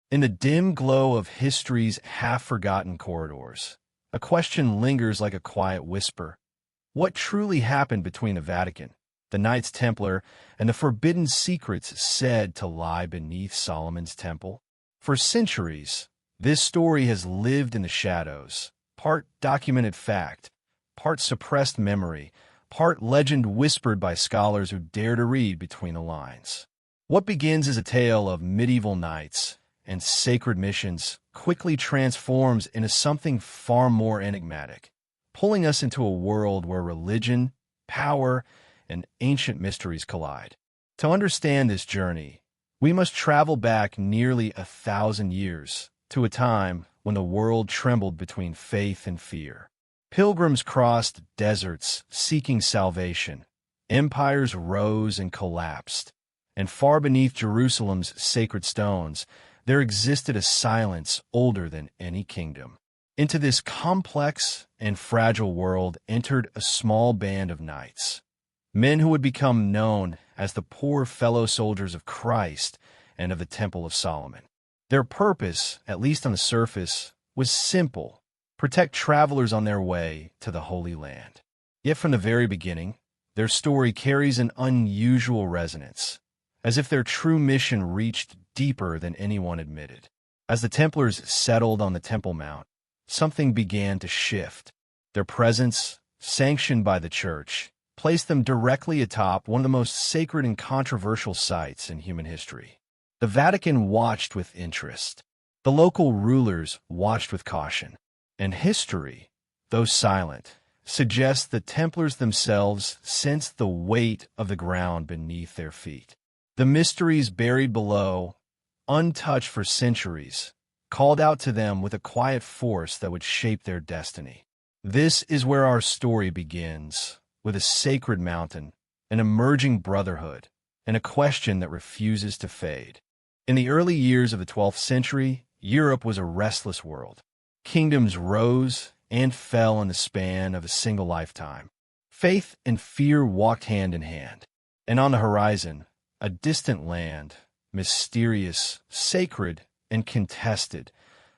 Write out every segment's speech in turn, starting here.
In the dim glow of history's half-forgotten corridors, a question lingers like a quiet whisper. What truly happened between the Vatican, the Knights Templar, and the forbidden secrets said to lie beneath Solomon's temple? For centuries, this story has lived in the shadows, part documented fact, part suppressed memory, part legend whispered by scholars who dare to read between the lines. What begins as a tale of medieval knights and sacred missions quickly transforms into something far more enigmatic, pulling us into a world where religion, power, and ancient mysteries collide. To understand this journey, we must travel back nearly 1,000 years to a time when the world trembled between faith and fear. Pilgrims crossed deserts seeking salvation. Empires rose and collapsed. And far beneath Jerusalem's sacred stones, there existed a silence older than any kingdom. Into this complex and fragile world entered a small band of knights, men who would become known as the poor fellow soldiers of Christ and of the Temple of Solomon. Their purpose, at least on the surface, was simple: protect travelers on their way to the Holy Land. Yet from the very beginning, their story carries an unusual resonance, as if their true mission reached deeper than anyone admitted. As the Templars settled on the Temple Mount, something began to shift. Their presence, sanctioned by the Church, placed them directly atop one of the most sacred and controversial sites in human history. The Vatican watched with interest. The local rulers watched with caution. And history, though silent, suggests the Templars themselves sensed the weight of the ground beneath their feet. The mysteries buried below, untouched for centuries, called out to them with a quiet force that would shape their destiny. This is where our story begins, with a sacred mountain, an emerging brotherhood, and a question that refuses to fade. In the early years of the 12th century, Europe was a restless world. Kingdoms rose and fell in the span of a single lifetime. Faith and fear walked hand in hand. And on the horizon, a distant land, mysterious, sacred, and contested,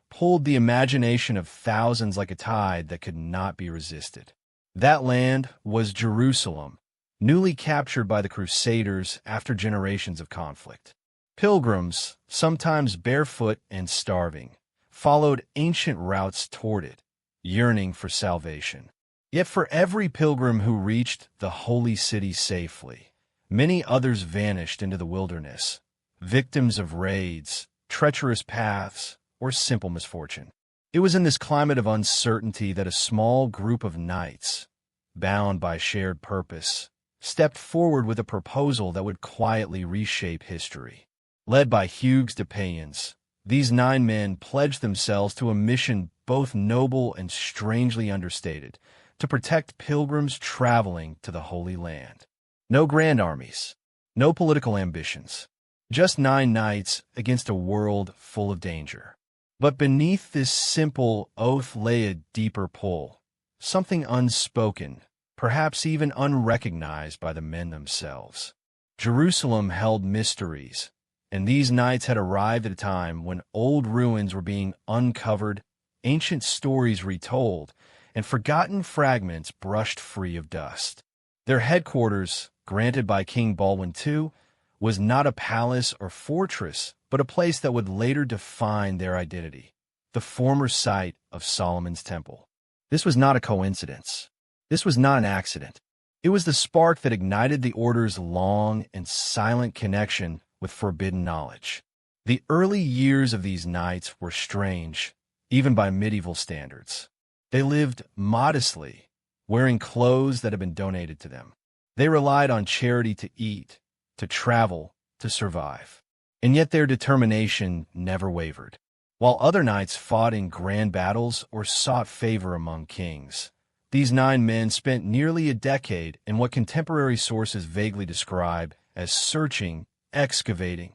pulled the imagination of thousands like a tide that could not be resisted. That land was Jerusalem, newly captured by the Crusaders after generations of conflict. Pilgrims, sometimes barefoot and starving, followed ancient routes toward it, yearning for salvation. Yet for every pilgrim who reached the holy city safely, many others vanished into the wilderness, victims of raids, treacherous paths, or simple misfortune. It was in this climate of uncertainty that a small group of knights, bound by shared purpose, stepped forward with a proposal that would quietly reshape history. Led by Hugues de Payens, these 9 men pledged themselves to a mission both noble and strangely understated, to protect pilgrims traveling to the Holy Land. No grand armies, no political ambitions, just 9 knights against a world full of danger. But beneath this simple oath lay a deeper pull, something unspoken, perhaps even unrecognized by the men themselves. Jerusalem held mysteries, and these knights had arrived at a time when old ruins were being uncovered, ancient stories retold, and forgotten fragments brushed free of dust. Their headquarters, granted by King Baldwin II, was not a palace or fortress, but a place that would later define their identity, the former site of Solomon's Temple. This was not a coincidence. This was not an accident. It was the spark that ignited the order's long and silent connection with forbidden knowledge. The early years of these knights were strange, even by medieval standards. They lived modestly, wearing clothes that had been donated to them. They relied on charity to eat, to travel, to survive. And yet their determination never wavered. While other knights fought in grand battles or sought favor among kings, these 9 men spent nearly a decade in what contemporary sources vaguely describe as searching, excavating,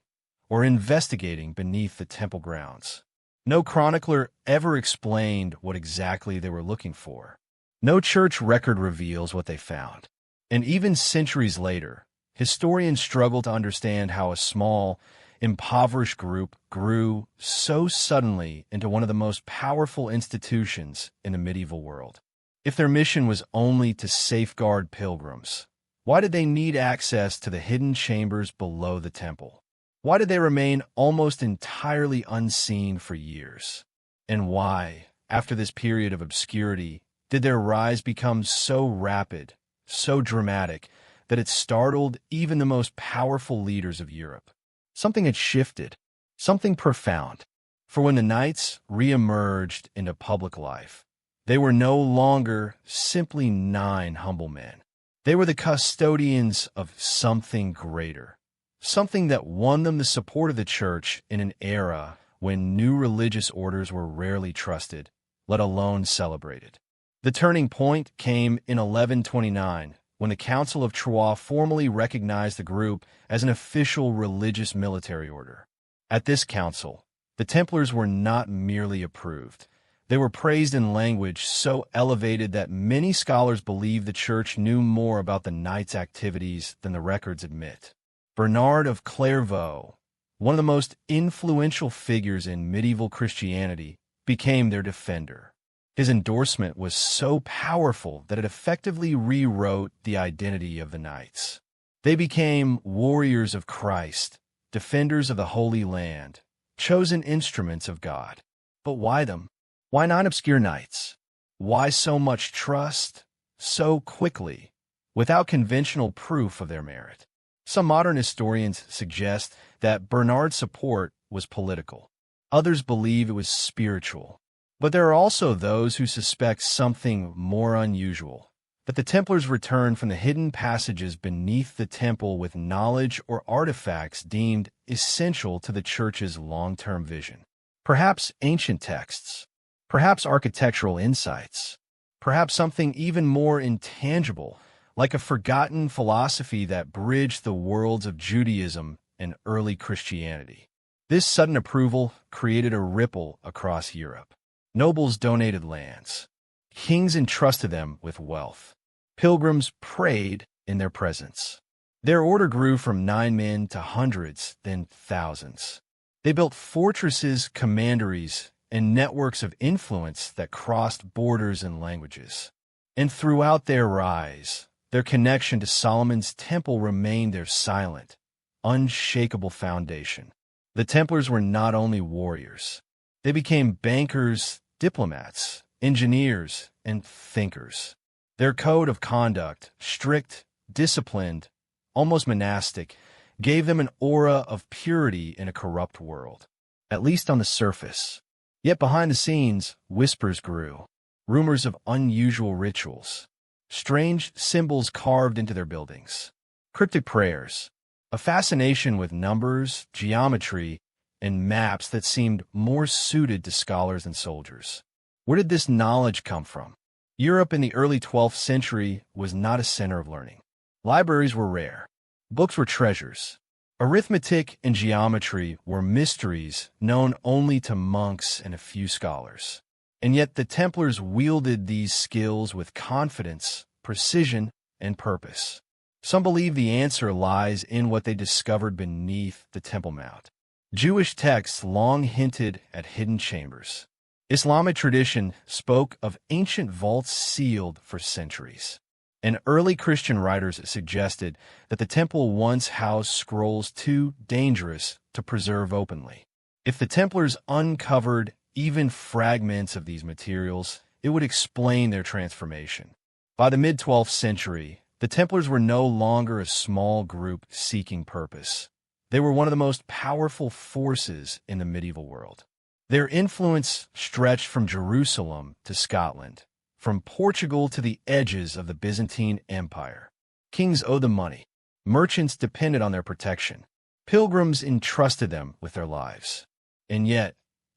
or investigating beneath the temple grounds. No chronicler ever explained what exactly they were looking for. No church record reveals what they found. And even centuries later, historians struggle to understand how a small, impoverished group grew so suddenly into one of the most powerful institutions in the medieval world? If their mission was only to safeguard pilgrims, why did they need access to the hidden chambers below the temple? Why did they remain almost entirely unseen for years? And why, after this period of obscurity, did their rise become so rapid, so dramatic, that it startled even the most powerful leaders of Europe? Something had shifted, something profound. For when the Knights re-emerged into public life, they were no longer simply 9 humble men. They were the custodians of something greater, something that won them the support of the Church in an era when new religious orders were rarely trusted, let alone celebrated. The turning point came in 1129, when the Council of Troyes formally recognized the group as an official religious military order. At this council, the Templars were not merely approved. They were praised in language so elevated that many scholars believe the Church knew more about the Knights' activities than the records admit. Bernard of Clairvaux, one of the most influential figures in medieval Christianity, became their defender. His endorsement was so powerful that it effectively rewrote the identity of the Knights. They became warriors of Christ, defenders of the Holy Land, chosen instruments of God. But why them? Why not obscure knights? Why so much trust, so quickly, without conventional proof of their merit? Some modern historians suggest that Bernard's support was political. Others believe it was spiritual. But there are also those who suspect something more unusual, that the Templars returned from the hidden passages beneath the temple with knowledge or artifacts deemed essential to the Church's long-term vision. Perhaps ancient texts, perhaps architectural insights, perhaps something even more intangible, like a forgotten philosophy that bridged the worlds of Judaism and early Christianity. This sudden approval created a ripple across Europe. Nobles donated lands. Kings entrusted them with wealth. Pilgrims prayed in their presence. Their order grew from 9 men to hundreds, then thousands. They built fortresses, commanderies, and networks of influence that crossed borders and languages. And throughout their rise, their connection to Solomon's temple remained their silent, unshakable foundation. The Templars were not only warriors. They became bankers, diplomats, engineers, and thinkers. Their code of conduct, strict, disciplined, almost monastic, gave them an aura of purity in a corrupt world, at least on the surface. Yet behind the scenes, whispers grew, rumors of unusual rituals, strange symbols carved into their buildings, cryptic prayers, a fascination with numbers, geometry, and maps that seemed more suited to scholars than soldiers. Where did this knowledge come from? Europe in the early 12th century was not a center of learning. Libraries were rare. Books were treasures. Arithmetic and geometry were mysteries known only to monks and a few scholars. And yet the Templars wielded these skills with confidence, precision, and purpose. Some believe the answer lies in what they discovered beneath the Temple Mount. Jewish texts long hinted at hidden chambers. Islamic tradition spoke of ancient vaults sealed for centuries. And early Christian writers suggested that the temple once housed scrolls too dangerous to preserve openly. If the Templars uncovered even fragments of these materials, it would explain their transformation. By the mid-12th century, the Templars were no longer a small group seeking purpose. They were one of the most powerful forces in the medieval world. Their influence stretched from Jerusalem to Scotland, from Portugal to the edges of the Byzantine Empire. Kings owed them money. Merchants depended on their protection. Pilgrims entrusted them with their lives. And yet,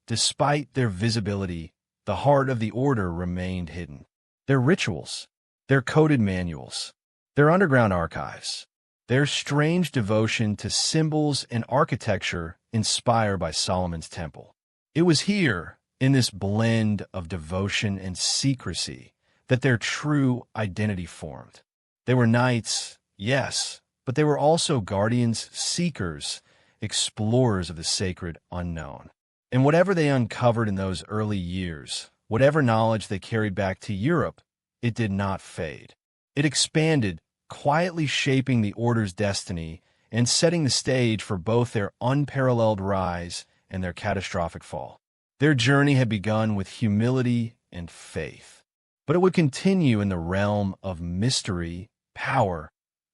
despite their visibility, the heart of the order remained hidden. Their rituals, their coded manuals, their underground archives, their strange devotion to symbols and architecture inspired by Solomon's temple. It was here, in this blend of devotion and secrecy, that their true identity formed. They were knights, yes, but they were also guardians, seekers, explorers of the sacred unknown. And whatever they uncovered in those early years, whatever knowledge they carried back to Europe, it did not fade. It expanded, quietly shaping the Order's destiny and setting the stage for both their unparalleled rise and their catastrophic fall. Their journey had begun with humility and faith, but it would continue in the realm of mystery, power,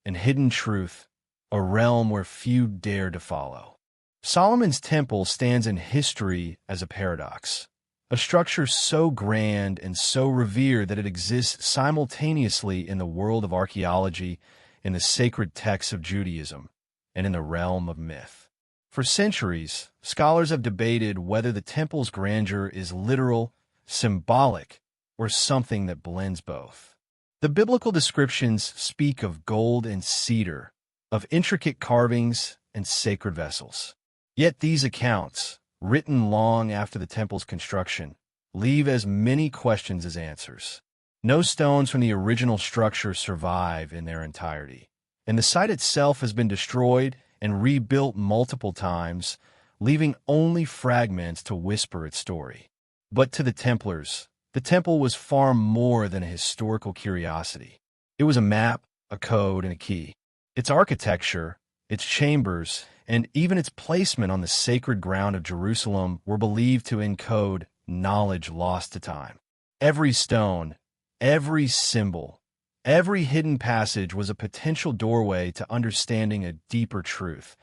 and hidden truth, a realm where few dare to follow. Solomon's Temple stands in history as a paradox, a structure so grand and so revered that it exists simultaneously in the world of archaeology, in the sacred texts of Judaism, and in the realm of myth. For centuries, scholars have debated whether the temple's grandeur is literal, symbolic, or something that blends both. The biblical descriptions speak of gold and cedar, of intricate carvings and sacred vessels. Yet these accounts, written long after the temple's construction, leave as many questions as answers. No stones from the original structure survive in their entirety, and the site itself has been destroyed and rebuilt multiple times, leaving only fragments to whisper its story. But to the Templars, the temple was far more than a historical curiosity. It was a map, a code, and a key. Its architecture, its chambers, and even its placement on the sacred ground of Jerusalem were believed to encode knowledge lost to time. Every stone, every symbol, every hidden passage was a potential doorway to understanding a deeper truth,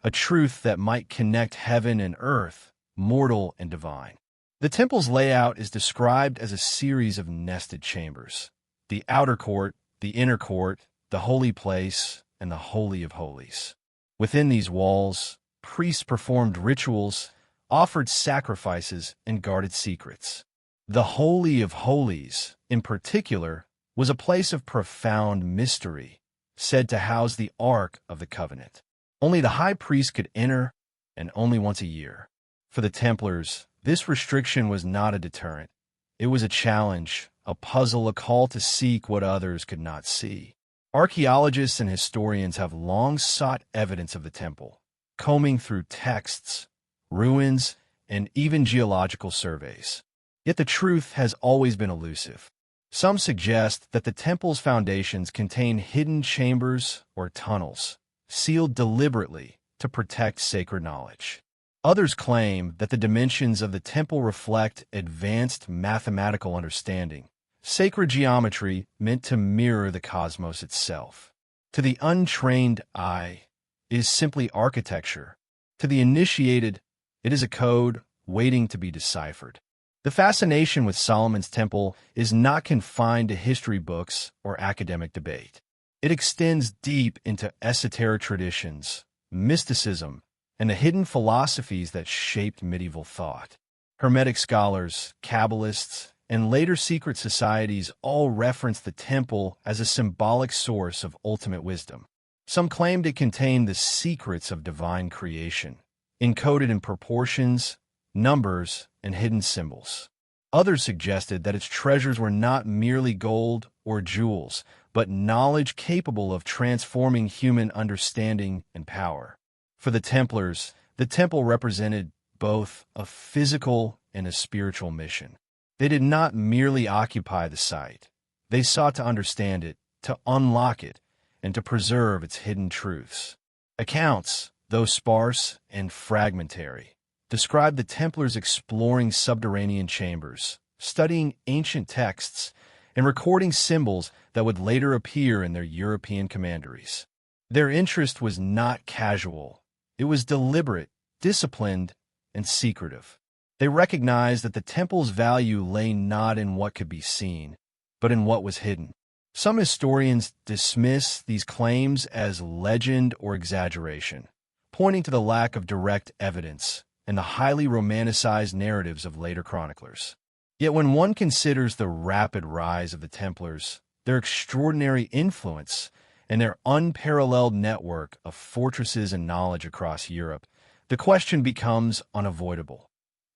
a truth that might connect heaven and earth, mortal and divine. The temple's layout is described as a series of nested chambers: the outer court, the inner court, the holy place, and the Holy of Holies. Within these walls, priests performed rituals, offered sacrifices, and guarded secrets. The Holy of Holies, in particular, was a place of profound mystery, said to house the Ark of the Covenant. Only the high priest could enter, and only once a year. For the Templars, this restriction was not a deterrent. It was a challenge, a puzzle, a call to seek what others could not see. Archaeologists and historians have long sought evidence of the temple, combing through texts, ruins, and even geological surveys. Yet the truth has always been elusive. Some suggest that the temple's foundations contain hidden chambers or tunnels, sealed deliberately to protect sacred knowledge. Others claim that the dimensions of the temple reflect advanced mathematical understanding, sacred geometry meant to mirror the cosmos itself. To the untrained eye, it is simply architecture. To the initiated, it is a code waiting to be deciphered. The fascination with Solomon's Temple is not confined to history books or academic debate. It extends deep into esoteric traditions, mysticism, and the hidden philosophies that shaped medieval thought. Hermetic scholars, Kabbalists, and later secret societies all reference the temple as a symbolic source of ultimate wisdom. Some claimed it contained the secrets of divine creation, encoded in proportions, numbers, and hidden symbols. Others suggested that its treasures were not merely gold or jewels, but knowledge capable of transforming human understanding and power. For the Templars, the temple represented both a physical and a spiritual mission. They did not merely occupy the site. They sought to understand it, to unlock it, and to preserve its hidden truths. Accounts, though sparse and fragmentary, describe the Templars exploring subterranean chambers, studying ancient texts, and recording symbols that would later appear in their European commanderies. Their interest was not casual. It was deliberate, disciplined, and secretive. They recognized that the temple's value lay not in what could be seen, but in what was hidden. Some historians dismiss these claims as legend or exaggeration, pointing to the lack of direct evidence and the highly romanticized narratives of later chroniclers. Yet when one considers the rapid rise of the Templars, their extraordinary influence, and their unparalleled network of fortresses and knowledge across Europe, the question becomes unavoidable.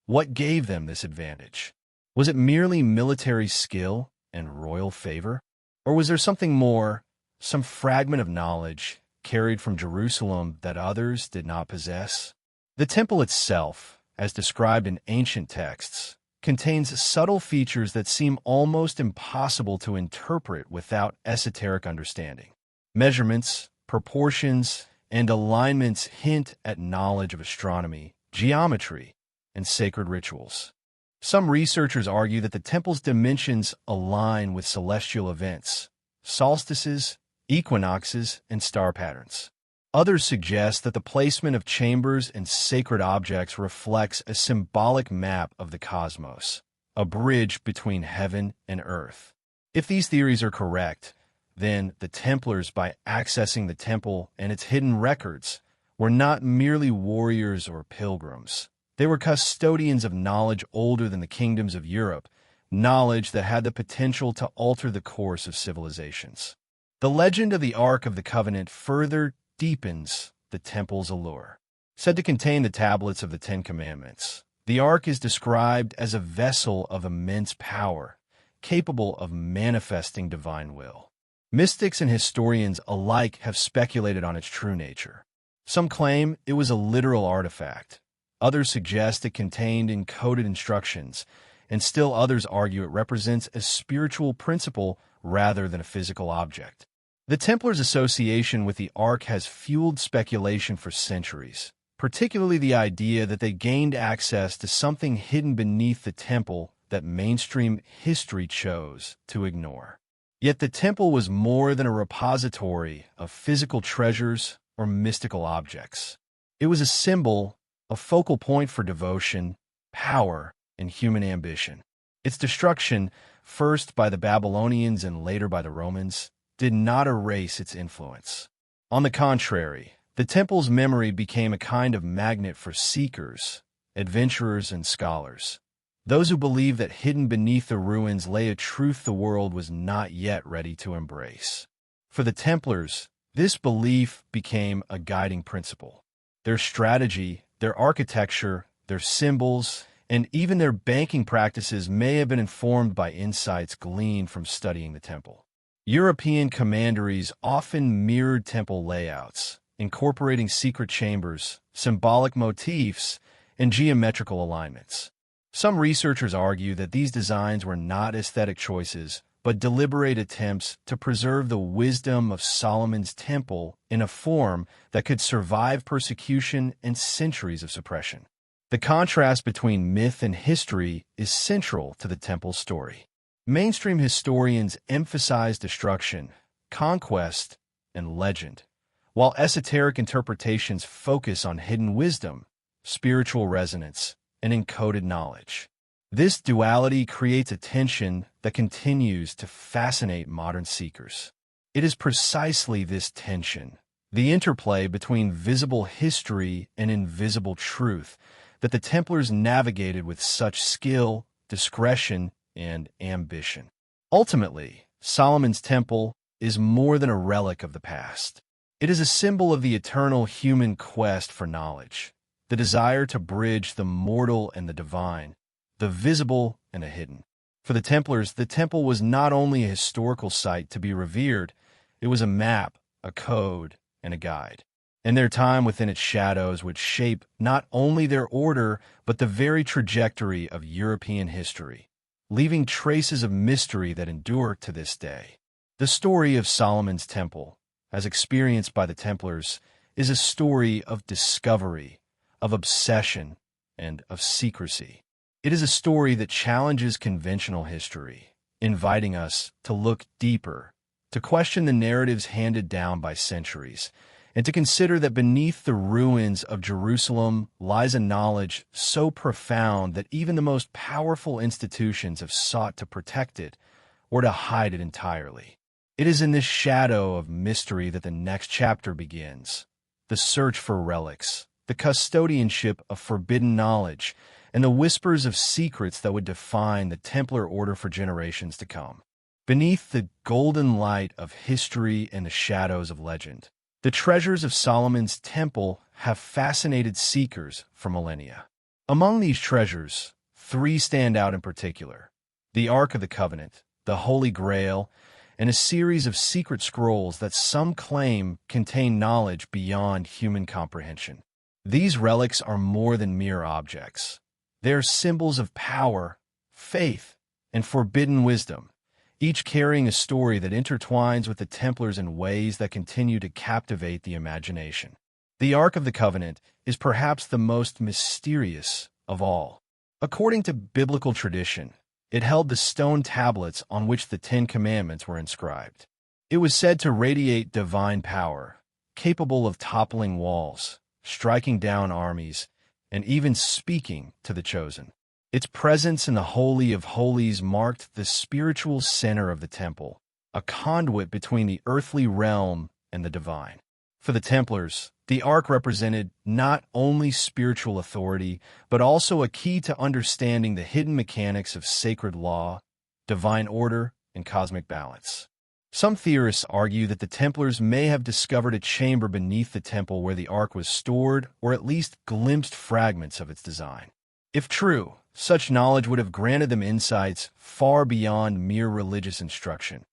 What gave them this advantage? Was it merely military skill and royal favor? Or was there something more, some fragment of knowledge, carried from Jerusalem that others did not possess? The temple itself, as described in ancient texts, contains subtle features that seem almost impossible to interpret without esoteric understanding. Measurements, proportions, and alignments hint at knowledge of astronomy, geometry, and sacred rituals. Some researchers argue that the temple's dimensions align with celestial events, solstices, equinoxes, and star patterns. Others suggest that the placement of chambers and sacred objects reflects a symbolic map of the cosmos, a bridge between heaven and earth. If these theories are correct, then the Templars, by accessing the temple and its hidden records, were not merely warriors or pilgrims. They were custodians of knowledge older than the kingdoms of Europe, knowledge that had the potential to alter the course of civilizations. The legend of the Ark of the Covenant further deepens the temple's allure. Said to contain the tablets of the Ten Commandments, the Ark is described as a vessel of immense power, capable of manifesting divine will. Mystics and historians alike have speculated on its true nature. Some claim it was a literal artifact. Others suggest it contained encoded instructions, and still others argue it represents a spiritual principle rather than a physical object. The Templars' association with the Ark has fueled speculation for centuries, particularly the idea that they gained access to something hidden beneath the temple that mainstream history chose to ignore. Yet the temple was more than a repository of physical treasures or mystical objects. It was a symbol, a focal point for devotion, power, and human ambition. Its destruction, first by the Babylonians and later by the Romans, did not erase its influence. On the contrary, the temple's memory became a kind of magnet for seekers, adventurers, and scholars. Those who believed that hidden beneath the ruins lay a truth the world was not yet ready to embrace. For the Templars, this belief became a guiding principle. Their strategy, their architecture, their symbols, and even their banking practices may have been informed by insights gleaned from studying the temple. European commanderies often mirrored temple layouts, incorporating secret chambers, symbolic motifs, and geometrical alignments. Some researchers argue that these designs were not aesthetic choices, but deliberate attempts to preserve the wisdom of Solomon's temple in a form that could survive persecution and centuries of suppression. The contrast between myth and history is central to the temple's story. Mainstream historians emphasize destruction, conquest, and legend, while esoteric interpretations focus on hidden wisdom, spiritual resonance, and encoded knowledge. This duality creates a tension that continues to fascinate modern seekers. It is precisely this tension, the interplay between visible history and invisible truth, that the Templars navigated with such skill, discretion, and ambition. Ultimately, Solomon's temple is more than a relic of the past. It is a symbol of the eternal human quest for knowledge, the desire to bridge the mortal and the divine, the visible and the hidden. For the Templars, the temple was not only a historical site to be revered, it was a map, a code, and a guide. And their time within its shadows would shape not only their order, but the very trajectory of European history, leaving traces of mystery that endure to this day. The story of Solomon's temple, as experienced by the Templars, is a story of discovery, of obsession, and of secrecy. It is a story that challenges conventional history, inviting us to look deeper, to question the narratives handed down by centuries, and to consider that beneath the ruins of Jerusalem lies a knowledge so profound that even the most powerful institutions have sought to protect it or to hide it entirely. It is in this shadow of mystery that the next chapter begins, the search for relics, the custodianship of forbidden knowledge, and the whispers of secrets that would define the Templar order for generations to come. Beneath the golden light of history and the shadows of legend, the treasures of Solomon's temple have fascinated seekers for millennia. Among these treasures, 3 stand out in particular: the Ark of the Covenant, the Holy Grail, and a series of secret scrolls that some claim contain knowledge beyond human comprehension. These relics are more than mere objects. They are symbols of power, faith, and forbidden wisdom, each carrying a story that intertwines with the Templars in ways that continue to captivate the imagination. The Ark of the Covenant is perhaps the most mysterious of all. According to biblical tradition, it held the stone tablets on which the Ten Commandments were inscribed. It was said to radiate divine power, capable of toppling walls, striking down armies, and even speaking to the chosen. Its presence in the Holy of Holies marked the spiritual center of the temple, a conduit between the earthly realm and the divine. For the Templars, the Ark represented not only spiritual authority, but also a key to understanding the hidden mechanics of sacred law, divine order, and cosmic balance. Some theorists argue that the Templars may have discovered a chamber beneath the temple where the Ark was stored, or at least glimpsed fragments of its design. If true, such knowledge would have granted them insights far beyond mere religious instruction,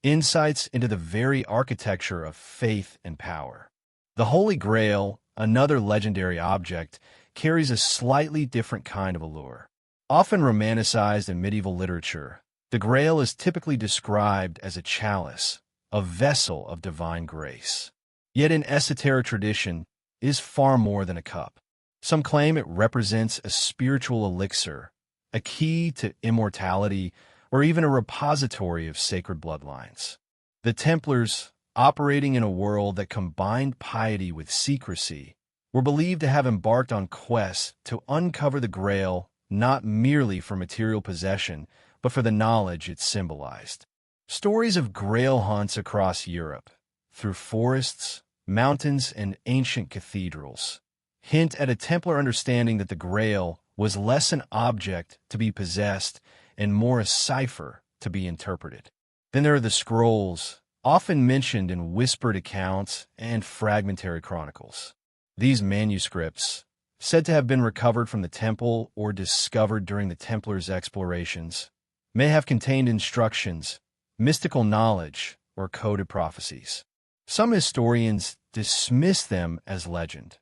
insights into the very architecture of faith and power. The Holy Grail, another legendary object, carries a slightly different kind of allure. Often romanticized in medieval literature, the Grail is typically described as a chalice, a vessel of divine grace. Yet in esoteric tradition, it is far more than a cup. Some claim it represents a spiritual elixir, a key to immortality, or even a repository of sacred bloodlines. The Templars, operating in a world that combined piety with secrecy, were believed to have embarked on quests to uncover the Grail not merely for material possession, but for the knowledge it symbolized. Stories of Grail hunts across Europe, through forests, mountains, and ancient cathedrals, hint at a Templar understanding that the Grail was less an object to be possessed and more a cipher to be interpreted. Then there are the scrolls, often mentioned in whispered accounts and fragmentary chronicles. These manuscripts, said to have been recovered from the temple or discovered during the Templars' explorations, may have contained instructions, mystical knowledge, or coded prophecies. Some historians dismiss them as legend.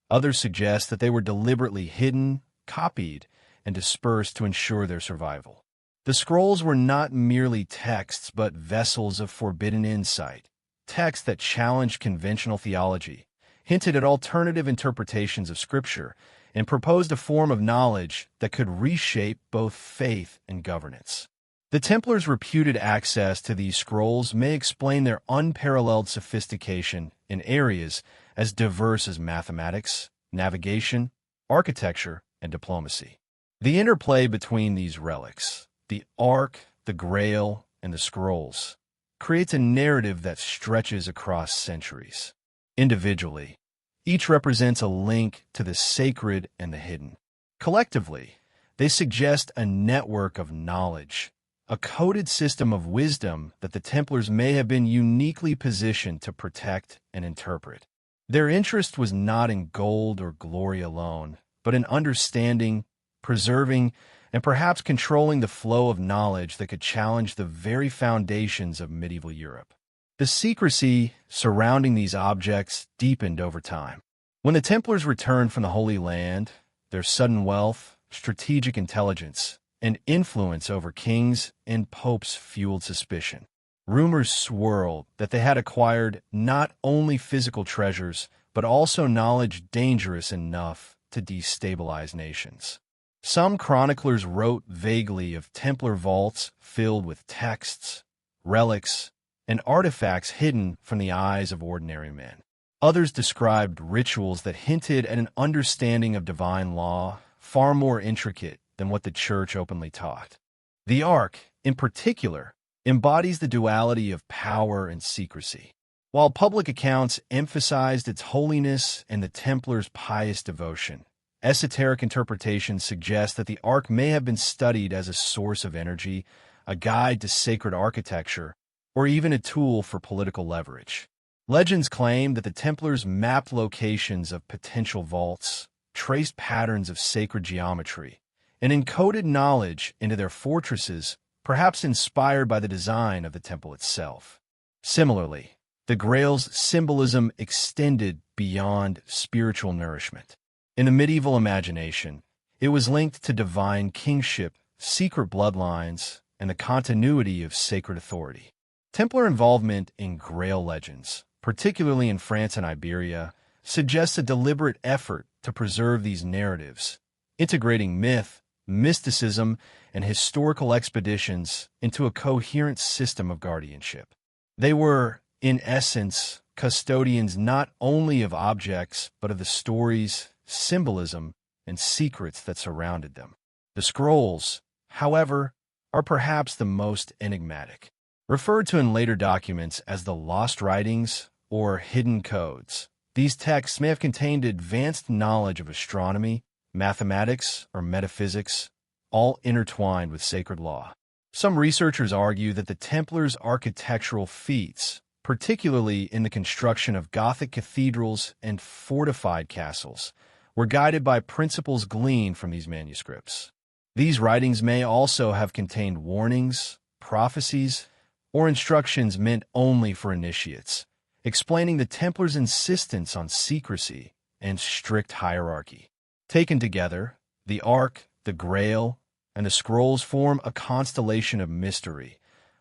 Others suggest that they were deliberately hidden, copied, and dispersed to ensure their survival. The scrolls were not merely texts but vessels of forbidden insight, texts that challenged conventional theology, hinted at alternative interpretations of Scripture, and proposed a form of knowledge that could reshape both faith and governance. The Templars' reputed access to these scrolls may explain their unparalleled sophistication in areas as diverse as mathematics, navigation, architecture, and diplomacy. The interplay between these relics, the Ark, the Grail, and the scrolls, creates a narrative that stretches across centuries. Individually, each represents a link to the sacred and the hidden. Collectively, they suggest a network of knowledge, a coded system of wisdom that the Templars may have been uniquely positioned to protect and interpret. Their interest was not in gold or glory alone, but in understanding, preserving, and perhaps controlling the flow of knowledge that could challenge the very foundations of medieval Europe. The secrecy surrounding these objects deepened over time. When the Templars returned from the Holy Land, their sudden wealth, strategic intelligence, and influence over kings and popes fueled suspicion. Rumors swirled that they had acquired not only physical treasures, but also knowledge dangerous enough to destabilize nations. Some chroniclers wrote vaguely of Templar vaults filled with texts, relics, and artifacts hidden from the eyes of ordinary men. Others described rituals that hinted at an understanding of divine law far more intricate than what the Church openly taught. The Ark, in particular, embodies the duality of power and secrecy. While public accounts emphasized its holiness and the Templars' pious devotion, esoteric interpretations suggest that the Ark may have been studied as a source of energy, a guide to sacred architecture, or even a tool for political leverage. Legends claim that the Templars mapped locations of potential vaults, traced patterns of sacred geometry, and encoded knowledge into their fortresses, perhaps inspired by the design of the temple itself. Similarly, the Grail's symbolism extended beyond spiritual nourishment. In the medieval imagination, it was linked to divine kingship, secret bloodlines, and the continuity of sacred authority. Templar involvement in Grail legends, particularly in France and Iberia, suggests a deliberate effort to preserve these narratives, integrating myth, mysticism, and historical expeditions into a coherent system of guardianship. They were, in essence, custodians not only of objects, but of the stories, symbolism, and secrets that surrounded them. The scrolls, however, are perhaps the most enigmatic. Referred to in later documents as the lost writings or hidden codes, these texts may have contained advanced knowledge of astronomy, mathematics, or metaphysics, all intertwined with sacred law. Some researchers argue that the Templars' architectural feats, particularly in the construction of Gothic cathedrals and fortified castles, were guided by principles gleaned from these manuscripts. These writings may also have contained warnings, prophecies, or instructions meant only for initiates, explaining the Templars' insistence on secrecy and strict hierarchy. Taken together, the Ark, the Grail, and the Scrolls form a constellation of mystery,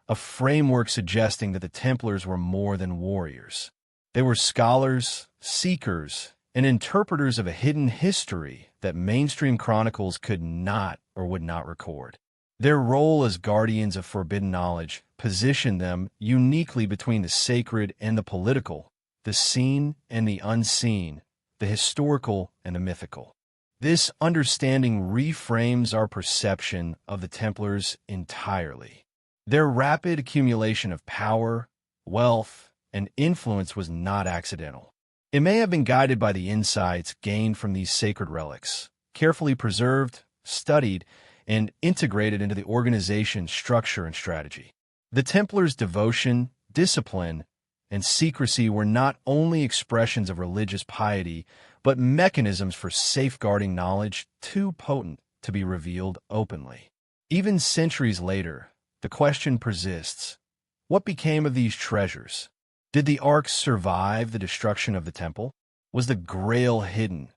a framework suggesting that the Templars were more than warriors. They were scholars, seekers, and interpreters of a hidden history that mainstream chronicles could not or would not record. Their role as guardians of forbidden knowledge positioned them uniquely between the sacred and the political, the seen and the unseen, the historical and the mythical. This understanding reframes our perception of the Templars entirely. Their rapid accumulation of power, wealth, and influence was not accidental. It may have been guided by the insights gained from these sacred relics, carefully preserved, studied, and integrated into the organization's structure and strategy. The Templars' devotion, discipline, and secrecy were not only expressions of religious piety, but mechanisms for safeguarding knowledge too potent to be revealed openly. Even centuries later, the question persists: what became of these treasures? Did the Ark survive the destruction of the temple? Was the Grail hidden,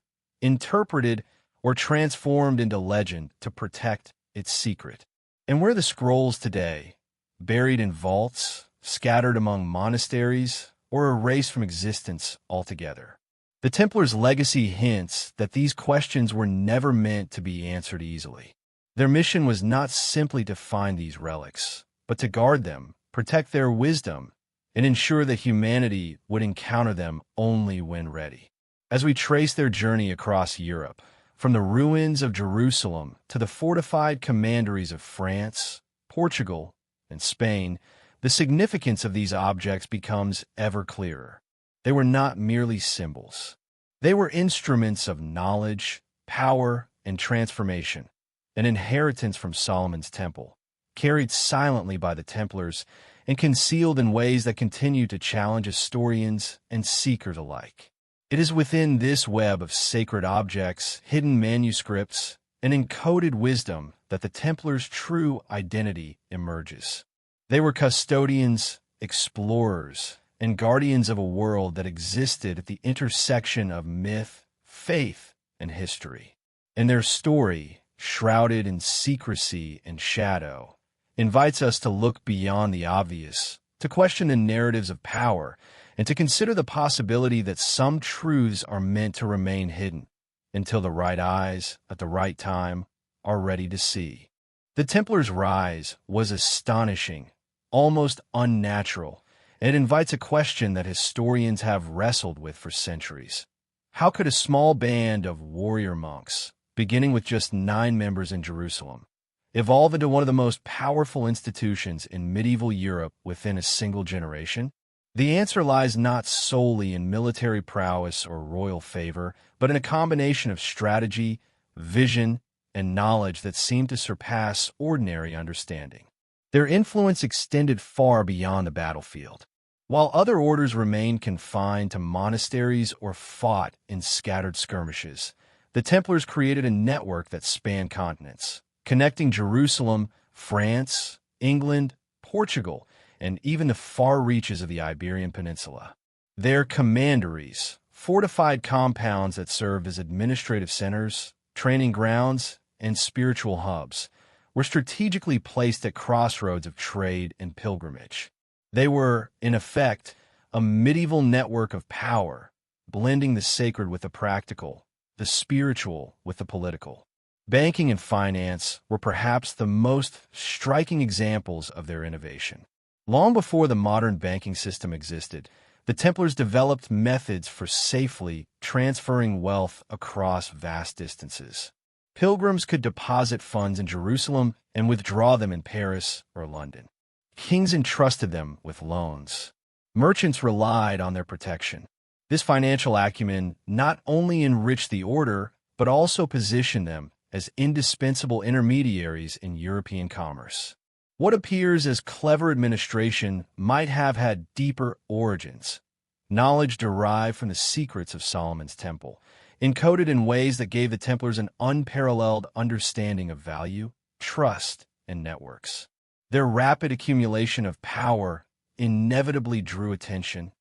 interpreted, or transformed into legend to protect its secret? And where are the scrolls today, buried in vaults, scattered among monasteries, or erased from existence altogether? The Templars' legacy hints that these questions were never meant to be answered easily. Their mission was not simply to find these relics, but to guard them, protect their wisdom, and ensure that humanity would encounter them only when ready. As we trace their journey across Europe, from the ruins of Jerusalem to the fortified commanderies of France, Portugal, and Spain, the significance of these objects becomes ever clearer. They were not merely symbols. They were instruments of knowledge, power, and transformation, an inheritance from Solomon's temple, carried silently by the Templars and concealed in ways that continue to challenge historians and seekers alike. It is within this web of sacred objects, hidden manuscripts, and encoded wisdom that the Templars' true identity emerges. They were custodians, explorers, and guardians of a world that existed at the intersection of myth, faith, and history. And their story, shrouded in secrecy and shadow, invites us to look beyond the obvious, to question the narratives of power, and to consider the possibility that some truths are meant to remain hidden until the right eyes, at the right time, are ready to see. The Templars' rise was astonishing, almost unnatural, and it invites a question that historians have wrestled with for centuries. How could a small band of warrior monks, beginning with just 9 members in Jerusalem, evolve into one of the most powerful institutions in medieval Europe within a single generation? The answer lies not solely in military prowess or royal favor, but in a combination of strategy, vision, and knowledge that seemed to surpass ordinary understanding. Their influence extended far beyond the battlefield. While other orders remained confined to monasteries or fought in scattered skirmishes, the Templars created a network that spanned continents, connecting Jerusalem, France, England, Portugal, and even the far reaches of the Iberian Peninsula. Their commanderies, fortified compounds that served as administrative centers, training grounds, and spiritual hubs, were strategically placed at crossroads of trade and pilgrimage. They were, in effect, a medieval network of power, blending the sacred with the practical, the spiritual with the political. Banking and finance were perhaps the most striking examples of their innovation. Long before the modern banking system existed, the Templars developed methods for safely transferring wealth across vast distances. Pilgrims could deposit funds in Jerusalem and withdraw them in Paris or London. Kings entrusted them with loans. Merchants relied on their protection. This financial acumen not only enriched the order, but also positioned them as indispensable intermediaries in European commerce. What appears as clever administration might have had deeper origins. Knowledge derived from the secrets of Solomon's temple, encoded in ways that gave the Templars an unparalleled understanding of value, trust, and networks. Their rapid accumulation of power inevitably drew attention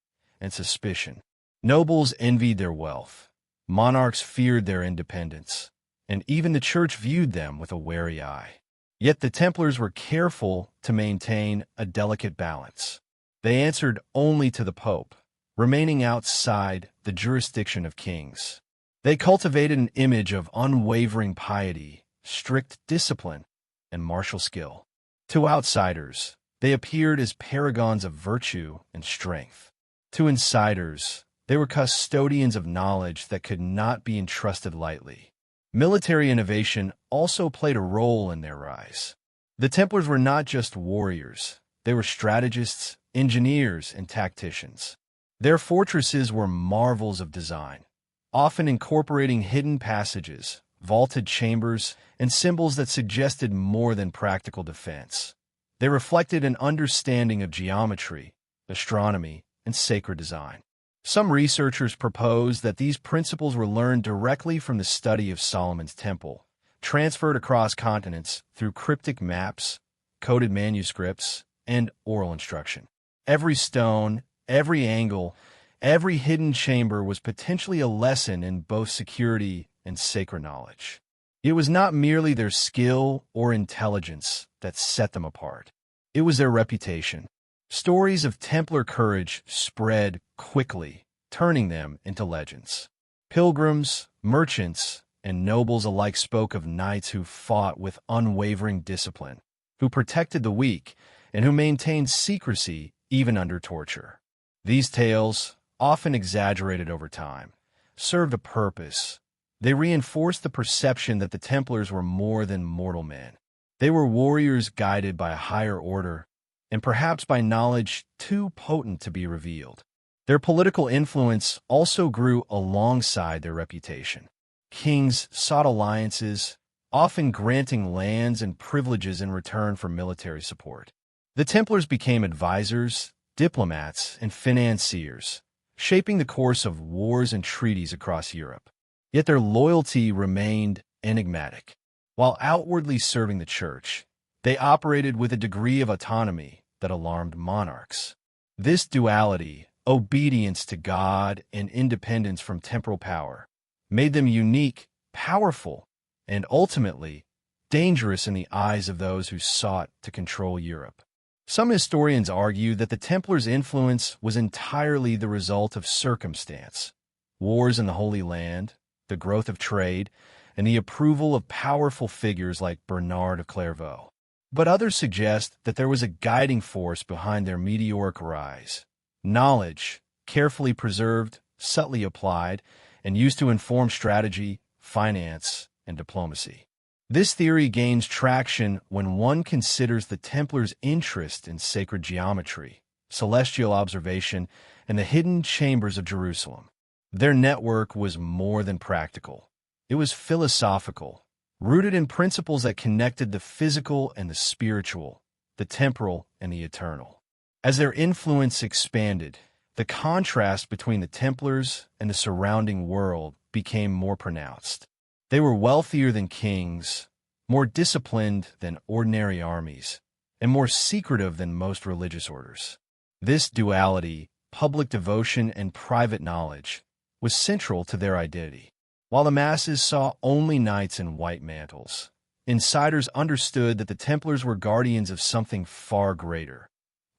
and suspicion. Nobles envied their wealth, monarchs feared their independence, and even the church viewed them with a wary eye. Yet the Templars were careful to maintain a delicate balance. They answered only to the Pope, remaining outside the jurisdiction of kings. They cultivated an image of unwavering piety, strict discipline, and martial skill. To outsiders, they appeared as paragons of virtue and strength. To insiders, they were custodians of knowledge that could not be entrusted lightly. Military innovation also played a role in their rise. The Templars were not just warriors, they were strategists, engineers, and tacticians. Their fortresses were marvels of design, often incorporating hidden passages, vaulted chambers, and symbols that suggested more than practical defense. They reflected an understanding of geometry, astronomy, and sacred design. Some researchers propose that these principles were learned directly from the study of Solomon's temple, transferred across continents through cryptic maps, coded manuscripts, and oral instruction. Every stone, every angle, every hidden chamber was potentially a lesson in both security and sacred knowledge. It was not merely their skill or intelligence that set them apart. It was their reputation. Stories of Templar courage spread quickly, turning them into legends. Pilgrims, merchants, and nobles alike spoke of knights who fought with unwavering discipline, who protected the weak, and who maintained secrecy even under torture. These tales, often exaggerated over time, served a purpose. They reinforced the perception that the Templars were more than mortal men. They were warriors guided by a higher order, and perhaps by knowledge too potent to be revealed. Their political influence also grew alongside their reputation. Kings sought alliances, often granting lands and privileges in return for military support. The Templars became advisors, diplomats, and financiers, shaping the course of wars and treaties across Europe. Yet their loyalty remained enigmatic. While outwardly serving the church, they operated with a degree of autonomy that alarmed monarchs. This duality, obedience to God and independence from temporal power, made them unique, powerful, and ultimately dangerous in the eyes of those who sought to control Europe. Some historians argue that the Templars' influence was entirely the result of circumstance. Wars in the Holy Land, the growth of trade, and the approval of powerful figures like Bernard of Clairvaux. But others suggest that there was a guiding force behind their meteoric rise. Knowledge, carefully preserved, subtly applied, and used to inform strategy, finance, and diplomacy. This theory gains traction when one considers the Templars' interest in sacred geometry, celestial observation, and the hidden chambers of Jerusalem. Their network was more than practical. It was philosophical, rooted in principles that connected the physical and the spiritual, the temporal and the eternal. As their influence expanded, the contrast between the Templars and the surrounding world became more pronounced. They were wealthier than kings, more disciplined than ordinary armies, and more secretive than most religious orders. This duality, public devotion and private knowledge, was central to their identity. While the masses saw only knights in white mantles, insiders understood that the Templars were guardians of something far greater.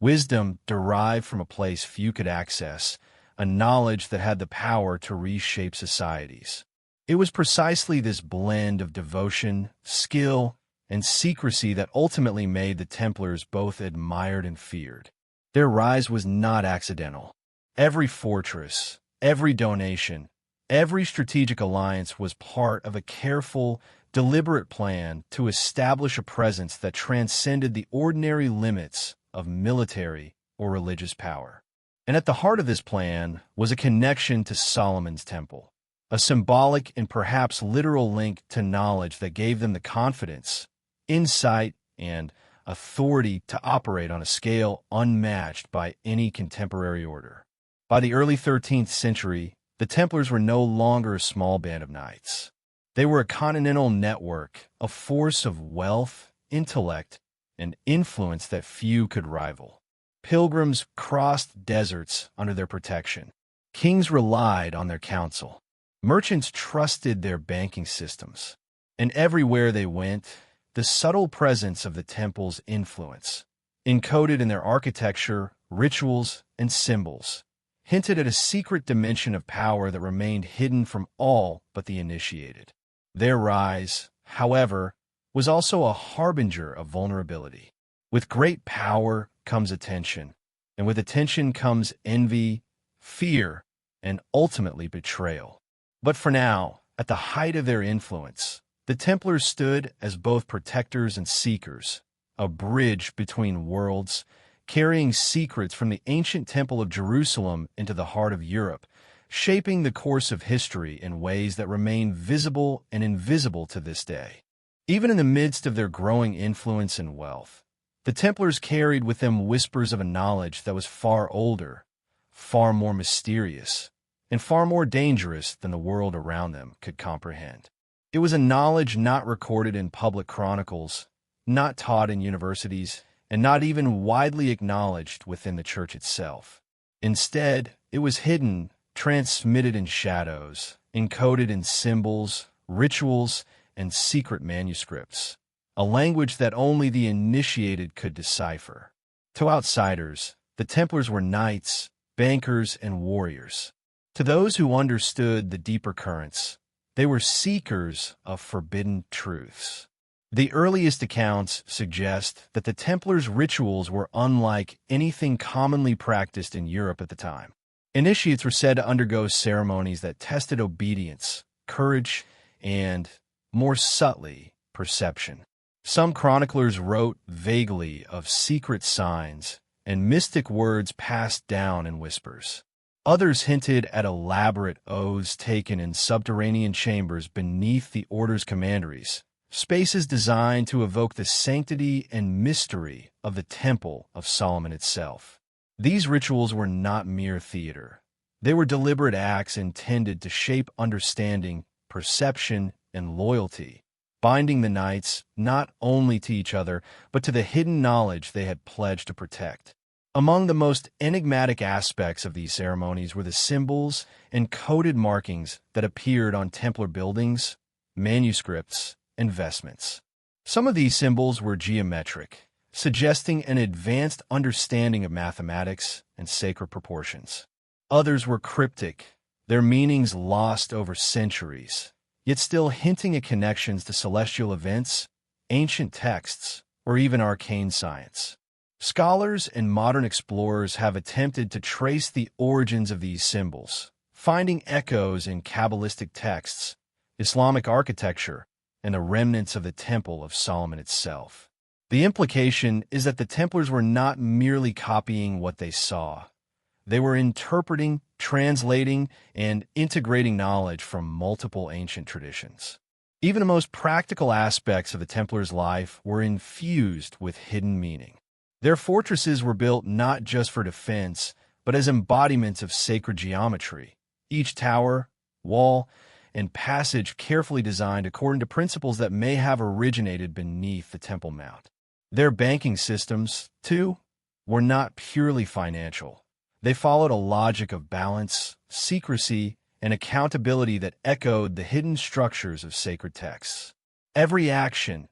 Wisdom derived from a place few could access, a knowledge that had the power to reshape societies. It was precisely this blend of devotion, skill, and secrecy that ultimately made the Templars both admired and feared. Their rise was not accidental. Every fortress, every donation, every strategic alliance was part of a careful, deliberate plan to establish a presence that transcended the ordinary limits of military or religious power. And at the heart of this plan was a connection to Solomon's temple, a symbolic and perhaps literal link to knowledge that gave them the confidence, insight, and authority to operate on a scale unmatched by any contemporary order. By the early 13th century, the Templars were no longer a small band of knights. They were a continental network, a force of wealth, intellect, and influence that few could rival. Pilgrims crossed deserts under their protection. Kings relied on their counsel. Merchants trusted their banking systems. And everywhere they went, the subtle presence of the temple's influence, encoded in their architecture, rituals, and symbols, hinted at a secret dimension of power that remained hidden from all but the initiated. Their rise, however, was also a harbinger of vulnerability. With great power comes attention, and with attention comes envy, fear, and ultimately betrayal. But for now, at the height of their influence, the Templars stood as both protectors and seekers, a bridge between worlds, carrying secrets from the ancient Temple of Jerusalem into the heart of Europe, shaping the course of history in ways that remain visible and invisible to this day. Even in the midst of their growing influence and wealth, the Templars carried with them whispers of a knowledge that was far older, far more mysterious, and far more dangerous than the world around them could comprehend. It was a knowledge not recorded in public chronicles, not taught in universities, and not even widely acknowledged within the church itself. Instead, it was hidden, transmitted in shadows, encoded in symbols, rituals, and secret manuscripts, a language that only the initiated could decipher. To outsiders, the Templars were knights, bankers, and warriors. To those who understood the deeper currents, they were seekers of forbidden truths. The earliest accounts suggest that the Templars' rituals were unlike anything commonly practiced in Europe at the time. Initiates were said to undergo ceremonies that tested obedience, courage, and, more subtly, perception. Some chroniclers wrote vaguely of secret signs and mystic words passed down in whispers. Others hinted at elaborate oaths taken in subterranean chambers beneath the order's commanderies, spaces designed to evoke the sanctity and mystery of the Temple of Solomon itself. These rituals were not mere theater. They were deliberate acts intended to shape understanding, perception, and loyalty, binding the knights not only to each other, but to the hidden knowledge they had pledged to protect. Among the most enigmatic aspects of these ceremonies were the symbols and coded markings that appeared on Templar buildings, manuscripts, and vestments. Some of these symbols were geometric, suggesting an advanced understanding of mathematics and sacred proportions. Others were cryptic, their meanings lost over centuries, yet still hinting at connections to celestial events, ancient texts, or even arcane science. Scholars and modern explorers have attempted to trace the origins of these symbols, finding echoes in Kabbalistic texts, Islamic architecture, and the remnants of the Temple of Solomon itself. The implication is that the Templars were not merely copying what they saw. They were interpreting, translating, and integrating knowledge from multiple ancient traditions. Even the most practical aspects of the Templars' life were infused with hidden meaning. Their fortresses were built not just for defense, but as embodiments of sacred geometry, each tower, wall, and passage carefully designed according to principles that may have originated beneath the Temple Mount. Their banking systems, too, were not purely financial. They followed a logic of balance, secrecy, and accountability that echoed the hidden structures of sacred texts. Every action,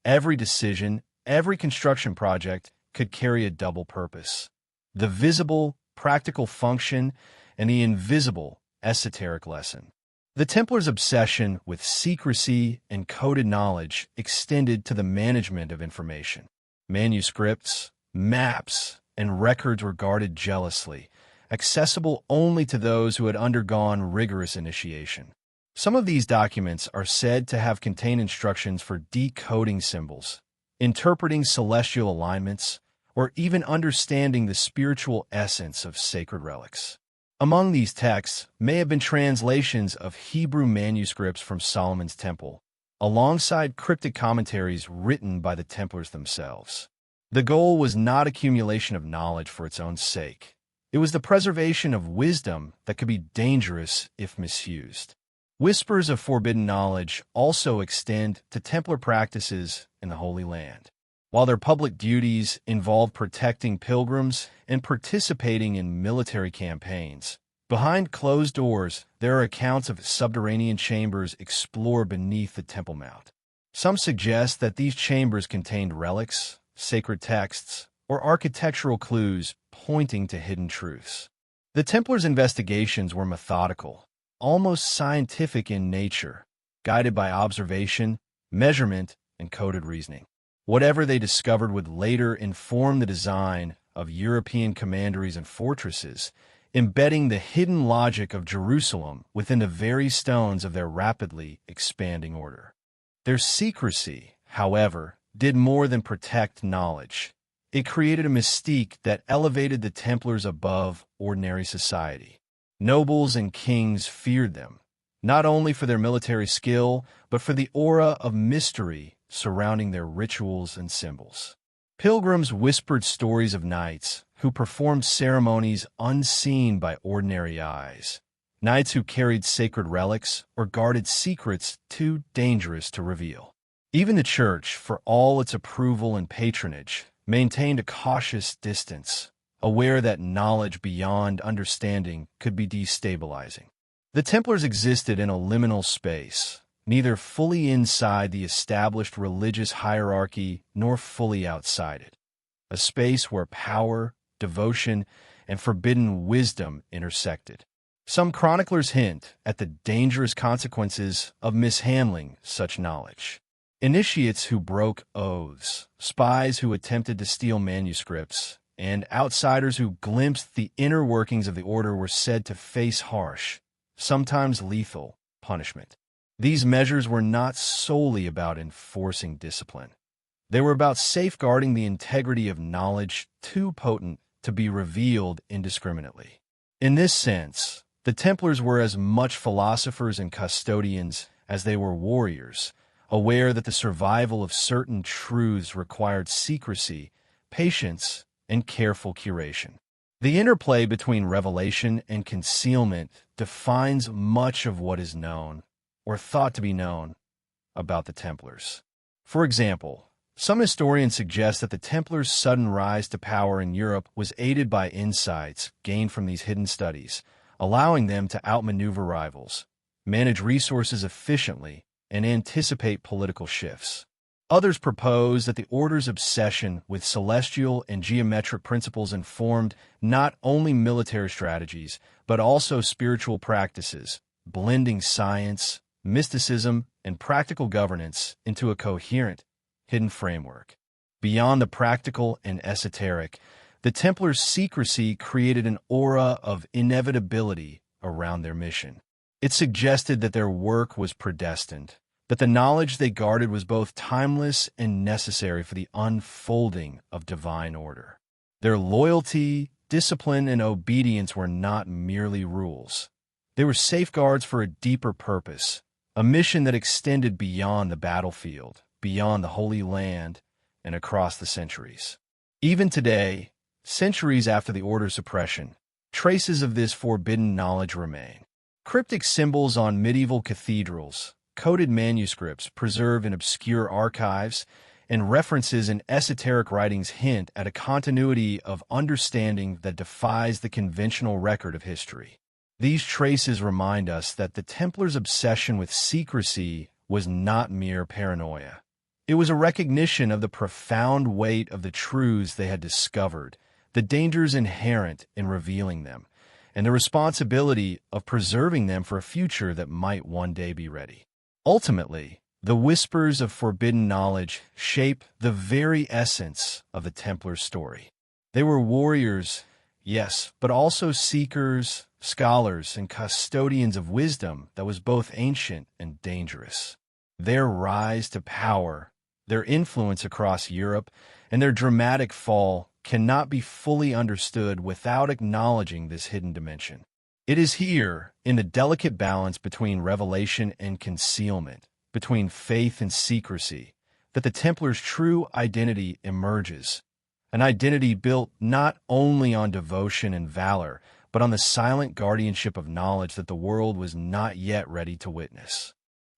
every decision, every construction project could carry a double purpose: the visible, practical function and the invisible, esoteric lesson. The Templars' obsession with secrecy and coded knowledge extended to the management of information. Manuscripts, maps, and records were guarded jealously, accessible only to those who had undergone rigorous initiation. Some of these documents are said to have contained instructions for decoding symbols, interpreting celestial alignments, or even understanding the spiritual essence of sacred relics. Among these texts may have been translations of Hebrew manuscripts from Solomon's Temple, alongside cryptic commentaries written by the Templars themselves. The goal was not accumulation of knowledge for its own sake. It was the preservation of wisdom that could be dangerous if misused. Whispers of forbidden knowledge also extend to Templar practices in the Holy Land. While their public duties involved protecting pilgrims and participating in military campaigns, behind closed doors there are accounts of subterranean chambers explored beneath the Temple Mount. Some suggest that these chambers contained relics, sacred texts, or architectural clues pointing to hidden truths. The Templars' investigations were methodical, almost scientific in nature, guided by observation, measurement, and coded reasoning. Whatever they discovered would later inform the design of European commanderies and fortresses, embedding the hidden logic of Jerusalem within the very stones of their rapidly expanding order. Their secrecy, however, did more than protect knowledge. It created a mystique that elevated the Templars above ordinary society. Nobles and kings feared them, not only for their military skill, but for the aura of mystery surrounding their rituals and symbols. Pilgrims whispered stories of knights who performed ceremonies unseen by ordinary eyes, knights who carried sacred relics or guarded secrets too dangerous to reveal. Even the Church, for all its approval and patronage, maintained a cautious distance, aware that knowledge beyond understanding could be destabilizing. The Templars existed in a liminal space, neither fully inside the established religious hierarchy nor fully outside it, a space where power, devotion, and forbidden wisdom intersected. Some chroniclers hint at the dangerous consequences of mishandling such knowledge. Initiates who broke oaths, spies who attempted to steal manuscripts, and outsiders who glimpsed the inner workings of the order were said to face harsh, sometimes lethal, punishment. These measures were not solely about enforcing discipline. They were about safeguarding the integrity of knowledge too potent to be revealed indiscriminately. In this sense, the Templars were as much philosophers and custodians as they were warriors, aware that the survival of certain truths required secrecy, patience, and careful curation. The interplay between revelation and concealment defines much of what is known, or thought to be known, about the Templars. For example, some historians suggest that the Templars' sudden rise to power in Europe was aided by insights gained from these hidden studies, allowing them to outmaneuver rivals, manage resources efficiently, and anticipate political shifts. Others propose that the order's obsession with celestial and geometric principles informed not only military strategies, but also spiritual practices, blending science, mysticism, and practical governance into a coherent, hidden framework. Beyond the practical and esoteric, the Templars' secrecy created an aura of inevitability around their mission. It suggested that their work was predestined, that the knowledge they guarded was both timeless and necessary for the unfolding of divine order. Their loyalty, discipline, and obedience were not merely rules. They were safeguards for a deeper purpose, a mission that extended beyond the battlefield, beyond the Holy Land, and across the centuries. Even today, centuries after the order's suppression, traces of this forbidden knowledge remain. Cryptic symbols on medieval cathedrals, coded manuscripts preserved in obscure archives, and references in esoteric writings hint at a continuity of understanding that defies the conventional record of history. These traces remind us that the Templars' obsession with secrecy was not mere paranoia. It was a recognition of the profound weight of the truths they had discovered, the dangers inherent in revealing them, and the responsibility of preserving them for a future that might one day be ready. Ultimately, the whispers of forbidden knowledge shape the very essence of the Templar story. They were warriors, yes, but also seekers, scholars, and custodians of wisdom that was both ancient and dangerous. Their rise to power, their influence across Europe, and their dramatic fall cannot be fully understood without acknowledging this hidden dimension. It is here, in the delicate balance between revelation and concealment, between faith and secrecy, that the Templars' true identity emerges, an identity built not only on devotion and valor, but on the silent guardianship of knowledge that the world was not yet ready to witness.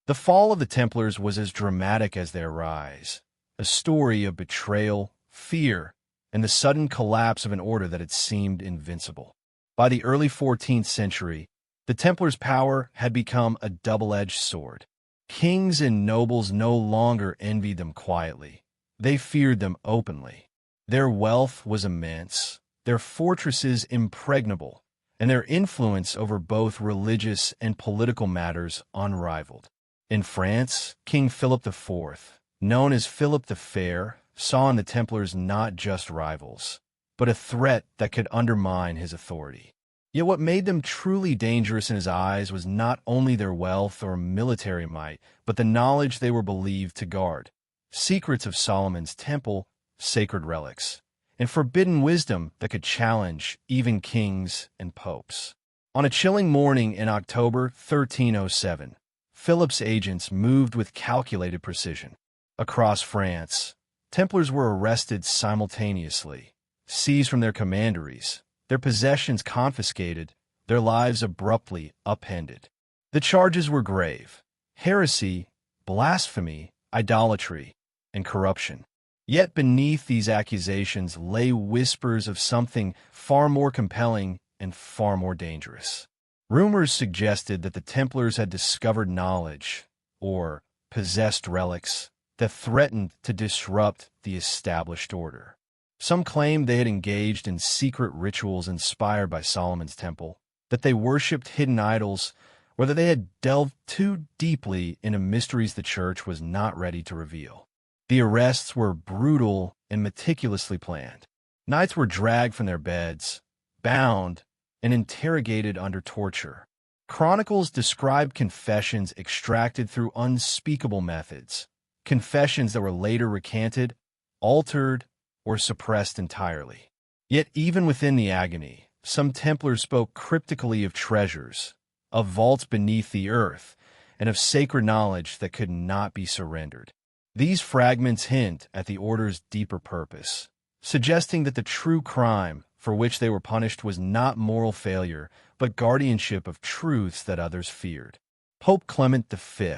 The fall of the Templars was as dramatic as their rise, a story of betrayal, fear, and the sudden collapse of an order that had seemed invincible. By the early 14th century, the Templars' power had become a double-edged sword. Kings and nobles no longer envied them quietly. They feared them openly. Their wealth was immense, their fortresses impregnable, and their influence over both religious and political matters unrivaled. In France, King Philip IV, known as Philip the Fair, saw in the Templars not just rivals, but a threat that could undermine his authority. Yet what made them truly dangerous in his eyes was not only their wealth or military might, but the knowledge they were believed to guard. Secrets of Solomon's temple, sacred relics, and forbidden wisdom that could challenge even kings and popes. On a chilling morning in October 1307, Philip's agents moved with calculated precision. Across France, Templars were arrested simultaneously, seized from their commanderies, their possessions confiscated, their lives abruptly upended. The charges were grave: heresy, blasphemy, idolatry, and corruption. Yet beneath these accusations lay whispers of something far more compelling and far more dangerous. Rumors suggested that the Templars had discovered knowledge, or possessed relics, that threatened to disrupt the established order. Some claimed they had engaged in secret rituals inspired by Solomon's temple, that they worshipped hidden idols, or that they had delved too deeply into mysteries the Church was not ready to reveal. The arrests were brutal and meticulously planned. Knights were dragged from their beds, bound, and interrogated under torture. Chronicles describe confessions extracted through unspeakable methods, confessions that were later recanted, altered, or suppressed entirely. Yet even within the agony, some Templars spoke cryptically of treasures, of vaults beneath the earth, and of sacred knowledge that could not be surrendered. These fragments hint at the order's deeper purpose, suggesting that the true crime for which they were punished was not moral failure, but guardianship of truths that others feared. Pope Clement V,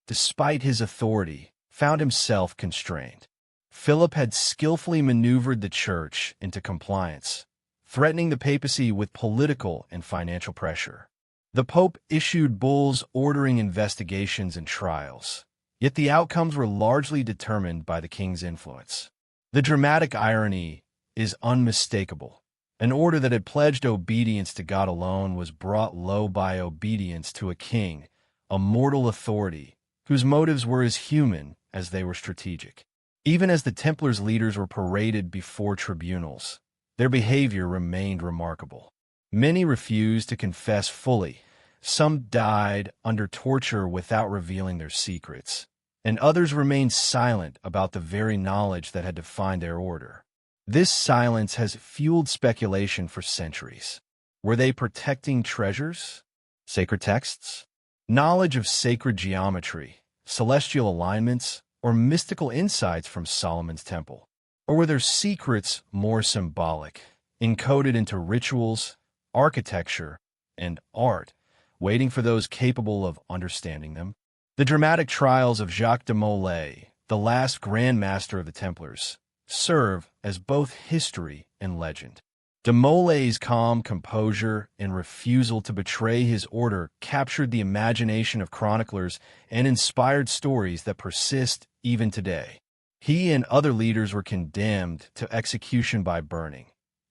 despite his authority, found himself constrained. Philip had skillfully maneuvered the Church into compliance, threatening the papacy with political and financial pressure. The Pope issued bulls ordering investigations and trials, yet the outcomes were largely determined by the king's influence. The dramatic irony is unmistakable. An order that had pledged obedience to God alone was brought low by obedience to a king, a mortal authority, whose motives were as human as they were strategic. Even as the Templars' leaders were paraded before tribunals, their behavior remained remarkable. Many refused to confess fully, some died under torture without revealing their secrets, and others remained silent about the very knowledge that had defined their order. This silence has fueled speculation for centuries. Were they protecting treasures, sacred texts, knowledge of sacred geometry, celestial alignments, or mystical insights from Solomon's temple? Or were their secrets more symbolic, encoded into rituals, architecture, and art, waiting for those capable of understanding them? The dramatic trials of Jacques de Molay, the last Grand Master of the Templars, serve as both history and legend. De Molay's calm composure and refusal to betray his order captured the imagination of chroniclers and inspired stories that persist even today. He and other leaders were condemned to execution by burning.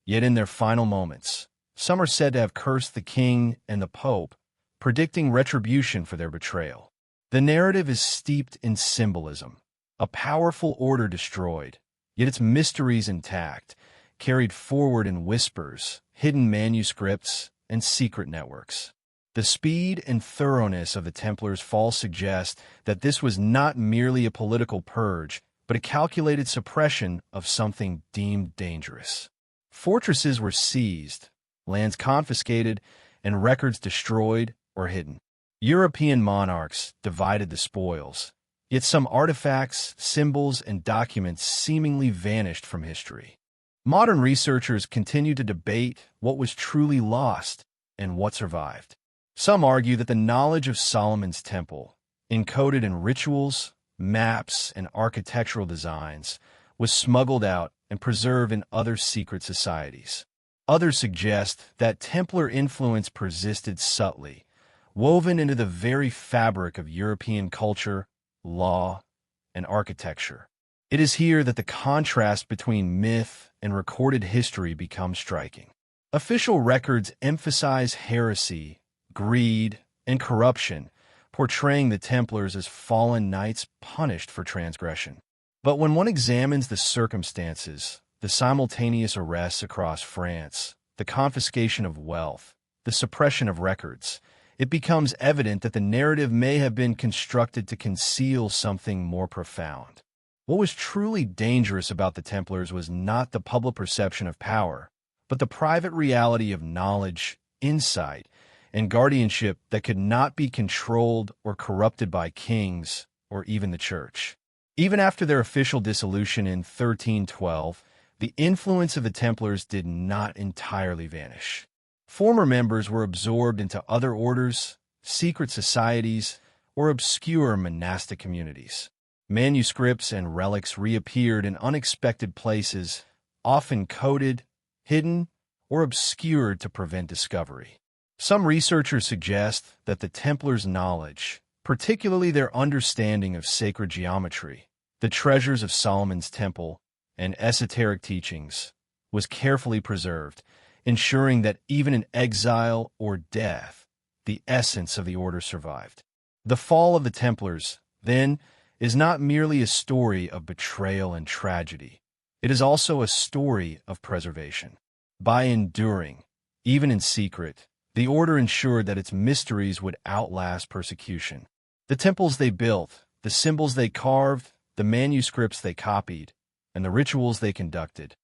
Yet in their final moments, some are said to have cursed the king and the pope, predicting retribution for their betrayal. The narrative is steeped in symbolism, a powerful order destroyed, yet its mysteries intact, carried forward in whispers, hidden manuscripts, and secret networks. The speed and thoroughness of the Templars' fall suggest that this was not merely a political purge, but a calculated suppression of something deemed dangerous. Fortresses were seized, lands confiscated, and records destroyed or hidden. European monarchs divided the spoils, yet some artifacts, symbols, and documents seemingly vanished from history. Modern researchers continue to debate what was truly lost and what survived. Some argue that the knowledge of Solomon's temple, encoded in rituals, maps, and architectural designs, was smuggled out and preserved in other secret societies. Others suggest that Templar influence persisted subtly, woven into the very fabric of European culture, law, and architecture. It is here that the contrast between myth and recorded history becomes striking. Official records emphasize heresy, greed, and corruption, portraying the Templars as fallen knights punished for transgression. But when one examines the circumstances, the simultaneous arrests across France, the confiscation of wealth, the suppression of records, it becomes evident that the narrative may have been constructed to conceal something more profound. What was truly dangerous about the Templars was not the public perception of power, but the private reality of knowledge, insight, and guardianship that could not be controlled or corrupted by kings or even the church. Even after their official dissolution in 1312, the influence of the Templars did not entirely vanish. Former members were absorbed into other orders, secret societies, or obscure monastic communities. Manuscripts and relics reappeared in unexpected places, often coded, hidden, or obscured to prevent discovery. Some researchers suggest that the Templars' knowledge, particularly their understanding of sacred geometry, the treasures of Solomon's temple, and esoteric teachings, was carefully preserved, ensuring that even in exile or death, the essence of the order survived. The fall of the Templars, then, is not merely a story of betrayal and tragedy. It is also a story of preservation. By enduring, even in secret, the order ensured that its mysteries would outlast persecution. The temples they built, the symbols they carved, the manuscripts they copied, and the rituals they conducted,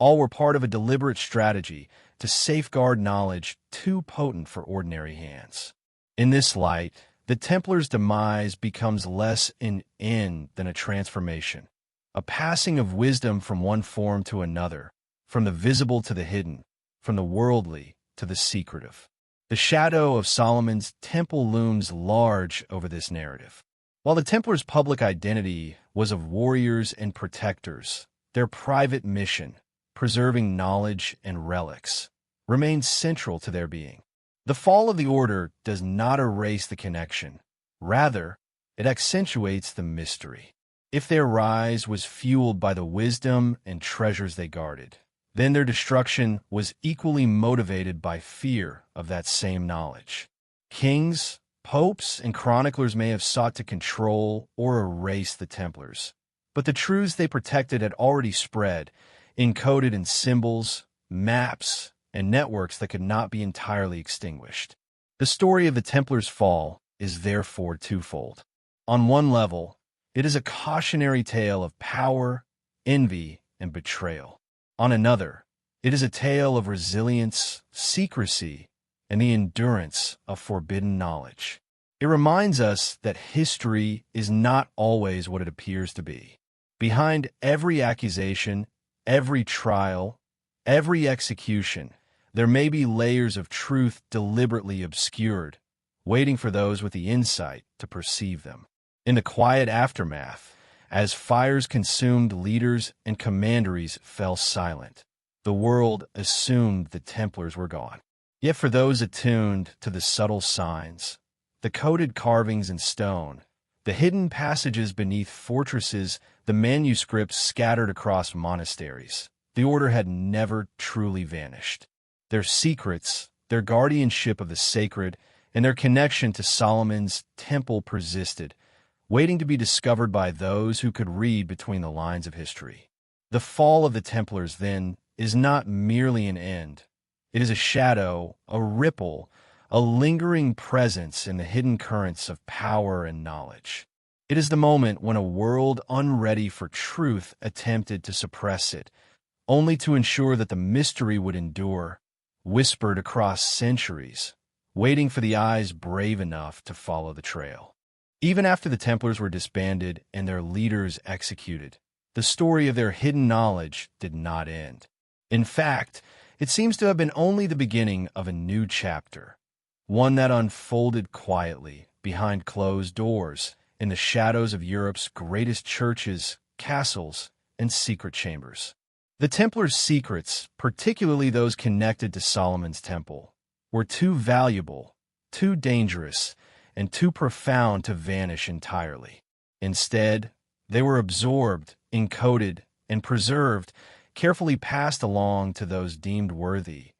all were part of a deliberate strategy to safeguard knowledge too potent for ordinary hands. In this light, the Templars' demise becomes less an end than a transformation, a passing of wisdom from one form to another, from the visible to the hidden, from the worldly to the secretive. The shadow of Solomon's temple looms large over this narrative. While the Templars' public identity was of warriors and protectors, their private mission, preserving knowledge and relics, remained central to their being. The fall of the order does not erase the connection. Rather, it accentuates the mystery. If their rise was fueled by the wisdom and treasures they guarded, then their destruction was equally motivated by fear of that same knowledge. Kings, popes, and chroniclers may have sought to control or erase the Templars, but the truths they protected had already spread, encoded in symbols, maps, and networks that could not be entirely extinguished. The story of the Templars' fall is therefore twofold. On one level, it is a cautionary tale of power, envy, and betrayal. On another, it is a tale of resilience, secrecy, and the endurance of forbidden knowledge. It reminds us that history is not always what it appears to be. Behind every accusation, every trial, every execution, there may be layers of truth deliberately obscured, waiting for those with the insight to perceive them. In the quiet aftermath, As fires consumed leaders and commanderies fell silent, the world assumed the Templars were gone. Yet for those attuned to the subtle signs, the coded carvings in stone, the hidden passages beneath fortresses, the manuscripts scattered across monasteries, the order had never truly vanished. Their secrets, their guardianship of the sacred, and their connection to Solomon's temple persisted, waiting to be discovered by those who could read between the lines of history. The fall of the Templars, then, is not merely an end. It is a shadow, a ripple, a lingering presence in the hidden currents of power and knowledge. It is the moment when a world unready for truth attempted to suppress it, only to ensure that the mystery would endure, whispered across centuries, waiting for the eyes brave enough to follow the trail. Even after the Templars were disbanded and their leaders executed, the story of their hidden knowledge did not end. In fact, it seems to have been only the beginning of a new chapter, one that unfolded quietly, behind closed doors, in the shadows of Europe's greatest churches, castles, and secret chambers. The Templars' secrets, particularly those connected to Solomon's temple, were too valuable, too dangerous, and too profound to vanish entirely. Instead, they were absorbed, encoded, and preserved, carefully passed along to those deemed worthy,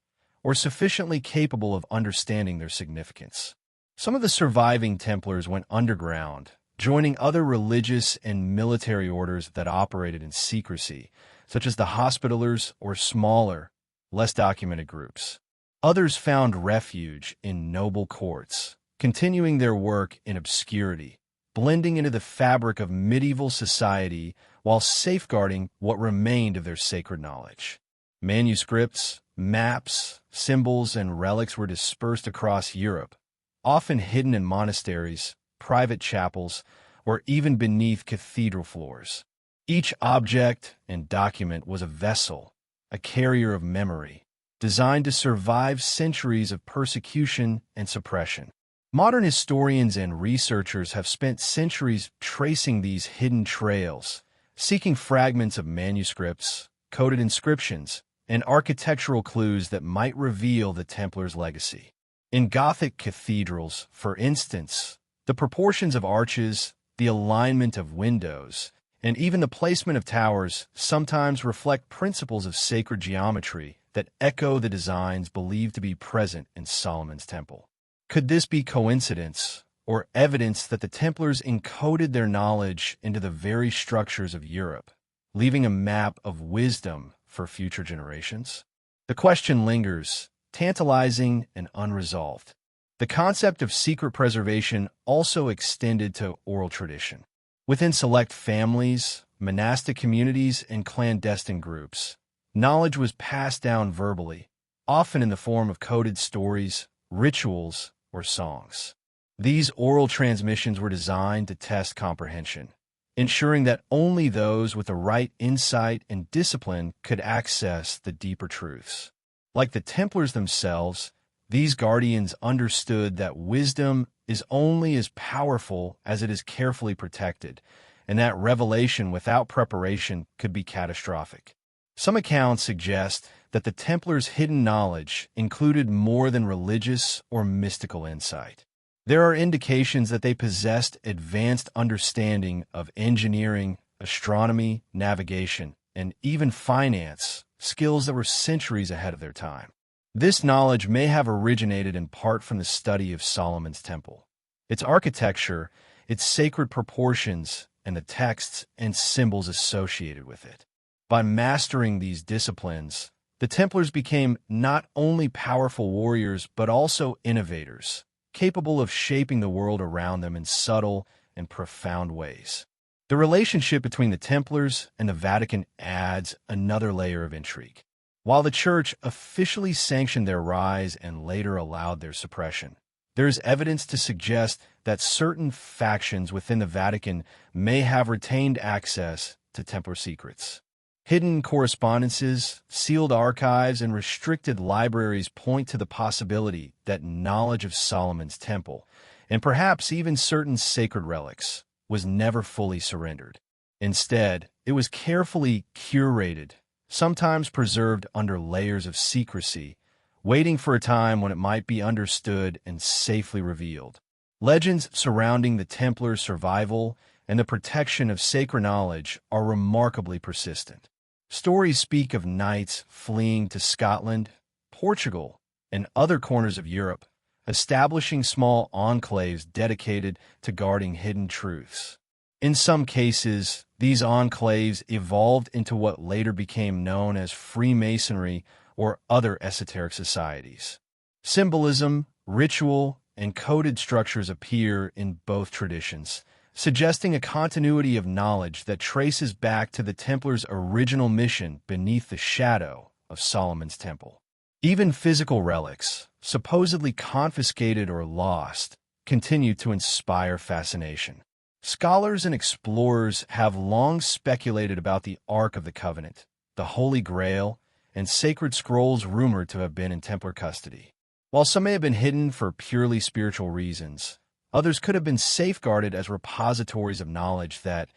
or sufficiently capable of understanding their significance. Some of the surviving Templars went underground, joining other religious and military orders that operated in secrecy, such as the Hospitallers or smaller, less documented groups. Others found refuge in noble courts, continuing their work in obscurity, blending into the fabric of medieval society while safeguarding what remained of their sacred knowledge. Manuscripts, maps, symbols, and relics were dispersed across Europe, often hidden in monasteries, private chapels, or even beneath cathedral floors. Each object and document was a vessel, a carrier of memory, designed to survive centuries of persecution and suppression. Modern historians and researchers have spent centuries tracing these hidden trails, seeking fragments of manuscripts, coded inscriptions, and architectural clues that might reveal the Templars' legacy. In Gothic cathedrals, for instance, the proportions of arches, the alignment of windows, and even the placement of towers sometimes reflect principles of sacred geometry that echo the designs believed to be present in Solomon's temple. Could this be coincidence or evidence that the Templars encoded their knowledge into the very structures of Europe, leaving a map of wisdom for future generations? The question lingers, tantalizing and unresolved. The concept of secret preservation also extended to oral tradition. Within select families, monastic communities, and clandestine groups, knowledge was passed down verbally, often in the form of coded stories, rituals, or songs. These oral transmissions were designed to test comprehension, ensuring that only those with the right insight and discipline could access the deeper truths. Like the Templars themselves, these guardians understood that wisdom is only as powerful as it is carefully protected, and that revelation without preparation could be catastrophic. Some accounts suggest that the Templars' hidden knowledge included more than religious or mystical insight. There are indications that they possessed advanced understanding of engineering, astronomy, navigation, and even finance, skills that were centuries ahead of their time. This knowledge may have originated in part from the study of Solomon's temple, its architecture, its sacred proportions, and the texts and symbols associated with it. By mastering these disciplines, the Templars became not only powerful warriors but also innovators, capable of shaping the world around them in subtle and profound ways. The relationship between the Templars and the Vatican adds another layer of intrigue. While the Church officially sanctioned their rise and later allowed their suppression, there is evidence to suggest that certain factions within the Vatican may have retained access to Templar secrets. Hidden correspondences, sealed archives, and restricted libraries point to the possibility that knowledge of Solomon's temple, and perhaps even certain sacred relics, was never fully surrendered. Instead, it was carefully curated, sometimes preserved under layers of secrecy, waiting for a time when it might be understood and safely revealed. Legends surrounding the Templars' survival and the protection of sacred knowledge are remarkably persistent. Stories speak of knights fleeing to Scotland, Portugal, and other corners of Europe, establishing small enclaves dedicated to guarding hidden truths. In some cases, these enclaves evolved into what later became known as Freemasonry or other esoteric societies. Symbolism, ritual, and coded structures appear in both traditions, suggesting a continuity of knowledge that traces back to the Templars' original mission beneath the shadow of Solomon's Temple. Even physical relics, supposedly confiscated or lost, continue to inspire fascination. Scholars and explorers have long speculated about the Ark of the Covenant, the Holy Grail, and sacred scrolls rumored to have been in Templar custody. While some may have been hidden for purely spiritual reasons, others could have been safeguarded as repositories of knowledge that,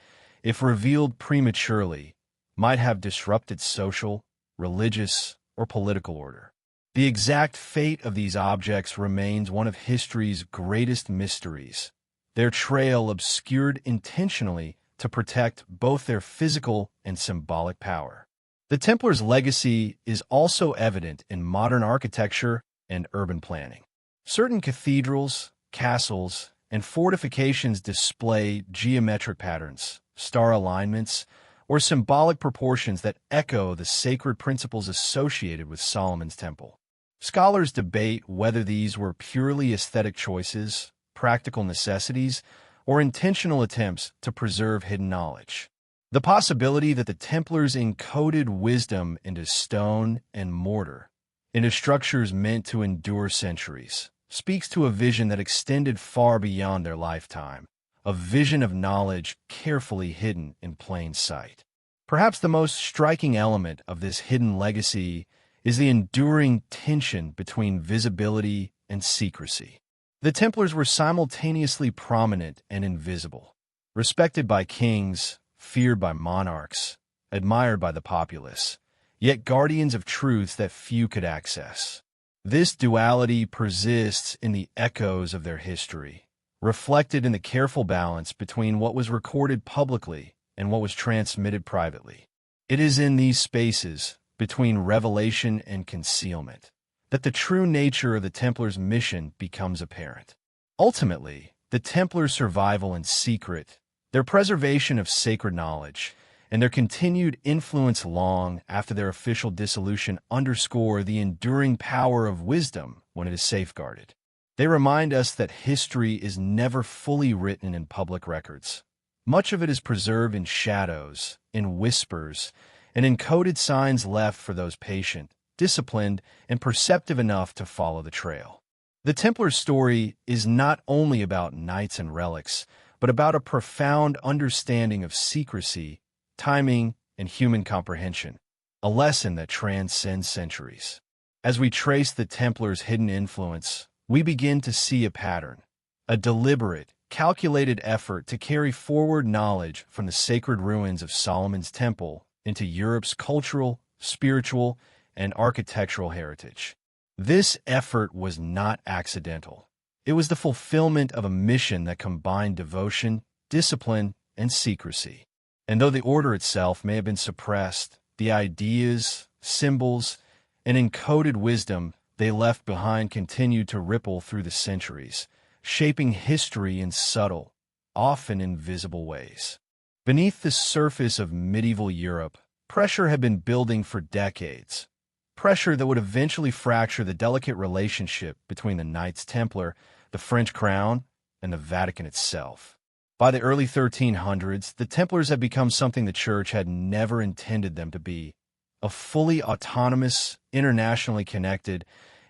if revealed prematurely, might have disrupted social, religious, or political order. The exact fate of these objects remains one of history's greatest mysteries, their trail obscured intentionally to protect both their physical and symbolic power. The Templars' legacy is also evident in modern architecture and urban planning. Certain cathedrals, castles, and fortifications display geometric patterns, star alignments, or symbolic proportions that echo the sacred principles associated with Solomon's Temple. Scholars debate whether these were purely aesthetic choices, practical necessities, or intentional attempts to preserve hidden knowledge. The possibility that the Templars encoded wisdom into stone and mortar, into structures meant to endure centuries, speaks to a vision that extended far beyond their lifetime, a vision of knowledge carefully hidden in plain sight. Perhaps the most striking element of this hidden legacy is the enduring tension between visibility and secrecy. The Templars were simultaneously prominent and invisible, respected by kings, feared by monarchs, admired by the populace, yet guardians of truths that few could access. This duality persists in the echoes of their history, reflected in the careful balance between what was recorded publicly and what was transmitted privately. It is in these spaces, between revelation and concealment, that the true nature of the Templars' mission becomes apparent. Ultimately, the Templars' survival in secret, their preservation of sacred knowledge, and their continued influence long after their official dissolution underscore the enduring power of wisdom when it is safeguarded. They remind us that history is never fully written in public records. Much of it is preserved in shadows, in whispers, and in coded signs left for those patient, disciplined, and perceptive enough to follow the trail. The Templar's story is not only about knights and relics, but about a profound understanding of secrecy, timing, and human comprehension, a lesson that transcends centuries. As we trace the Templars' hidden influence, we begin to see a pattern, a deliberate, calculated effort to carry forward knowledge from the sacred ruins of Solomon's Temple into Europe's cultural, spiritual, and architectural heritage. This effort was not accidental. It was the fulfillment of a mission that combined devotion, discipline, and secrecy. And though the order itself may have been suppressed, the ideas, symbols, and encoded wisdom they left behind continued to ripple through the centuries, shaping history in subtle, often invisible ways. Beneath the surface of medieval Europe, pressure had been building for decades. Pressure that would eventually fracture the delicate relationship between the Knights Templar, the French crown, and the Vatican itself. By the early 1300s, the Templars had become something the Church had never intended them to be, a fully autonomous, internationally connected,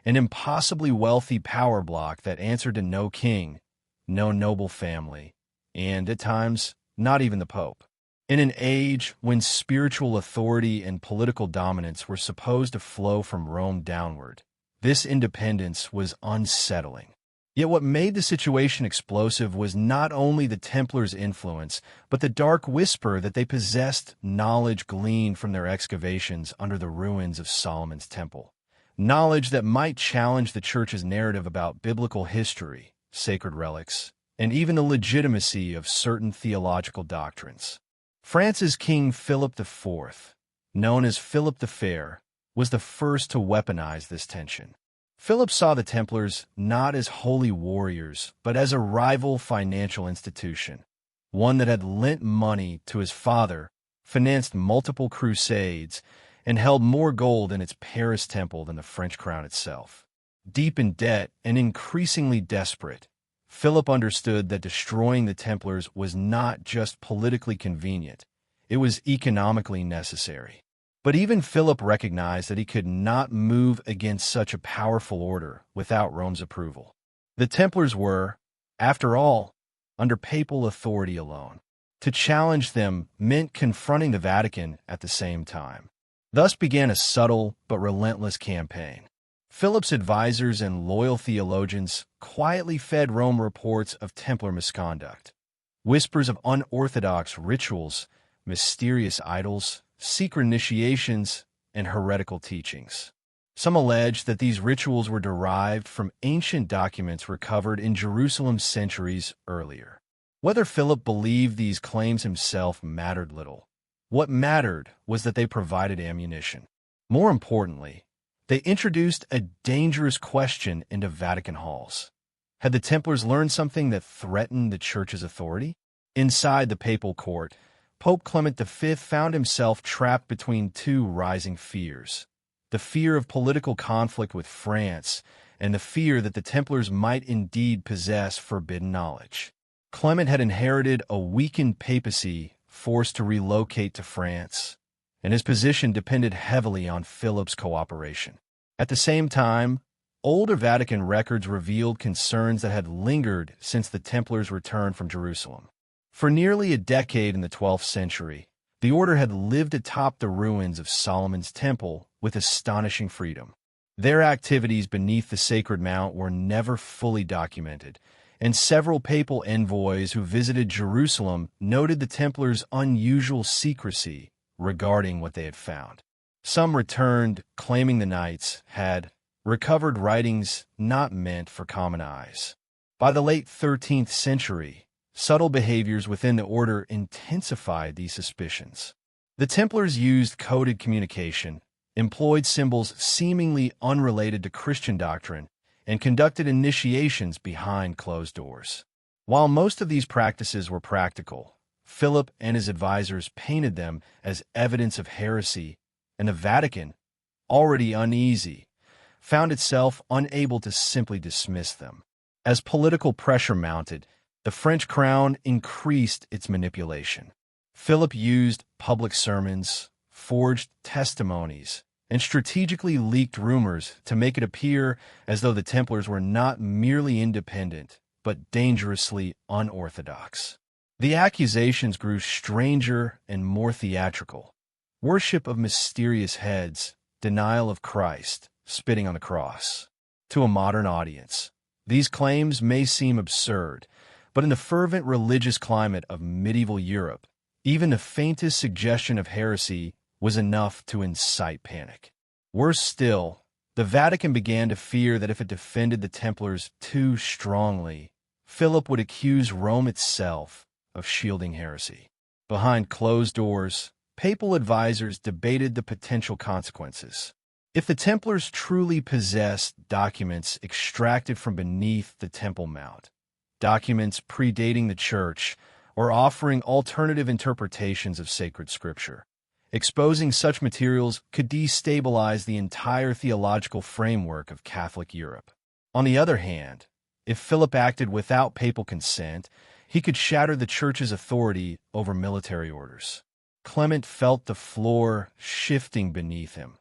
and impossibly wealthy power block that answered to no king, no noble family, and, at times, not even the Pope. In an age when spiritual authority and political dominance were supposed to flow from Rome downward, this independence was unsettling. Yet what made the situation explosive was not only the Templars' influence, but the dark whisper that they possessed knowledge gleaned from their excavations under the ruins of Solomon's Temple. Knowledge that might challenge the Church's narrative about biblical history, sacred relics, and even the legitimacy of certain theological doctrines. France's King Philip IV, known as Philip the Fair, was the first to weaponize this tension. Philip saw the Templars not as holy warriors, but as a rival financial institution, one that had lent money to his father, financed multiple crusades, and held more gold in its Paris temple than the French crown itself. Deep in debt and increasingly desperate, Philip understood that destroying the Templars was not just politically convenient, it was economically necessary. But even Philip recognized that he could not move against such a powerful order without Rome's approval. The Templars were, after all, under papal authority alone. To challenge them meant confronting the Vatican at the same time. Thus began a subtle but relentless campaign. Philip's advisors and loyal theologians quietly fed Rome reports of Templar misconduct, whispers of unorthodox rituals, mysterious idols, secret initiations, and heretical teachings. Some allege that these rituals were derived from ancient documents recovered in Jerusalem centuries earlier. Whether Philip believed these claims himself mattered little. What mattered was that they provided ammunition. More importantly, they introduced a dangerous question into Vatican halls. Had the Templars learned something that threatened the Church's authority? Inside the papal court, Pope Clement V found himself trapped between two rising fears: the fear of political conflict with France and the fear that the Templars might indeed possess forbidden knowledge. Clement had inherited a weakened papacy forced to relocate to France, and his position depended heavily on Philip's cooperation. At the same time, older Vatican records revealed concerns that had lingered since the Templars' return from Jerusalem. For nearly a decade in the 12th century, the order had lived atop the ruins of Solomon's Temple with astonishing freedom. Their activities beneath the Sacred Mount were never fully documented, and several papal envoys who visited Jerusalem noted the Templars' unusual secrecy regarding what they had found. Some returned, claiming the Knights had recovered writings not meant for common eyes. By the late 13th century, subtle behaviors within the order intensified these suspicions. The Templars used coded communication, employed symbols seemingly unrelated to Christian doctrine, and conducted initiations behind closed doors. While most of these practices were practical, Philip and his advisors painted them as evidence of heresy, and the Vatican, already uneasy, found itself unable to simply dismiss them. As political pressure mounted, the French crown increased its manipulation. Philip used public sermons, forged testimonies, and strategically leaked rumors to make it appear as though the Templars were not merely independent, but dangerously unorthodox. The accusations grew stranger and more theatrical. Worship of mysterious heads, denial of Christ, spitting on the cross. To a modern audience, these claims may seem absurd, but in the fervent religious climate of medieval Europe, even the faintest suggestion of heresy was enough to incite panic. Worse still, the Vatican began to fear that if it defended the Templars too strongly, Philip would accuse Rome itself of shielding heresy. Behind closed doors, papal advisors debated the potential consequences. If the Templars truly possessed documents extracted from beneath the Temple Mount, documents predating the Church, or offering alternative interpretations of sacred scripture, exposing such materials could destabilize the entire theological framework of Catholic Europe. On the other hand, if Philip acted without papal consent, he could shatter the Church's authority over military orders. Clement felt the floor shifting beneath him.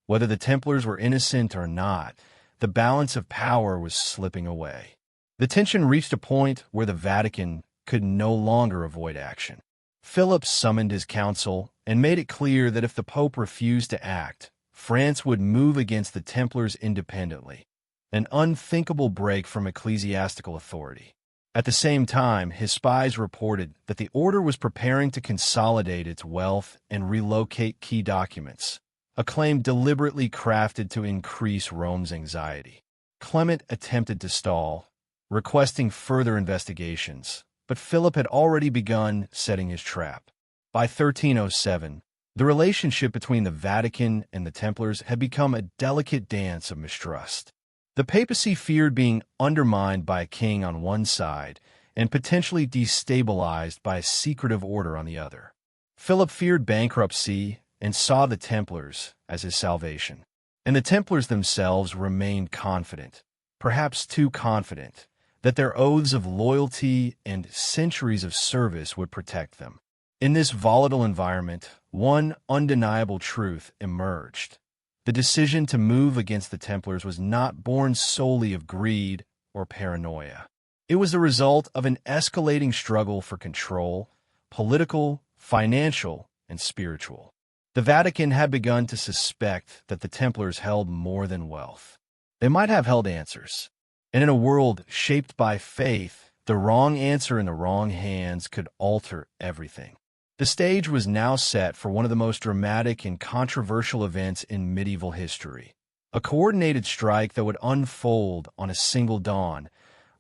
Whether the Templars were innocent or not, the balance of power was slipping away. The tension reached a point where the Vatican could no longer avoid action. Philip summoned his council and made it clear that if the Pope refused to act, France would move against the Templars independently. an unthinkable break from ecclesiastical authority. At the same time, his spies reported that the order was preparing to consolidate its wealth and relocate key documents, a claim deliberately crafted to increase Rome's anxiety. Clement attempted to stall, requesting further investigations, but Philip had already begun setting his trap. By 1307, the relationship between the Vatican and the Templars had become a delicate dance of mistrust. The papacy feared being undermined by a king on one side and potentially destabilized by a secretive order on the other. Philip feared bankruptcy and saw the Templars as his salvation. And the Templars themselves remained confident, perhaps too confident, that their oaths of loyalty and centuries of service would protect them. In this volatile environment, one undeniable truth emerged. The decision to move against the Templars was not born solely of greed or paranoia. It was the result of an escalating struggle for control, political, financial, and spiritual. The Vatican had begun to suspect that the Templars held more than wealth. They might have held answers. And in a world shaped by faith, the wrong answer in the wrong hands could alter everything. The stage was now set for one of the most dramatic and controversial events in medieval history. A coordinated strike that would unfold on a single dawn,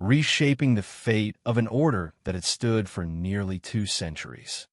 reshaping the fate of an order that had stood for nearly 2 centuries.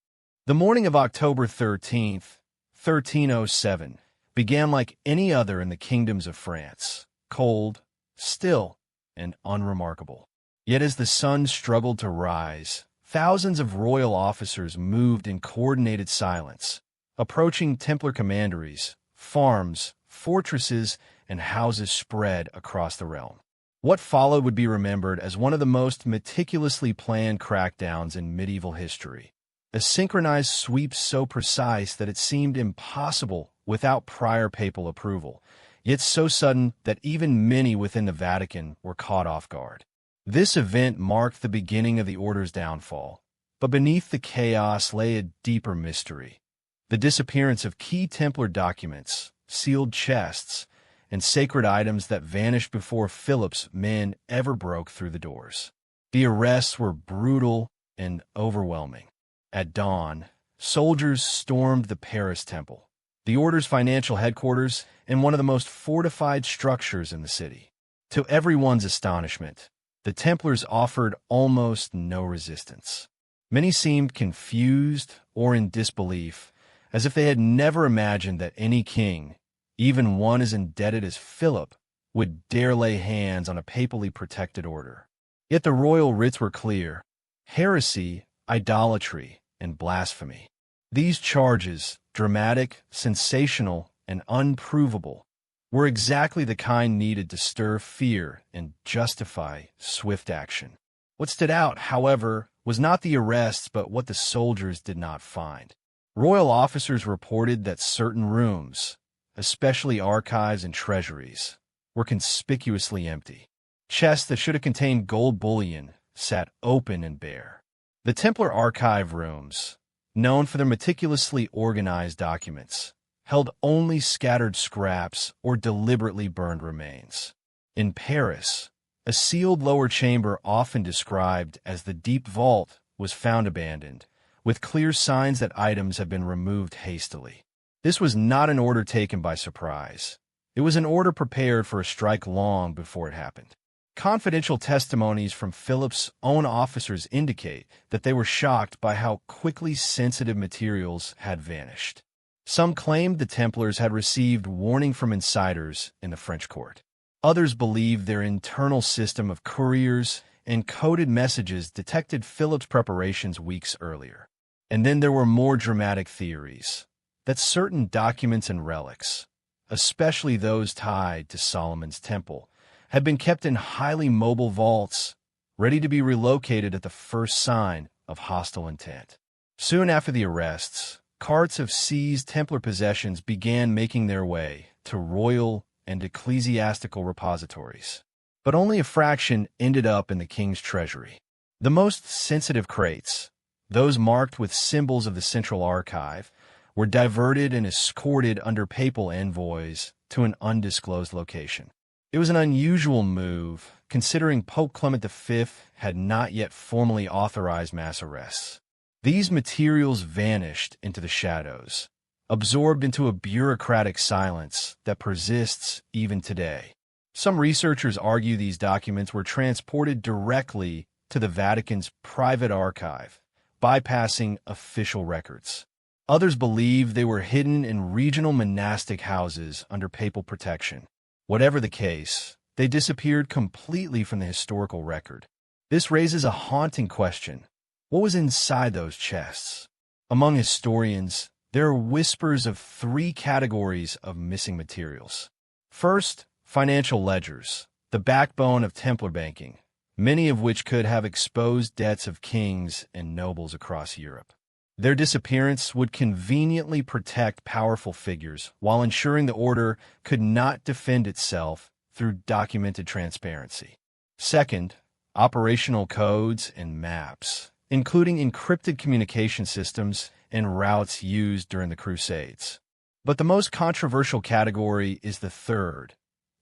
The morning of October 13th, 1307, began like any other in the kingdoms of France, cold, still, and unremarkable. Yet as the sun struggled to rise, thousands of royal officers moved in coordinated silence, approaching Templar commanderies, farms, fortresses, and houses spread across the realm. What followed would be remembered as one of the most meticulously planned crackdowns in medieval history. A synchronized sweep so precise that it seemed impossible without prior papal approval, yet so sudden that even many within the Vatican were caught off guard. This event marked the beginning of the order's downfall, but beneath the chaos lay a deeper mystery. The disappearance of key Templar documents, sealed chests, and sacred items that vanished before Philip's men ever broke through the doors. The arrests were brutal and overwhelming. At dawn, soldiers stormed the Paris Temple, the order's financial headquarters and one of the most fortified structures in the city. To everyone's astonishment, the Templars offered almost no resistance. Many seemed confused or in disbelief, as if they had never imagined that any king, even one as indebted as Philip, would dare lay hands on a papally protected order. Yet the royal writs were clear: heresy, idolatry, and blasphemy. These charges, dramatic, sensational, and unprovable, were exactly the kind needed to stir fear and justify swift action. What stood out, however, was not the arrests but what the soldiers did not find. Royal officers reported that certain rooms, especially archives and treasuries, were conspicuously empty. Chests that should have contained gold bullion sat open and bare. The Templar archive rooms, known for their meticulously organized documents, held only scattered scraps or deliberately burned remains. In Paris, a sealed lower chamber often described as the deep vault was found abandoned, with clear signs that items had been removed hastily. This was not an order taken by surprise. It was an order prepared for a strike long before it happened. Confidential testimonies from Philip's own officers indicate that they were shocked by how quickly sensitive materials had vanished. Some claimed the Templars had received warning from insiders in the French court. Others believed their internal system of couriers and coded messages detected Philip's preparations weeks earlier. And then there were more dramatic theories that certain documents and relics, especially those tied to Solomon's temple, had been kept in highly mobile vaults, ready to be relocated at the first sign of hostile intent. Soon after the arrests, carts of seized Templar possessions began making their way to royal and ecclesiastical repositories. But only a fraction ended up in the king's treasury. The most sensitive crates, those marked with symbols of the central archive, were diverted and escorted under papal envoys to an undisclosed location. It was an unusual move, considering Pope Clement V had not yet formally authorized mass arrests. These materials vanished into the shadows, absorbed into a bureaucratic silence that persists even today. Some researchers argue these documents were transported directly to the Vatican's private archive, bypassing official records. Others believe they were hidden in regional monastic houses under papal protection. Whatever the case, they disappeared completely from the historical record. This raises a haunting question. What was inside those chests? Among historians, there are whispers of three categories of missing materials. First, financial ledgers, the backbone of Templar banking, many of which could have exposed debts of kings and nobles across Europe. Their disappearance would conveniently protect powerful figures while ensuring the order could not defend itself through documented transparency. Second, operational codes and maps, including encrypted communication systems and routes used during the Crusades. But the most controversial category is the third,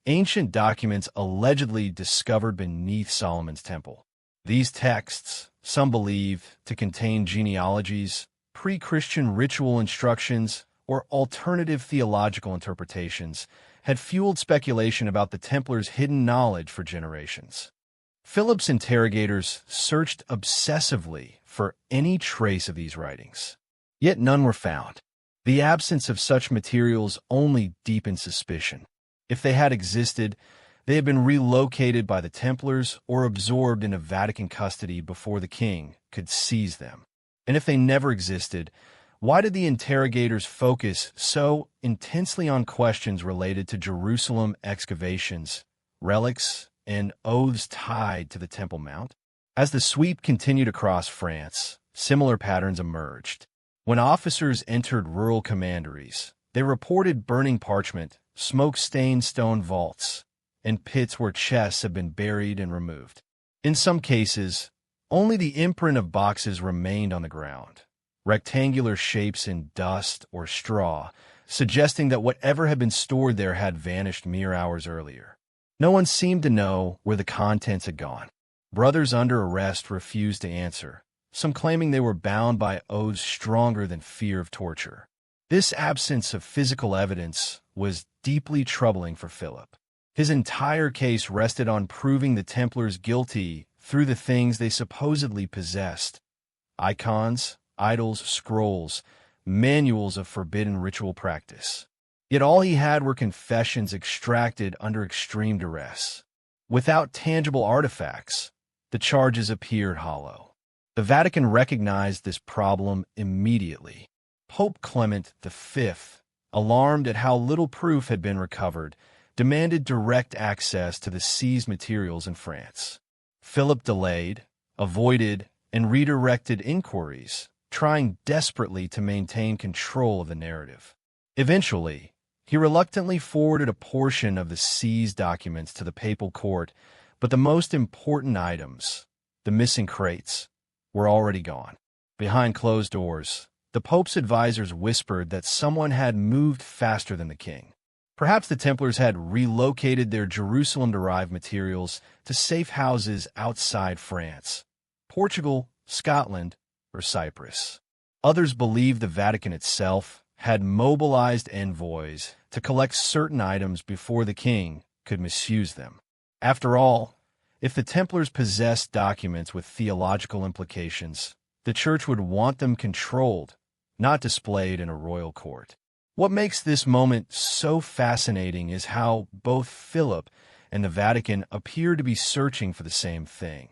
ancient documents allegedly discovered beneath Solomon's temple. These texts, some believe to contain genealogies, pre-Christian ritual instructions, or alternative theological interpretations, had fueled speculation about the Templars' hidden knowledge for generations. Philip's interrogators searched obsessively for any trace of these writings, yet none were found. The absence of such materials only deepened suspicion. If they had existed, they had been relocated by the Templars or absorbed into Vatican custody before the king could seize them. And if they never existed, why did the interrogators focus so intensely on questions related to Jerusalem excavations, relics, and oaths tied to the Temple Mount? As the sweep continued across France, similar patterns emerged. When officers entered rural commanderies, they reported burning parchment, smoke-stained stone vaults, and pits where chests had been buried and removed. In some cases, only the imprint of boxes remained on the ground, rectangular shapes in dust or straw, suggesting that whatever had been stored there had vanished mere hours earlier. No one seemed to know where the contents had gone. Brothers under arrest refused to answer, some claiming they were bound by oaths stronger than fear of torture. This absence of physical evidence was deeply troubling for Philip. His entire case rested on proving the Templars guilty through the things they supposedly possessed: icons, idols, scrolls, manuals of forbidden ritual practice. Yet all he had were confessions extracted under extreme duress. Without tangible artifacts, the charges appeared hollow. The Vatican recognized this problem immediately. Pope Clement V, alarmed at how little proof had been recovered, demanded direct access to the seized materials in France. Philip delayed, avoided, and redirected inquiries, trying desperately to maintain control of the narrative. Eventually, he reluctantly forwarded a portion of the seized documents to the papal court, but the most important items, the missing crates, were already gone. Behind closed doors, the Pope's advisors whispered that someone had moved faster than the king. Perhaps the Templars had relocated their Jerusalem-derived materials to safe houses outside France, Portugal, Scotland, or Cyprus. Others believed the Vatican itself had mobilized envoys to collect certain items before the king could misuse them. After all, if the Templars possessed documents with theological implications, the Church would want them controlled, not displayed in a royal court. What makes this moment so fascinating is how both Philip and the Vatican appear to be searching for the same thing,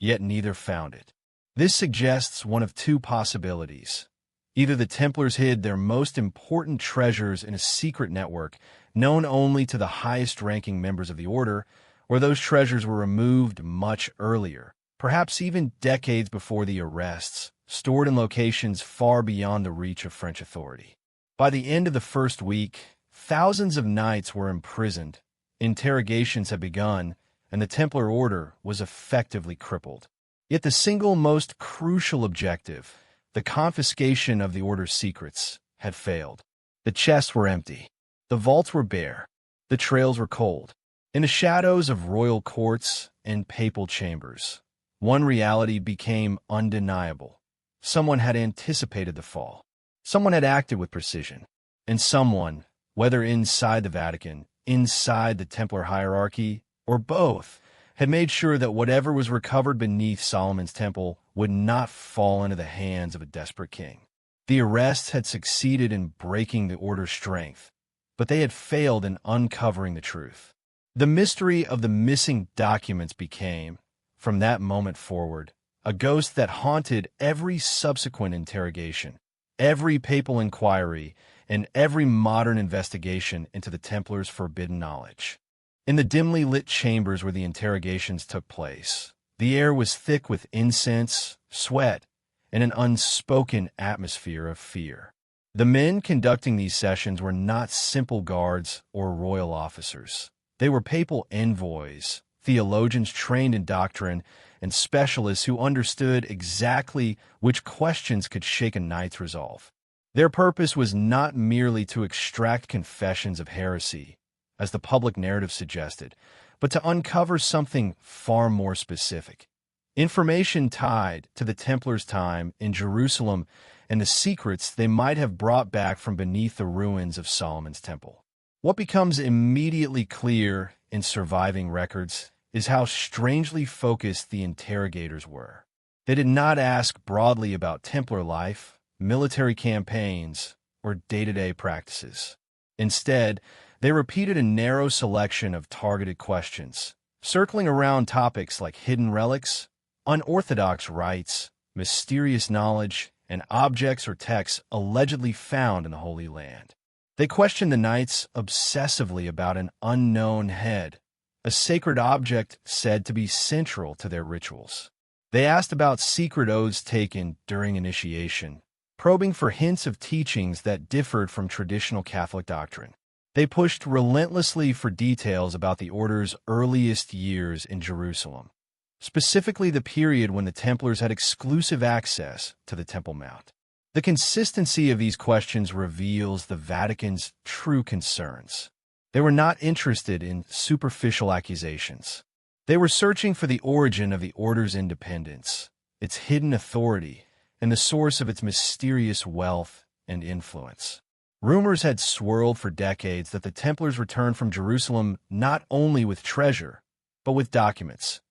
yet neither found it. This suggests one of two possibilities. Either the Templars hid their most important treasures in a secret network known only to the highest-ranking members of the order, or those treasures were removed much earlier, perhaps even decades before the arrests, stored in locations far beyond the reach of French authority. By the end of the first week, thousands of knights were imprisoned, interrogations had begun, and the Templar order was effectively crippled. Yet the single most crucial objective, the confiscation of the order's secrets, had failed. The chests were empty. The vaults were bare. The trails were cold. In the shadows of royal courts and papal chambers, one reality became undeniable. Someone had anticipated the fall. Someone had acted with precision. And someone, whether inside the Vatican, inside the Templar hierarchy, or both, had made sure that whatever was recovered beneath Solomon's temple would not fall into the hands of a desperate king. The arrests had succeeded in breaking the order's strength, but they had failed in uncovering the truth. The mystery of the missing documents became, from that moment forward, a ghost that haunted every subsequent interrogation, every papal inquiry, and every modern investigation into the Templars' forbidden knowledge. In the dimly lit chambers where the interrogations took place, the air was thick with incense, sweat, and an unspoken atmosphere of fear. The men conducting these sessions were not simple guards or royal officers. They were papal envoys, theologians trained in doctrine, and specialists who understood exactly which questions could shake a knight's resolve. Their purpose was not merely to extract confessions of heresy, as the public narrative suggested, but to uncover something far more specific. Information tied to the Templars' time in Jerusalem and the secrets they might have brought back from beneath the ruins of Solomon's temple. What becomes immediately clear in surviving records is how strangely focused the interrogators were. They did not ask broadly about Templar life, military campaigns, or day-to-day practices. Instead, they repeated a narrow selection of targeted questions, circling around topics like hidden relics, unorthodox rites, mysterious knowledge, and objects or texts allegedly found in the Holy Land. They questioned the knights obsessively about an unknown head, a sacred object said to be central to their rituals. They asked about secret oaths taken during initiation, probing for hints of teachings that differed from traditional Catholic doctrine. They pushed relentlessly for details about the order's earliest years in Jerusalem, specifically the period when the Templars had exclusive access to the Temple Mount. The consistency of these questions reveals the Vatican's true concerns. They were not interested in superficial accusations. They were searching for the origin of the order's independence, its hidden authority, and the source of its mysterious wealth and influence. Rumors had swirled for decades that the Templars returned from Jerusalem not only with treasure, but with documents,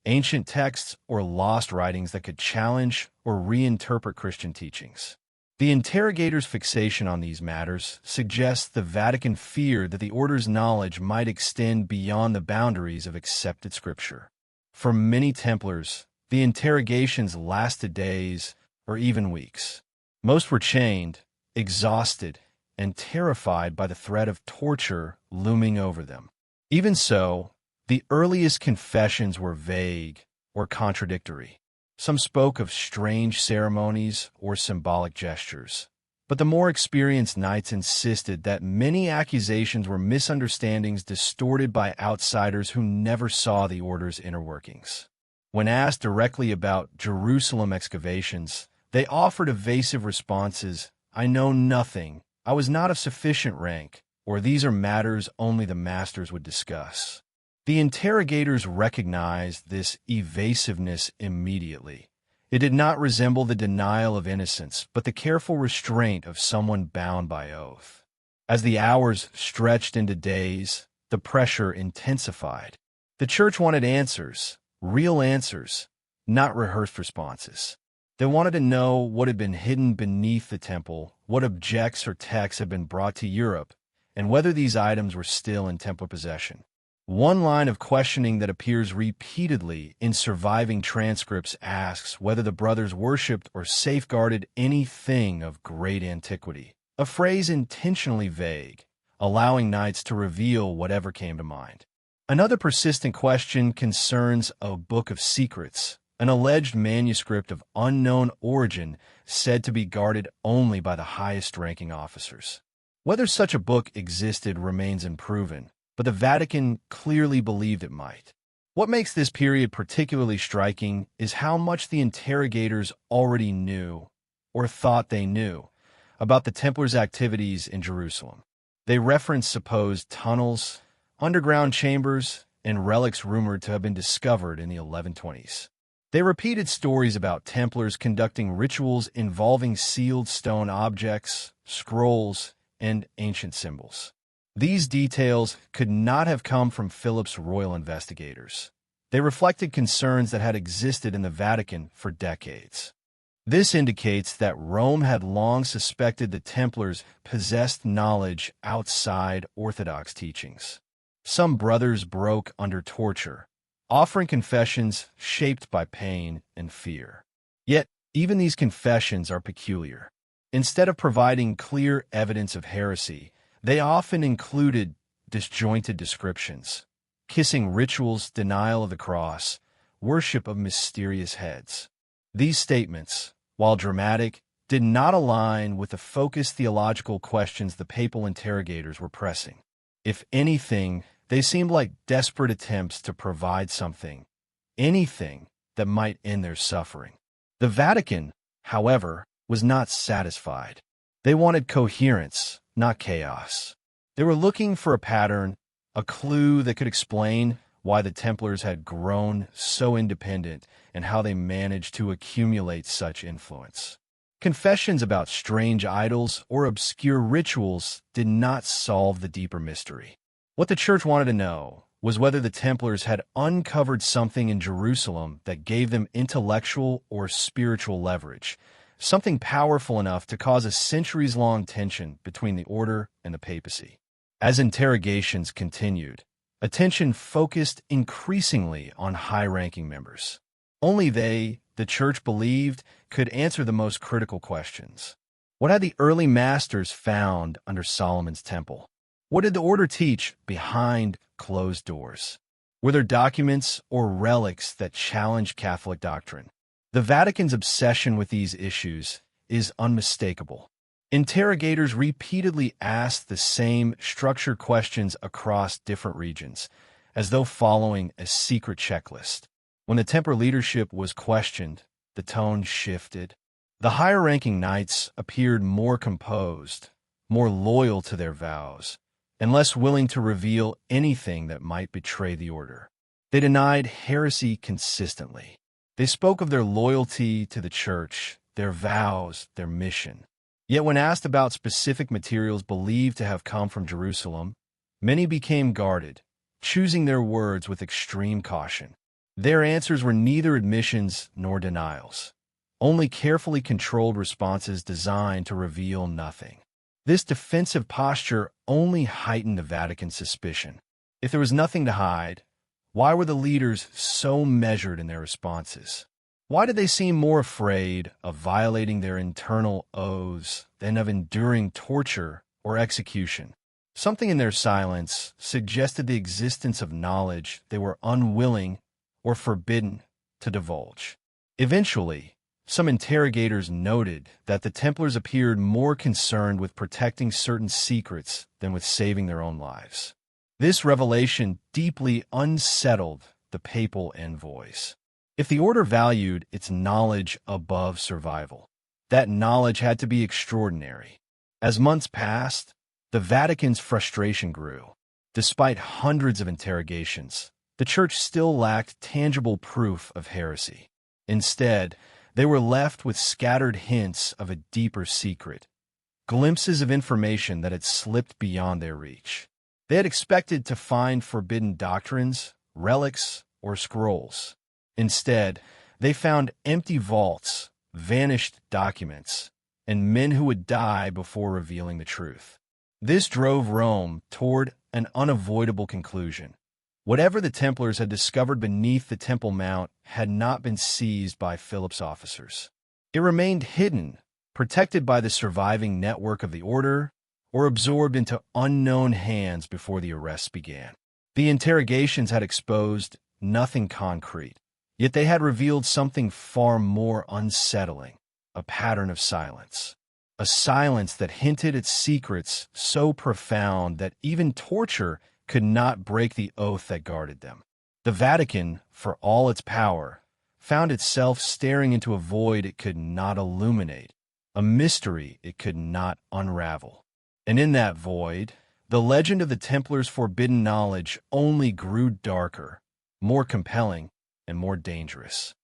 ancient texts, or lost writings that could challenge or reinterpret Christian teachings. The interrogators' fixation on these matters suggests the Vatican feared that the order's knowledge might extend beyond the boundaries of accepted scripture. For many Templars, the interrogations lasted days or even weeks. Most were chained, exhausted, and terrified by the threat of torture looming over them. Even so, the earliest confessions were vague or contradictory. Some spoke of strange ceremonies or symbolic gestures, but the more experienced knights insisted that many accusations were misunderstandings distorted by outsiders who never saw the order's inner workings. When asked directly about Jerusalem excavations, they offered evasive responses: "I know nothing, I was not of sufficient rank," or "These are matters only the masters would discuss." The interrogators recognized this evasiveness immediately. It did not resemble the denial of innocence, but the careful restraint of someone bound by oath. As the hours stretched into days, the pressure intensified. The church wanted answers, real answers, not rehearsed responses. They wanted to know what had been hidden beneath the temple, what objects or texts had been brought to Europe, and whether these items were still in Templar possession. One line of questioning that appears repeatedly in surviving transcripts asks whether the brothers worshipped or safeguarded anything of great antiquity, a phrase intentionally vague, allowing knights to reveal whatever came to mind. Another persistent question concerns a book of secrets, an alleged manuscript of unknown origin said to be guarded only by the highest-ranking officers. Whether such a book existed remains unproven, but the Vatican clearly believed it might. What makes this period particularly striking is how much the interrogators already knew, or thought they knew, about the Templars' activities in Jerusalem. They referenced supposed tunnels, underground chambers, and relics rumored to have been discovered in the 1120s. They repeated stories about Templars conducting rituals involving sealed stone objects, scrolls, and ancient symbols. These details could not have come from Philip's royal investigators. They reflected concerns that had existed in the Vatican for decades. This indicates that Rome had long suspected the Templars possessed knowledge outside Orthodox teachings. Some brothers broke under torture, offering confessions shaped by pain and fear. Yet, even these confessions are peculiar. Instead of providing clear evidence of heresy, they often included disjointed descriptions: kissing rituals, denial of the cross, worship of mysterious heads. These statements, while dramatic, did not align with the focused theological questions the papal interrogators were pressing. If anything, they seemed like desperate attempts to provide something, anything, that might end their suffering. The Vatican, however, was not satisfied. They wanted coherence, not chaos. They were looking for a pattern, a clue that could explain why the Templars had grown so independent and how they managed to accumulate such influence. Confessions about strange idols or obscure rituals did not solve the deeper mystery. What the Church wanted to know was whether the Templars had uncovered something in Jerusalem that gave them intellectual or spiritual leverage, something powerful enough to cause a centuries-long tension between the order and the papacy. As interrogations continued, attention focused increasingly on high-ranking members. Only they, the Church believed, could answer the most critical questions. What had the early masters found under Solomon's temple? What did the order teach behind closed doors? Were there documents or relics that challenged Catholic doctrine? The Vatican's obsession with these issues is unmistakable. Interrogators repeatedly asked the same structured questions across different regions, as though following a secret checklist. When the Templar leadership was questioned, the tone shifted. The higher-ranking knights appeared more composed, more loyal to their vows, and less willing to reveal anything that might betray the order. They denied heresy consistently. They spoke of their loyalty to the Church, their vows, their mission. Yet when asked about specific materials believed to have come from Jerusalem, many became guarded, choosing their words with extreme caution. Their answers were neither admissions nor denials, only carefully controlled responses designed to reveal nothing. This defensive posture only heightened the Vatican's suspicion. If there was nothing to hide, why were the leaders so measured in their responses? Why did they seem more afraid of violating their internal oaths than of enduring torture or execution? Something in their silence suggested the existence of knowledge they were unwilling or forbidden to divulge. Eventually, some interrogators noted that the Templars appeared more concerned with protecting certain secrets than with saving their own lives. This revelation deeply unsettled the papal envoys. If the order valued its knowledge above survival, that knowledge had to be extraordinary. As months passed, the Vatican's frustration grew. Despite hundreds of interrogations, the Church still lacked tangible proof of heresy. Instead, they were left with scattered hints of a deeper secret, glimpses of information that had slipped beyond their reach. They had expected to find forbidden doctrines, relics, or scrolls. Instead, they found empty vaults, vanished documents, and men who would die before revealing the truth. This drove Rome toward an unavoidable conclusion. Whatever the Templars had discovered beneath the Temple Mount had not been seized by Philip's officers. It remained hidden, protected by the surviving network of the order, or absorbed into unknown hands before the arrests began. The interrogations had exposed nothing concrete, yet they had revealed something far more unsettling, a pattern of silence. A silence that hinted at secrets so profound that even torture could not break the oath that guarded them. The Vatican, for all its power, found itself staring into a void it could not illuminate, a mystery it could not unravel. And in that void, The legend of the Templars' forbidden knowledge only grew darker, more compelling, and more dangerous.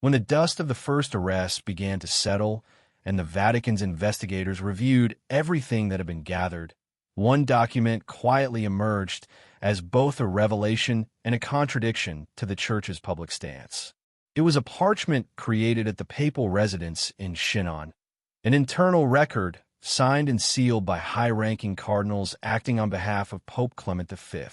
When the dust of the first arrests began to settle and the Vatican's investigators reviewed everything that had been gathered, one document quietly emerged as both a revelation and a contradiction to the Church's public stance. It was a parchment created at the papal residence in Chinon, an internal record signed and sealed by high-ranking cardinals acting on behalf of Pope Clement V.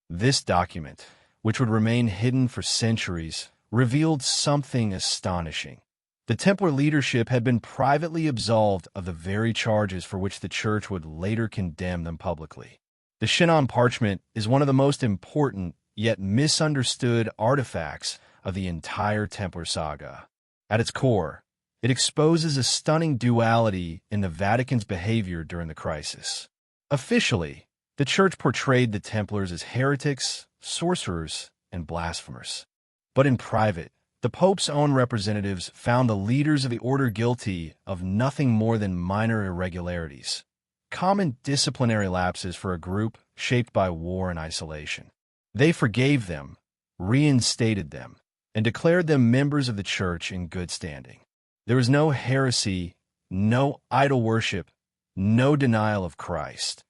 This document, which would remain hidden for centuries, revealed something astonishing. The Templar leadership had been privately absolved of the very charges for which the Church would later condemn them publicly. The Chinon parchment is one of the most important yet misunderstood artifacts of the entire Templar saga. At its core, it exposes a stunning duality in the Vatican's behavior during the crisis. Officially, the Church portrayed the Templars as heretics, sorcerers, and blasphemers. But in private, the Pope's own representatives found the leaders of the order guilty of nothing more than minor irregularities, common disciplinary lapses for a group shaped by war and isolation. They forgave them, reinstated them, and declared them members of the Church in good standing. There was no heresy, no idol worship, no denial of Christ,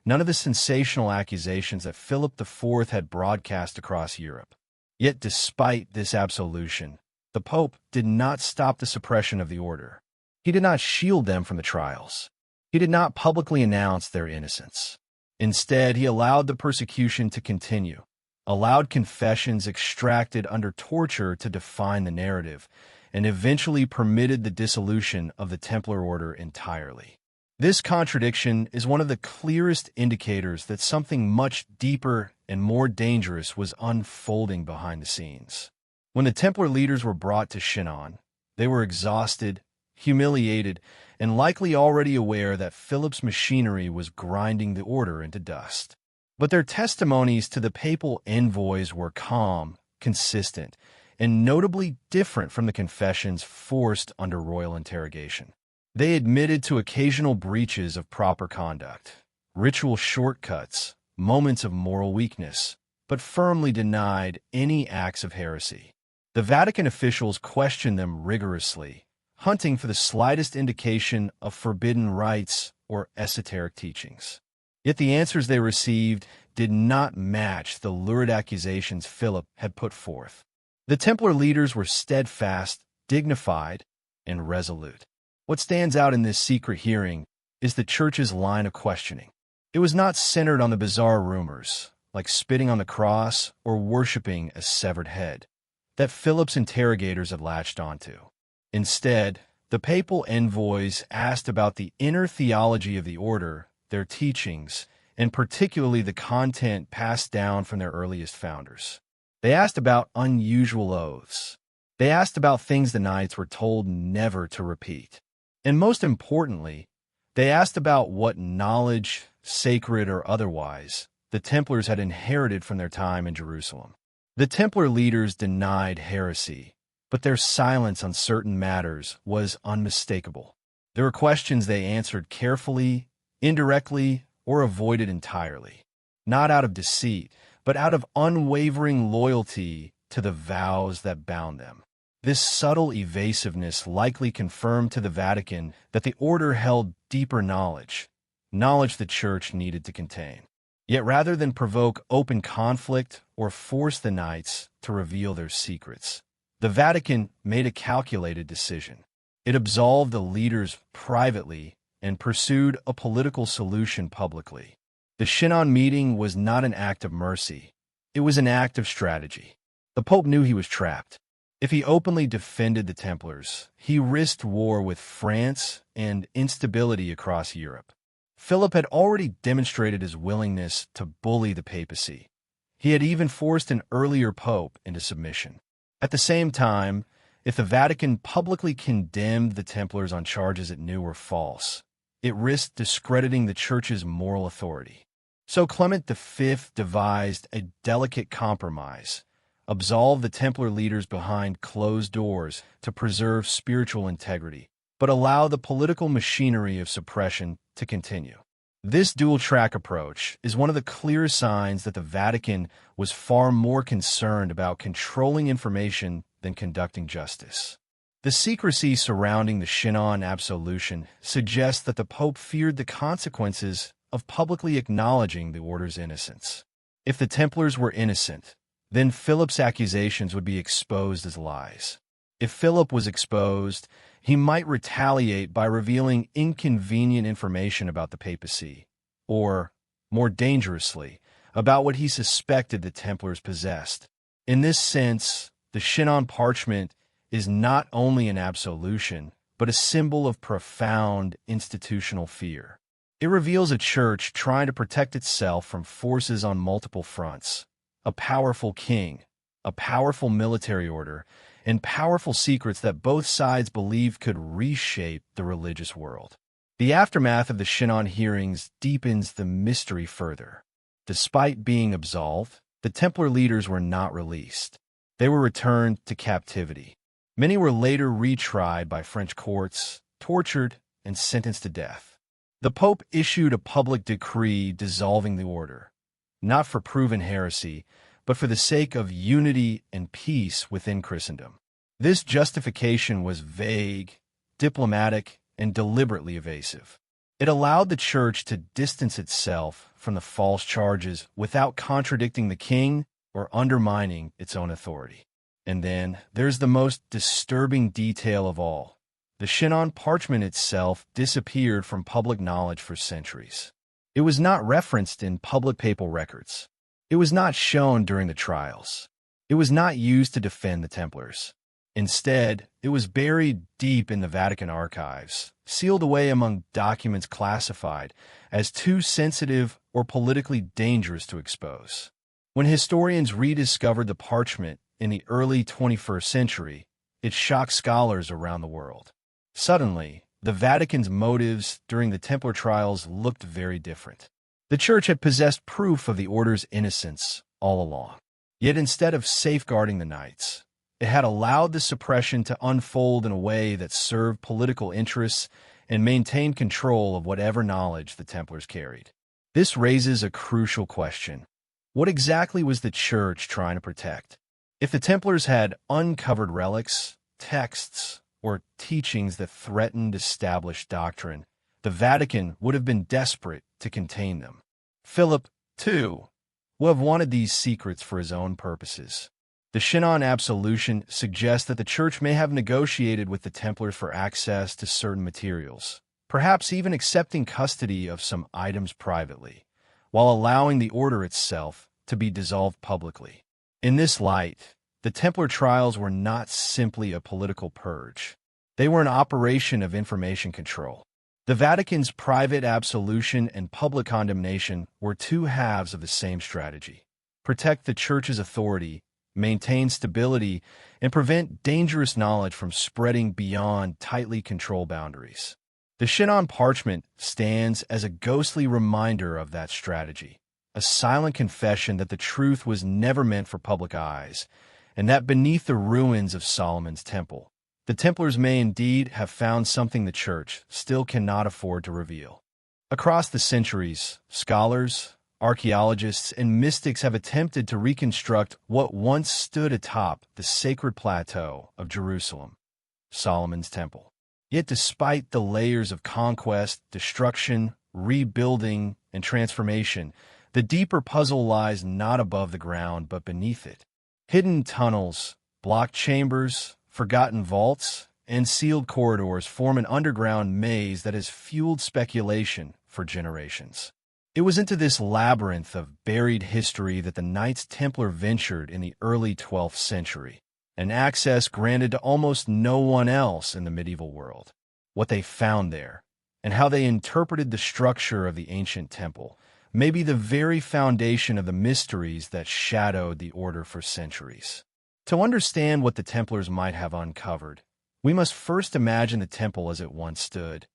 none of the sensational accusations that Philip IV had broadcast across Europe. Yet despite this absolution, the Pope did not stop the suppression of the order. He did not shield them from the trials. He did not publicly announce their innocence. Instead, he allowed the persecution to continue, allowed confessions extracted under torture to define the narrative, and eventually permitted the dissolution of the Templar order entirely. This contradiction is one of the clearest indicators that something much deeper and more dangerous was unfolding behind the scenes. When the Templar leaders were brought to Chinon, they were exhausted, humiliated, and likely already aware that Philip's machinery was grinding the order into dust. But their testimonies to the papal envoys were calm, consistent, and notably different from the confessions forced under royal interrogation. They admitted to occasional breaches of proper conduct, ritual shortcuts, moments of moral weakness, but firmly denied any acts of heresy. The Vatican officials questioned them rigorously, hunting for the slightest indication of forbidden rites or esoteric teachings. Yet the answers they received did not match the lurid accusations Philip had put forth. The Templar leaders were steadfast, dignified, and resolute. What stands out in this secret hearing is the Church's line of questioning. It was not centered on the bizarre rumors, like spitting on the cross or worshiping a severed head, that Philip's interrogators had latched onto. Instead, the papal envoys asked about the inner theology of the order, their teachings, and particularly the content passed down from their earliest founders. They asked about unusual oaths. They asked about things the Knights were told never to repeat. And most importantly, they asked about what knowledge, sacred or otherwise, the Templars had inherited from their time in Jerusalem. The Templar leaders denied heresy, but their silence on certain matters was unmistakable. There were questions they answered carefully, indirectly, or avoided entirely, not out of deceit, but out of unwavering loyalty to the vows that bound them. This subtle evasiveness likely confirmed to the Vatican that the order held deeper knowledge the Church needed to contain. Yet rather than provoke open conflict or force the Knights to reveal their secrets, the Vatican made a calculated decision. It absolved the leaders privately and pursued a political solution publicly. The Chinon meeting was not an act of mercy. It was an act of strategy. The Pope knew he was trapped. If he openly defended the Templars, he risked war with France and instability across Europe. Philip had already demonstrated his willingness to bully the papacy. He had even forced an earlier pope into submission. At the same time, if the Vatican publicly condemned the Templars on charges it knew were false, it risked discrediting the Church's moral authority. So Clement V devised a delicate compromise: absolve the Templar leaders behind closed doors to preserve spiritual integrity, but allow the political machinery of suppression to continue. This dual-track approach is one of the clearest signs that the Vatican was far more concerned about controlling information than conducting justice. The secrecy surrounding the Shinon absolution suggests that the Pope feared the consequences of publicly acknowledging the order's innocence. If the Templars were innocent, then Philip's accusations would be exposed as lies. If Philip was exposed, he might retaliate by revealing inconvenient information about the papacy, or, more dangerously, about what he suspected the Templars possessed. In this sense, the Shinon parchment is not only an absolution, but a symbol of profound institutional fear. It reveals a church trying to protect itself from forces on multiple fronts: a powerful king, a powerful military order, and powerful secrets that both sides believe could reshape the religious world. The aftermath of the Shinon hearings deepens the mystery further. Despite being absolved, the Templar leaders were not released. They were returned to captivity. Many were later retried by French courts, tortured, and sentenced to death. The Pope issued a public decree dissolving the order, not for proven heresy, but for the sake of unity and peace within Christendom. This justification was vague, diplomatic, and deliberately evasive. It allowed the Church to distance itself from the false charges without contradicting the king or undermining its own authority. And then there's the most disturbing detail of all. The Shinon parchment itself disappeared from public knowledge for centuries. It was not referenced in public papal records. It was not shown during the trials. It was not used to defend the Templars. Instead, it was buried deep in the Vatican archives, sealed away among documents classified as too sensitive or politically dangerous to expose. When historians rediscovered the parchment in the early 21st century, it shocked scholars around the world. Suddenly, the Vatican's motives during the Templar trials looked very different. The Church had possessed proof of the order's innocence all along. Yet instead of safeguarding the Knights, it had allowed the suppression to unfold in a way that served political interests and maintained control of whatever knowledge the Templars carried. This raises a crucial question. What exactly was the Church trying to protect? If the Templars had uncovered relics, texts, or teachings that threatened established doctrine, the Vatican would have been desperate to contain them. Philip, too, would have wanted these secrets for his own purposes. The Shinon absolution suggests that the Church may have negotiated with the Templars for access to certain materials, perhaps even accepting custody of some items privately, while allowing the order itself to be dissolved publicly. In this light, the Templar trials were not simply a political purge. They were an operation of information control. The Vatican's private absolution and public condemnation were two halves of the same strategy: protect the Church's authority, maintain stability, and prevent dangerous knowledge from spreading beyond tightly controlled boundaries. The Shinon parchment stands as a ghostly reminder of that strategy, a silent confession that the truth was never meant for public eyes, and that beneath the ruins of Solomon's temple, the Templars may indeed have found something the Church still cannot afford to reveal. Across the centuries, scholars, archaeologists, and mystics have attempted to reconstruct what once stood atop the sacred plateau of Jerusalem, Solomon's temple. Yet despite the layers of conquest, destruction, rebuilding, and transformation, the deeper puzzle lies not above the ground but beneath it. Hidden tunnels, blocked chambers, forgotten vaults, and sealed corridors form an underground maze that has fueled speculation for generations. It was into this labyrinth of buried history that the Knights Templar ventured in the early 12th century, an access granted to almost no one else in the medieval world. What they found there, and how they interpreted the structure of the ancient temple, may be the very foundation of the mysteries that shadowed the order for centuries. To understand what the Templars might have uncovered, we must first imagine the temple as it once stood,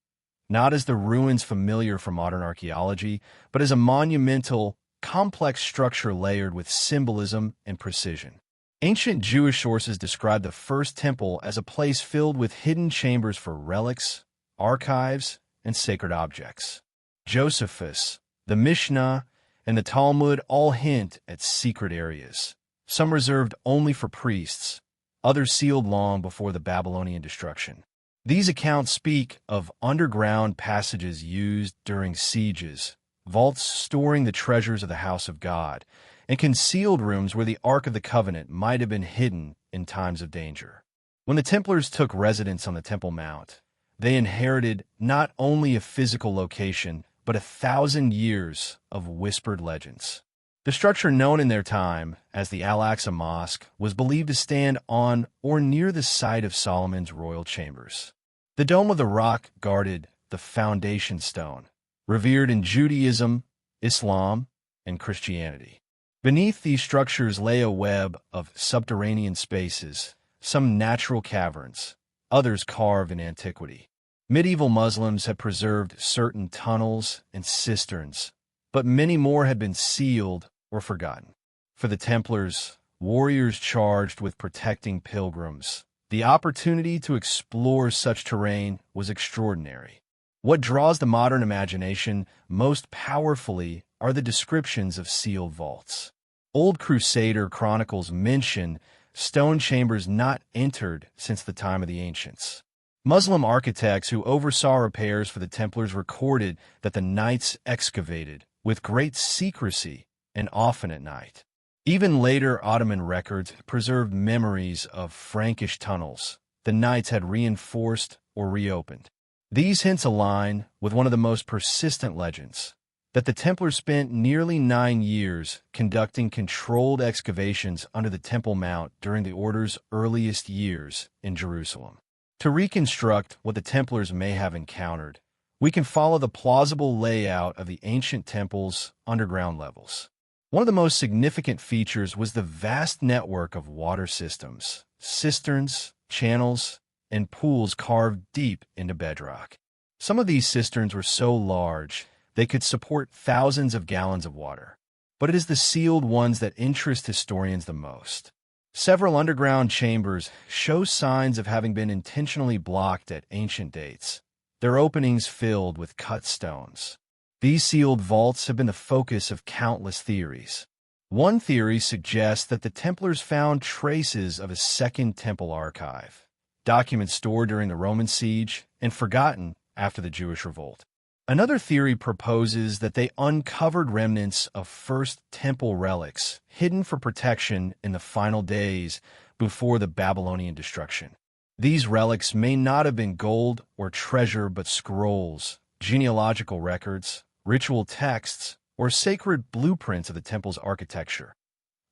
not as the ruins familiar from modern archaeology, but as a monumental, complex structure layered with symbolism and precision. Ancient Jewish sources describe the first temple as a place filled with hidden chambers for relics, archives, and sacred objects. Josephus, the Mishnah, and the Talmud all hint at secret areas, some reserved only for priests, others sealed long before the Babylonian destruction. These accounts speak of underground passages used during sieges, vaults storing the treasures of the house of God, and concealed rooms where the Ark of the Covenant might have been hidden in times of danger. When the Templars took residence on the Temple Mount, they inherited not only a physical location, but 1,000 years of whispered legends. The structure known in their time as the Al-Aqsa Mosque was believed to stand on or near the site of Solomon's royal chambers. The Dome of the Rock guarded the foundation stone, revered in Judaism, Islam, and Christianity. Beneath these structures lay a web of subterranean spaces, some natural caverns, others carved in antiquity. Medieval Muslims had preserved certain tunnels and cisterns, but many more had been sealed or forgotten. For the Templars, warriors charged with protecting pilgrims, the opportunity to explore such terrain was extraordinary. What draws the modern imagination most powerfully are the descriptions of sealed vaults. Old Crusader chronicles mention stone chambers not entered since the time of the ancients. Muslim architects who oversaw repairs for the Templars recorded that the knights excavated with great secrecy and often at night. Even later Ottoman records preserved memories of Frankish tunnels the knights had reinforced or reopened. These hints align with one of the most persistent legends, that the Templars spent nearly 9 years conducting controlled excavations under the Temple Mount during the order's earliest years in Jerusalem. To reconstruct what the Templars may have encountered, we can follow the plausible layout of the ancient temple's underground levels. One of the most significant features was the vast network of water systems, cisterns, channels, and pools carved deep into bedrock. Some of these cisterns were so large they could support thousands of gallons of water, but it is the sealed ones that interest historians the most. Several underground chambers show signs of having been intentionally blocked at ancient dates, their openings filled with cut stones. These sealed vaults have been the focus of countless theories. One theory suggests that the Templars found traces of a second temple archive, documents stored during the Roman siege and forgotten after the Jewish revolt. Another theory proposes that they uncovered remnants of First Temple relics hidden for protection in the final days before the Babylonian destruction. These relics may not have been gold or treasure but scrolls, genealogical records, ritual texts, or sacred blueprints of the temple's architecture,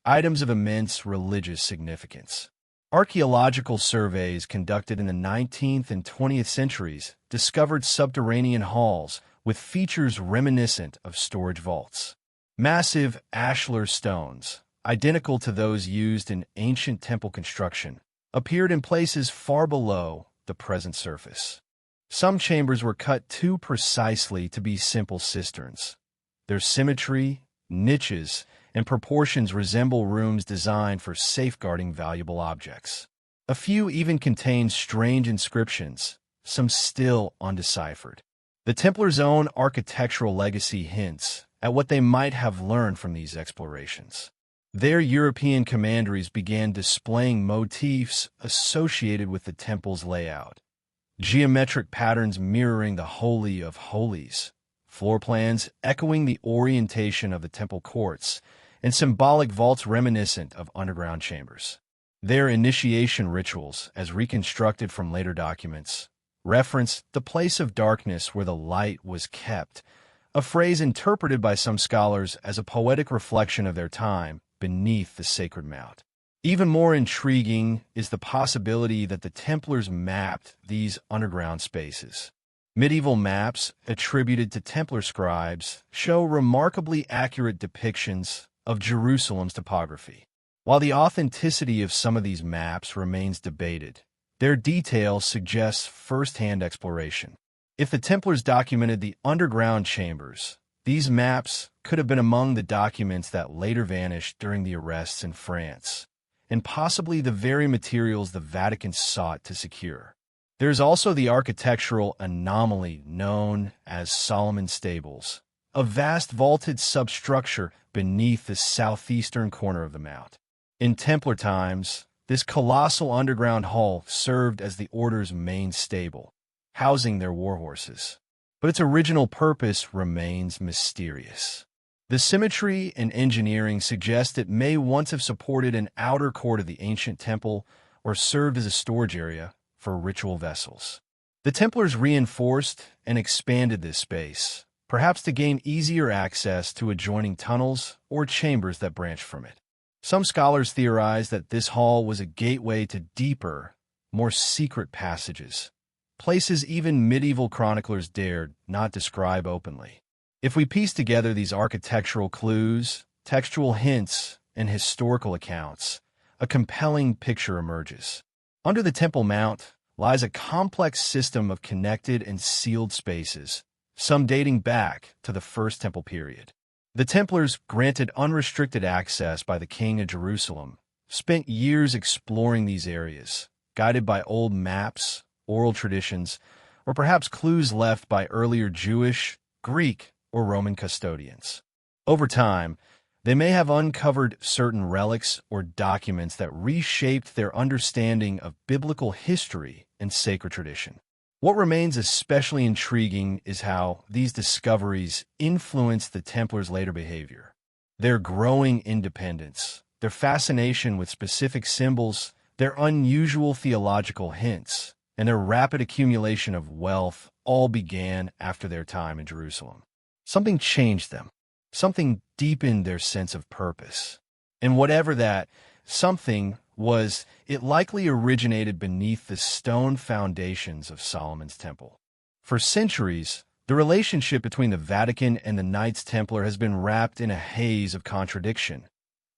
items of immense religious significance. Archaeological surveys conducted in the 19th and 20th centuries discovered subterranean halls with features reminiscent of storage vaults. Massive ashlar stones, identical to those used in ancient temple construction, appeared in places far below the present surface. Some chambers were cut too precisely to be simple cisterns. Their symmetry, niches, and proportions resemble rooms designed for safeguarding valuable objects. A few even contain strange inscriptions, some still undeciphered. The Templars' own architectural legacy hints at what they might have learned from these explorations. Their European commanderies began displaying motifs associated with the temple's layout, geometric patterns mirroring the Holy of Holies, floor plans echoing the orientation of the temple courts, and symbolic vaults reminiscent of underground chambers. Their initiation rituals, as reconstructed from later documents, reference the place of darkness where the light was kept, a phrase interpreted by some scholars as a poetic reflection of their time beneath the sacred mount. Even more intriguing is the possibility that the Templars mapped these underground spaces. Medieval maps attributed to Templar scribes show remarkably accurate depictions of Jerusalem's topography. While the authenticity of some of these maps remains debated, their detail suggests first-hand exploration. If the Templars documented the underground chambers, these maps could have been among the documents that later vanished during the arrests in France, and possibly the very materials the Vatican sought to secure. There's also the architectural anomaly known as Solomon's Stables, a vast vaulted substructure beneath the southeastern corner of the mount. In Templar times, this colossal underground hall served as the order's main stable, housing their warhorses. But its original purpose remains mysterious. The symmetry and engineering suggest it may once have supported an outer court of the ancient temple or served as a storage area for ritual vessels. The Templars reinforced and expanded this space, perhaps to gain easier access to adjoining tunnels or chambers that branched from it. Some scholars theorize that this hall was a gateway to deeper, more secret passages, places even medieval chroniclers dared not describe openly. If we piece together these architectural clues, textual hints, and historical accounts, a compelling picture emerges. Under the Temple Mount lies a complex system of connected and sealed spaces, some dating back to the First Temple period. The Templars, granted unrestricted access by the King of Jerusalem, spent years exploring these areas, guided by old maps, oral traditions, or perhaps clues left by earlier Jewish, Greek, or Roman custodians. Over time, they may have uncovered certain relics or documents that reshaped their understanding of biblical history and sacred tradition. What remains especially intriguing is how these discoveries influenced the Templars' later behavior. Their growing independence, their fascination with specific symbols, their unusual theological hints, and their rapid accumulation of wealth all began after their time in Jerusalem. Something changed them. Something deepened their sense of purpose. And whatever that something was, it likely originated beneath the stone foundations of Solomon's Temple. For centuries, the relationship between the Vatican and the Knights Templar has been wrapped in a haze of contradiction.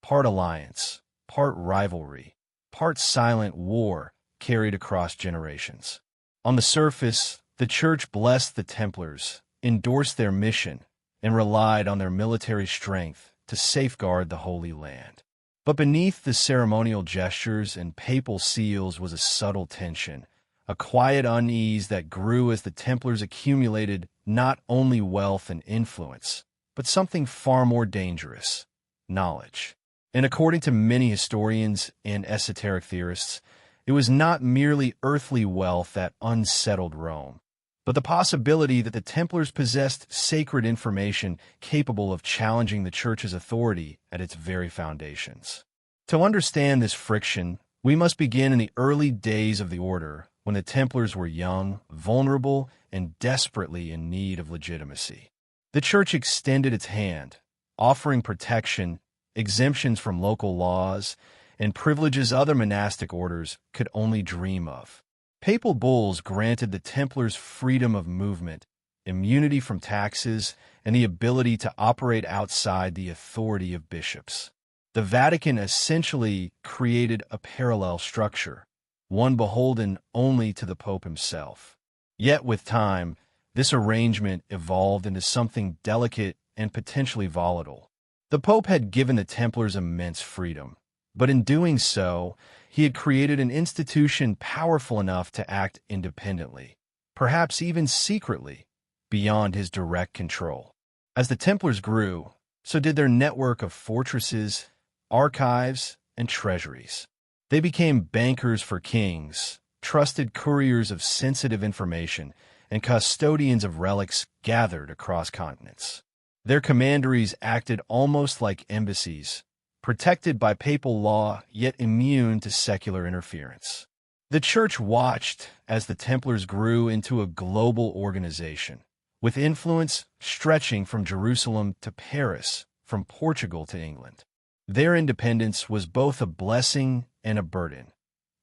Part alliance, part rivalry, part silent war carried across generations. On the surface, the Church blessed the Templars, endorsed their mission, and relied on their military strength to safeguard the Holy Land. But beneath the ceremonial gestures and papal seals was a subtle tension, a quiet unease that grew as the Templars accumulated not only wealth and influence, but something far more dangerous: knowledge. And according to many historians and esoteric theorists, it was not merely earthly wealth that unsettled Rome, but the possibility that the Templars possessed sacred information capable of challenging the Church's authority at its very foundations. To understand this friction, we must begin in the early days of the order, when the Templars were young, vulnerable, and desperately in need of legitimacy. The Church extended its hand, offering protection, exemptions from local laws, and privileges other monastic orders could only dream of. Papal bulls granted the Templars freedom of movement, immunity from taxes, and the ability to operate outside the authority of bishops. The Vatican essentially created a parallel structure, one beholden only to the Pope himself. Yet with time, this arrangement evolved into something delicate and potentially volatile. The Pope had given the Templars immense freedom, but in doing so, he had created an institution powerful enough to act independently, perhaps even secretly, beyond his direct control. As the Templars grew, so did their network of fortresses, archives, and treasuries. They became bankers for kings, trusted couriers of sensitive information, and custodians of relics gathered across continents. Their commanderies acted almost like embassies, protected by papal law, yet immune to secular interference. The Church watched as the Templars grew into a global organization, with influence stretching from Jerusalem to Paris, from Portugal to England. Their independence was both a blessing and a burden,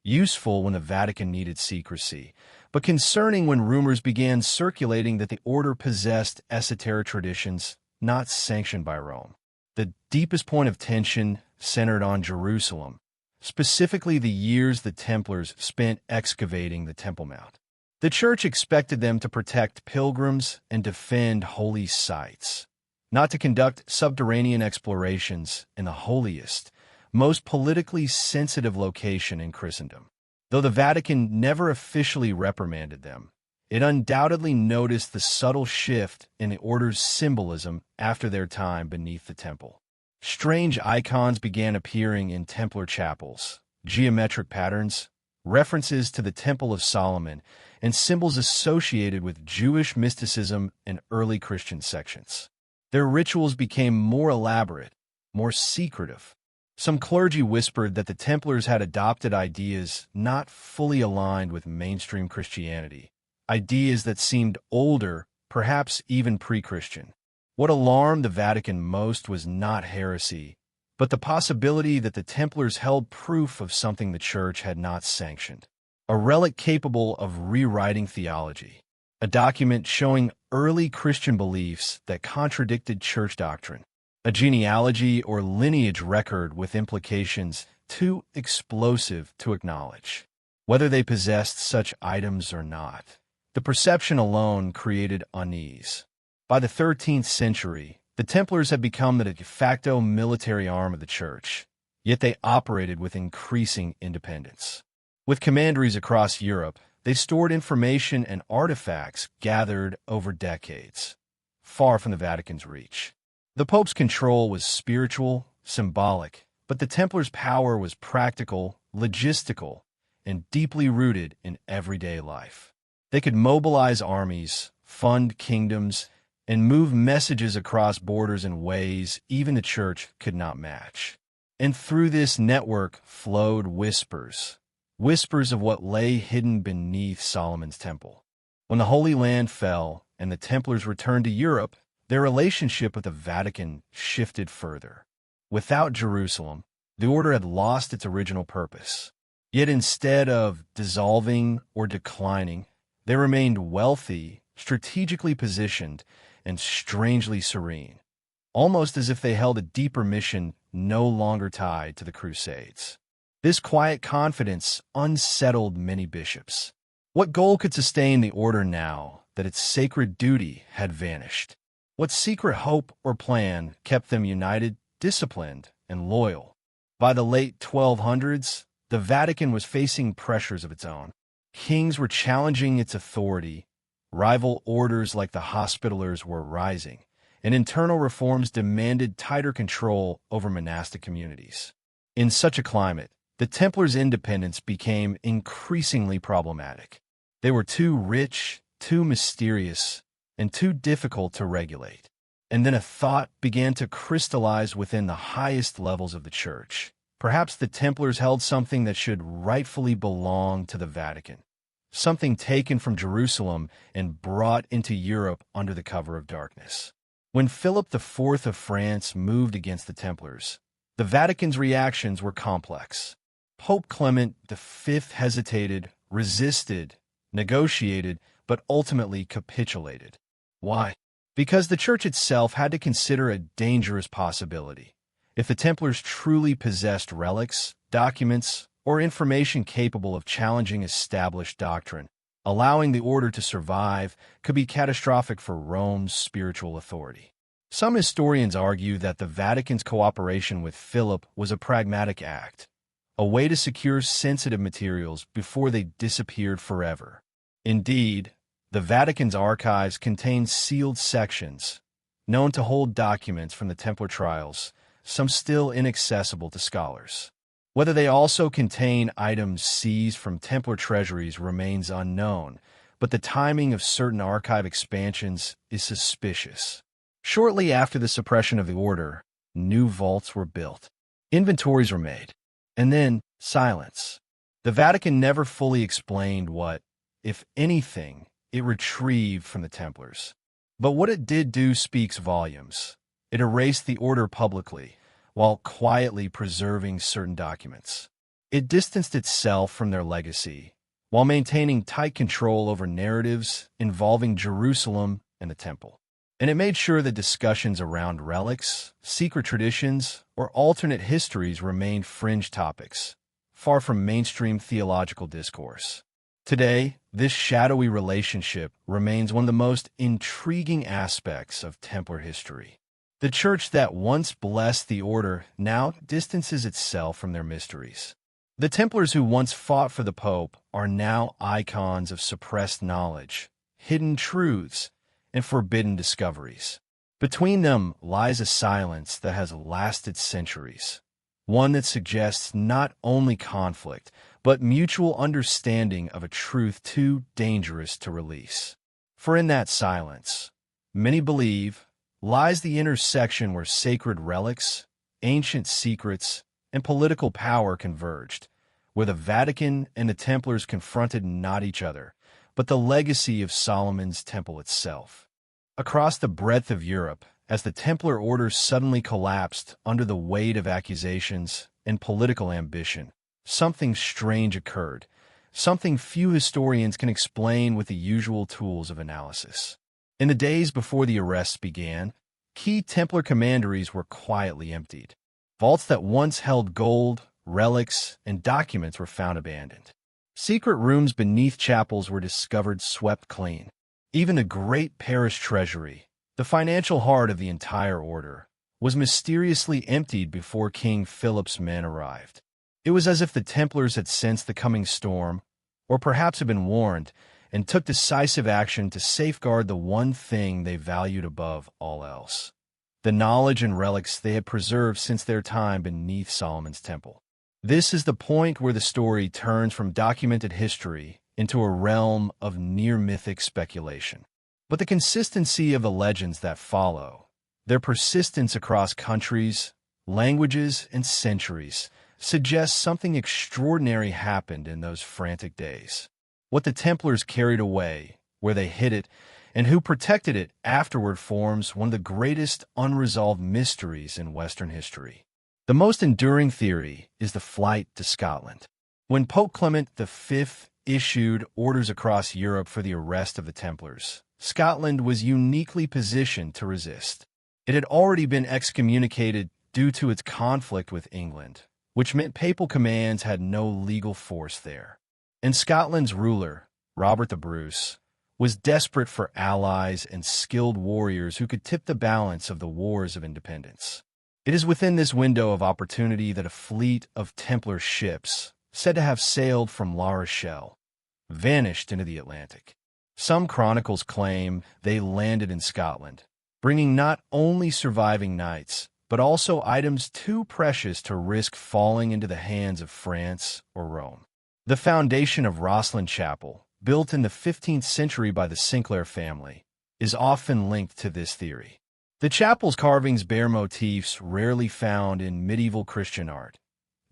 useful when the Vatican needed secrecy, but concerning when rumors began circulating that the order possessed esoteric traditions not sanctioned by Rome. The deepest point of tension centered on Jerusalem, specifically the years the Templars spent excavating the Temple Mount. The Church expected them to protect pilgrims and defend holy sites, not to conduct subterranean explorations in the holiest, most politically sensitive location in Christendom. Though the Vatican never officially reprimanded them, it undoubtedly noticed the subtle shift in the order's symbolism after their time beneath the temple. Strange icons began appearing in Templar chapels, geometric patterns, references to the Temple of Solomon, and symbols associated with Jewish mysticism and early Christian sections. Their rituals became more elaborate, more secretive. Some clergy whispered that the Templars had adopted ideas not fully aligned with mainstream Christianity, ideas that seemed older, perhaps even pre-Christian. What alarmed the Vatican most was not heresy, but the possibility that the Templars held proof of something the Church had not sanctioned. A relic capable of rewriting theology. A document showing early Christian beliefs that contradicted Church doctrine. A genealogy or lineage record with implications too explosive to acknowledge. Whether they possessed such items or not, the perception alone created unease. By the 13th century, the Templars had become the de facto military arm of the Church, yet they operated with increasing independence. With commanderies across Europe, they stored information and artifacts gathered over decades, far from the Vatican's reach. The Pope's control was spiritual, symbolic, but the Templars' power was practical, logistical, and deeply rooted in everyday life. They could mobilize armies, fund kingdoms, and move messages across borders in ways even the Church could not match. And through this network flowed whispers of what lay hidden beneath Solomon's temple. When the Holy Land fell and the Templars returned to Europe, their relationship with the Vatican shifted further. Without Jerusalem, the order had lost its original purpose. Yet instead of dissolving or declining, they remained wealthy, strategically positioned, and strangely serene, almost as if they held a deeper mission no longer tied to the Crusades. This quiet confidence unsettled many bishops. What goal could sustain the order now that its sacred duty had vanished? What secret hope or plan kept them united, disciplined, and loyal? By the late 1200s, the Vatican was facing pressures of its own. Kings were challenging its authority, rival orders like the Hospitallers were rising, and internal reforms demanded tighter control over monastic communities. In such a climate, the Templars' independence became increasingly problematic. They were too rich, too mysterious, and too difficult to regulate. And then a thought began to crystallize within the highest levels of the Church. Perhaps the Templars held something that should rightfully belong to the Vatican, something taken from Jerusalem and brought into Europe under the cover of darkness. When Philip IV of France moved against the Templars, the Vatican's reactions were complex. Pope Clement V hesitated, resisted, negotiated, but ultimately capitulated. Why? Because the Church itself had to consider a dangerous possibility. If the Templars truly possessed relics, documents, or information capable of challenging established doctrine, allowing the order to survive could be catastrophic for Rome's spiritual authority. Some historians argue that the Vatican's cooperation with Philip was a pragmatic act, a way to secure sensitive materials before they disappeared forever. Indeed, the Vatican's archives contain sealed sections, known to hold documents from the Templar trials, some still inaccessible to scholars. Whether they also contain items seized from Templar treasuries remains unknown, but the timing of certain archive expansions is suspicious. Shortly after the suppression of the order, new vaults were built. Inventories were made. And then, silence. The Vatican never fully explained what, if anything, it retrieved from the Templars. But what it did do speaks volumes. It erased the order publicly, while quietly preserving certain documents. It distanced itself from their legacy, while maintaining tight control over narratives involving Jerusalem and the Temple. And it made sure that discussions around relics, secret traditions, or alternate histories remained fringe topics, far from mainstream theological discourse. Today, this shadowy relationship remains one of the most intriguing aspects of Templar history. The Church that once blessed the order now distances itself from their mysteries. The Templars who once fought for the Pope are now icons of suppressed knowledge, hidden truths, and forbidden discoveries. Between them lies a silence that has lasted centuries, one that suggests not only conflict, but mutual understanding of a truth too dangerous to release. For in that silence, many believe, lies the intersection where sacred relics, ancient secrets, and political power converged, where the Vatican and the Templars confronted not each other, but the legacy of Solomon's temple itself. Across the breadth of Europe, as the Templar order suddenly collapsed under the weight of accusations and political ambition, something strange occurred, something few historians can explain with the usual tools of analysis. In the days before the arrests began, key Templar commanderies were quietly emptied. Vaults that once held gold, relics, and documents were found abandoned. Secret rooms beneath chapels were discovered swept clean. Even the great parish treasury, the financial heart of the entire order, was mysteriously emptied before King Philip's men arrived. It was as if the Templars had sensed the coming storm, or perhaps had been warned, and took decisive action to safeguard the one thing they valued above all else: the knowledge and relics they had preserved since their time beneath Solomon's temple. This is the point where the story turns from documented history into a realm of near-mythic speculation. But the consistency of the legends that follow, their persistence across countries, languages, and centuries, suggests something extraordinary happened in those frantic days. What the Templars carried away, where they hid it, and who protected it afterward forms one of the greatest unresolved mysteries in Western history. The most enduring theory is the flight to Scotland. When Pope Clement V issued orders across Europe for the arrest of the Templars, Scotland was uniquely positioned to resist. It had already been excommunicated due to its conflict with England, which meant papal commands had no legal force there. And Scotland's ruler, Robert the Bruce, was desperate for allies and skilled warriors who could tip the balance of the wars of independence. It is within this window of opportunity that a fleet of Templar ships, said to have sailed from La Rochelle, vanished into the Atlantic. Some chronicles claim they landed in Scotland, bringing not only surviving knights, but also items too precious to risk falling into the hands of France or Rome. The foundation of Rosslyn Chapel, built in the 15th century by the Sinclair family, is often linked to this theory. The chapel's carvings bear motifs rarely found in medieval Christian art: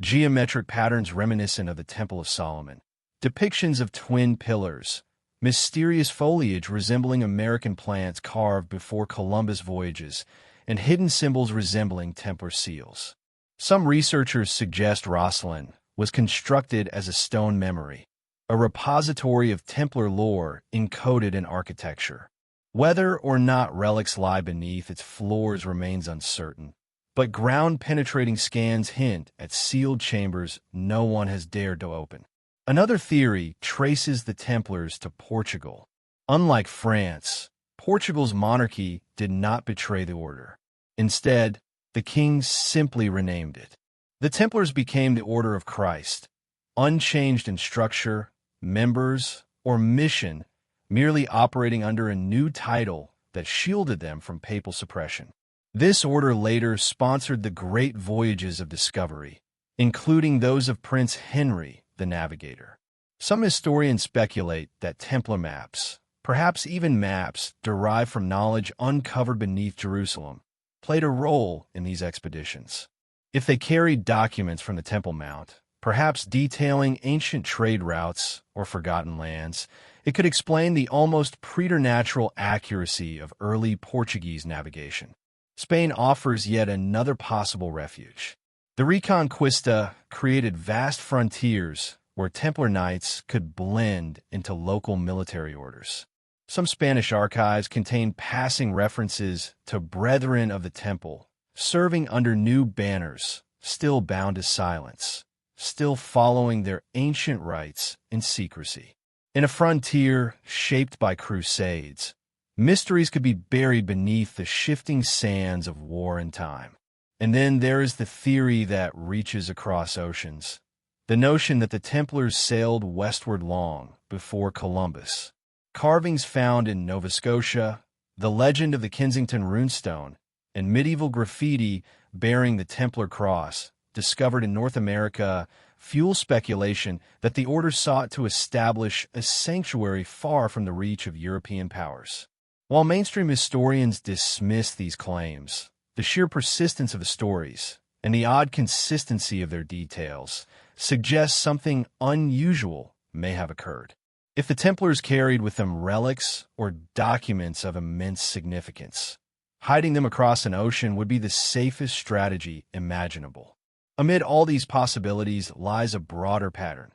geometric patterns reminiscent of the Temple of Solomon, depictions of twin pillars, mysterious foliage resembling American plants carved before Columbus voyages, and hidden symbols resembling Templar seals. Some researchers suggest Rosslyn was constructed as a stone memory, a repository of Templar lore encoded in architecture. Whether or not relics lie beneath its floors remains uncertain, but ground-penetrating scans hint at sealed chambers no one has dared to open. Another theory traces the Templars to Portugal. Unlike France, Portugal's monarchy did not betray the order. Instead, the king simply renamed it. The Templars became the Order of Christ, unchanged in structure, members, or mission, merely operating under a new title that shielded them from papal suppression. This order later sponsored the great voyages of discovery, including those of Prince Henry the Navigator. Some historians speculate that Templar maps, perhaps even maps derived from knowledge uncovered beneath Jerusalem, played a role in these expeditions. If they carried documents from the Temple Mount, perhaps detailing ancient trade routes or forgotten lands, it could explain the almost preternatural accuracy of early Portuguese navigation. Spain offers yet another possible refuge. The Reconquista created vast frontiers where Templar knights could blend into local military orders. Some Spanish archives contain passing references to Brethren of the Temple, serving under new banners, still bound to silence, still following their ancient rites in secrecy. In a frontier shaped by crusades, mysteries could be buried beneath the shifting sands of war and time. And then there is the theory that reaches across oceans, the notion that the Templars sailed westward long before Columbus, carvings found in Nova Scotia, the legend of the Kensington runestone, and medieval graffiti bearing the Templar cross, discovered in North America, fuel speculation that the order sought to establish a sanctuary far from the reach of European powers. While mainstream historians dismiss these claims, the sheer persistence of the stories and the odd consistency of their details suggests something unusual may have occurred. If the Templars carried with them relics or documents of immense significance, hiding them across an ocean would be the safest strategy imaginable. Amid all these possibilities lies a broader pattern.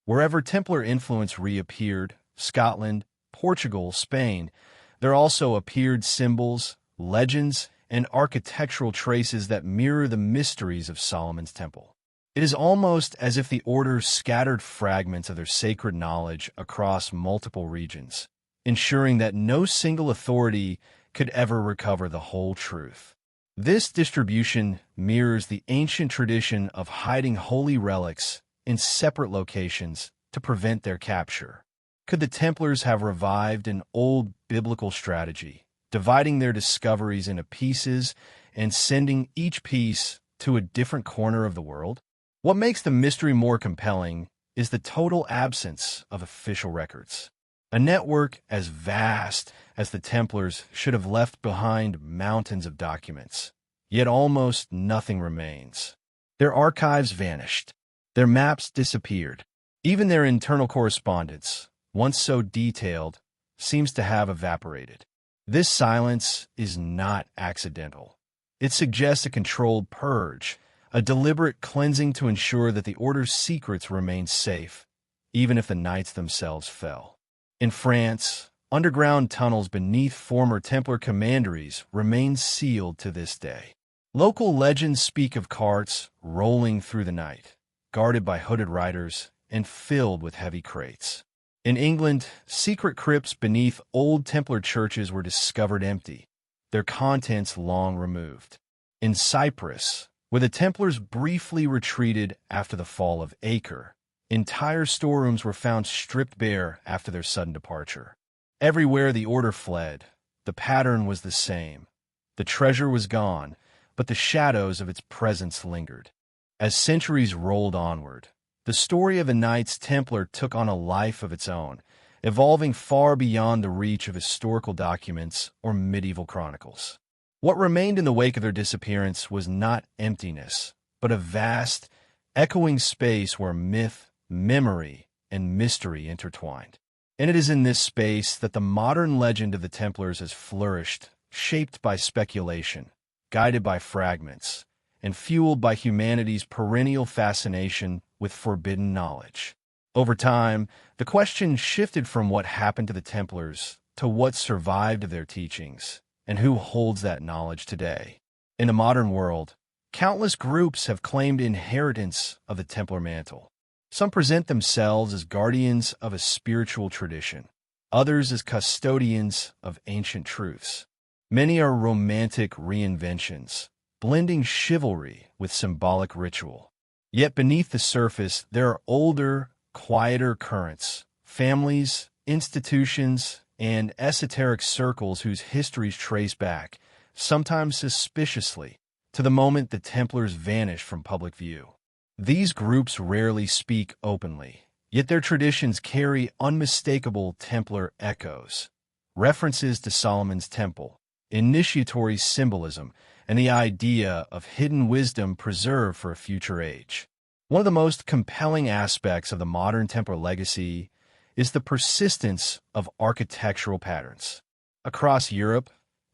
Wherever Templar influence reappeared, Scotland, Portugal, Spain, there also appeared symbols, legends, and architectural traces that mirror the mysteries of Solomon's Temple. It is almost as if the order scattered fragments of their sacred knowledge across multiple regions, ensuring that no single authority could ever recover the whole truth. This distribution mirrors the ancient tradition of hiding holy relics in separate locations to prevent their capture. Could the Templars have revived an old biblical strategy, dividing their discoveries into pieces and sending each piece to a different corner of the world? What makes the mystery more compelling is the total absence of official records. A network as vast as the Templars should have left behind mountains of documents, yet almost nothing remains. Their archives vanished. Their maps disappeared. Even their internal correspondence, once so detailed, seems to have evaporated. This silence is not accidental. It suggests a controlled purge, a deliberate cleansing to ensure that the Order's secrets remain safe, even if the Knights themselves fell. In France, underground tunnels beneath former Templar commanderies remain sealed to this day. Local legends speak of carts rolling through the night, guarded by hooded riders and filled with heavy crates. In England, secret crypts beneath old Templar churches were discovered empty, their contents long removed. In Cyprus, where the Templars briefly retreated after the fall of Acre, entire storerooms were found stripped bare after their sudden departure. Everywhere the order fled, the pattern was the same. The treasure was gone, but the shadows of its presence lingered. As centuries rolled onward, the story of the Knights Templar took on a life of its own, evolving far beyond the reach of historical documents or medieval chronicles. What remained in the wake of their disappearance was not emptiness, but a vast, echoing space where myth, memory, and mystery intertwined. And it is in this space that the modern legend of the Templars has flourished, shaped by speculation, guided by fragments, and fueled by humanity's perennial fascination with forbidden knowledge. Over time, the question shifted from what happened to the Templars to what survived of their teachings, and who holds that knowledge today. In the modern world, countless groups have claimed inheritance of the Templar mantle. Some present themselves as guardians of a spiritual tradition, others as custodians of ancient truths. Many are romantic reinventions, blending chivalry with symbolic ritual. Yet beneath the surface, there are older, quieter currents, families, institutions, and esoteric circles whose histories trace back, sometimes suspiciously, to the moment the Templars vanished from public view. These groups rarely speak openly, yet their traditions carry unmistakable Templar echoes, references to Solomon's Temple, initiatory symbolism, and the idea of hidden wisdom preserved for a future age. One of the most compelling aspects of the modern Templar legacy is the persistence of architectural patterns. Across Europe,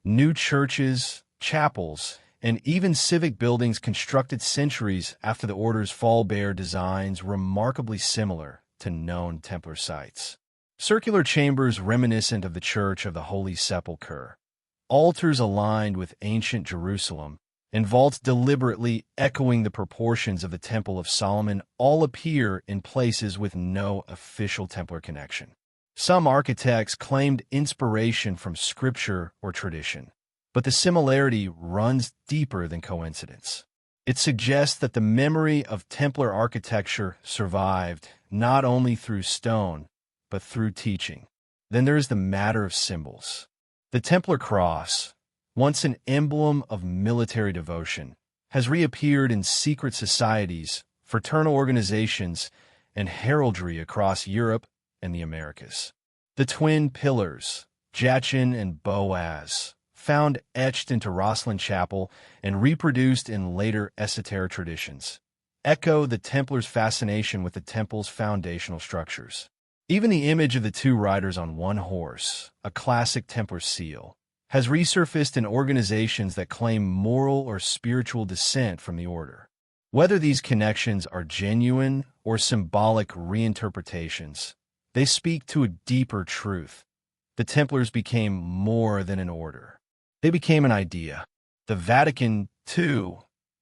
new churches, chapels, and even civic buildings constructed centuries after the Order's fall bear designs remarkably similar to known Templar sites. Circular chambers reminiscent of the Church of the Holy Sepulchre, altars aligned with ancient Jerusalem, and vaults deliberately echoing the proportions of the Temple of Solomon all appear in places with no official Templar connection. Some architects claimed inspiration from scripture or tradition, but the similarity runs deeper than coincidence. It suggests that the memory of Templar architecture survived not only through stone, but through teaching. Then there is the matter of symbols. The Templar cross, once an emblem of military devotion, has reappeared in secret societies, fraternal organizations, and heraldry across Europe and the Americas. The twin pillars, Jachin and Boaz, found etched into Rosslyn Chapel and reproduced in later esoteric traditions, echo the Templars' fascination with the temple's foundational structures. Even the image of the two riders on one horse, a classic Templar seal, has resurfaced in organizations that claim moral or spiritual descent from the order. Whether these connections are genuine or symbolic reinterpretations, they speak to a deeper truth. The Templars became more than an order. They became an idea. The Vatican, too,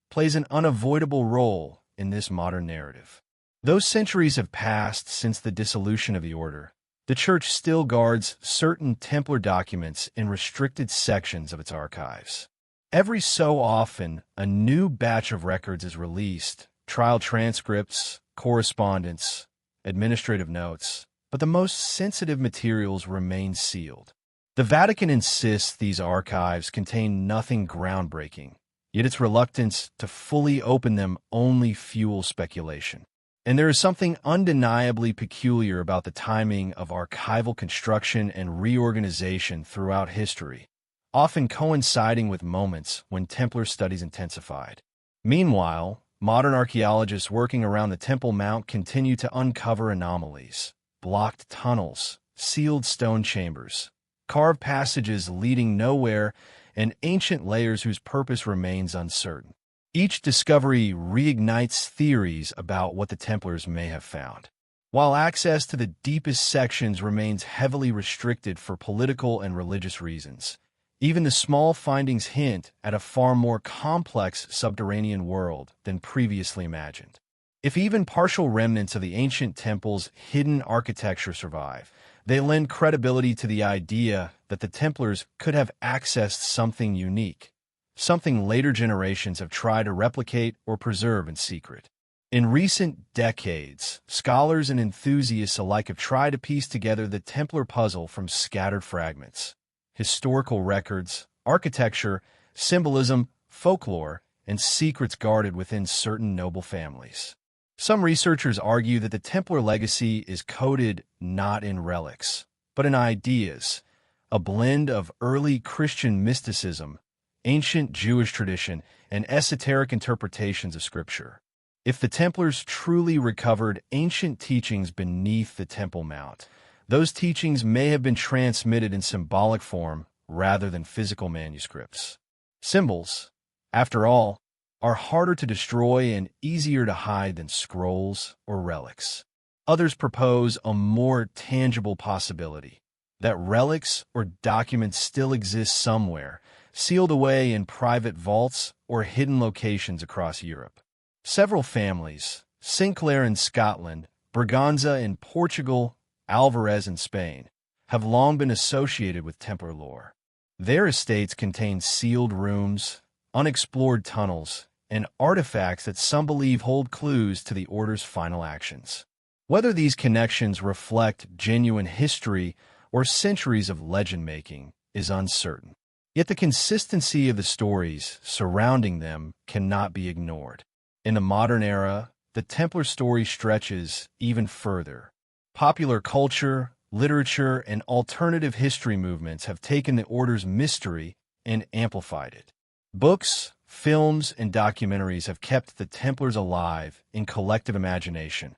plays an unavoidable role in this modern narrative. Though centuries have passed since the dissolution of the order, the Church still guards certain Templar documents in restricted sections of its archives. Every so often, a new batch of records is released, trial transcripts, correspondence, administrative notes, but the most sensitive materials remain sealed. The Vatican insists these archives contain nothing groundbreaking, yet its reluctance to fully open them only fuels speculation. And there is something undeniably peculiar about the timing of archival construction and reorganization throughout history, often coinciding with moments when Templar studies intensified. Meanwhile, modern archaeologists working around the Temple Mount continue to uncover anomalies, blocked tunnels, sealed stone chambers, carved passages leading nowhere, and ancient layers whose purpose remains uncertain. Each discovery reignites theories about what the Templars may have found. While access to the deepest sections remains heavily restricted for political and religious reasons, even the small findings hint at a far more complex subterranean world than previously imagined. If even partial remnants of the ancient temple's hidden architecture survive, they lend credibility to the idea that the Templars could have accessed something unique, something later generations have tried to replicate or preserve in secret. In recent decades, scholars and enthusiasts alike have tried to piece together the Templar puzzle from scattered fragments. Historical records, architecture, symbolism, folklore, and secrets guarded within certain noble families. Some researchers argue that the Templar legacy is coded not in relics, but in ideas, a blend of early Christian mysticism, ancient Jewish tradition, and esoteric interpretations of Scripture. If the Templars truly recovered ancient teachings beneath the Temple Mount, those teachings may have been transmitted in symbolic form rather than physical manuscripts. Symbols, after all, are harder to destroy and easier to hide than scrolls or relics. Others propose a more tangible possibility, that relics or documents still exist somewhere, sealed away in private vaults or hidden locations across Europe. Several families, Sinclair in Scotland, Braganza in Portugal, Alvarez in Spain, have long been associated with Templar lore. Their estates contain sealed rooms, unexplored tunnels, and artifacts that some believe hold clues to the Order's final actions. Whether these connections reflect genuine history or centuries of legend-making is uncertain. Yet the consistency of the stories surrounding them cannot be ignored. In the modern era, the Templar story stretches even further. Popular culture, literature, and alternative history movements have taken the Order's mystery and amplified it. Books, films, and documentaries have kept the Templars alive in collective imagination,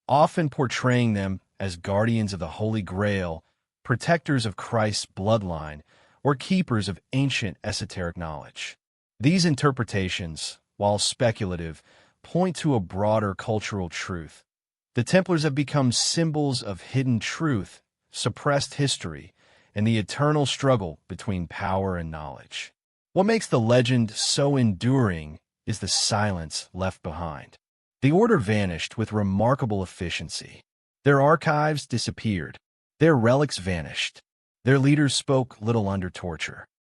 often portraying them as guardians of the Holy Grail, protectors of Christ's bloodline, or keepers of ancient esoteric knowledge. These interpretations, while speculative, point to a broader cultural truth. The Templars have become symbols of hidden truth, suppressed history, and the eternal struggle between power and knowledge. What makes the legend so enduring is the silence left behind. The Order vanished with remarkable efficiency. Their archives disappeared. Their relics vanished. Their leaders spoke little under torture.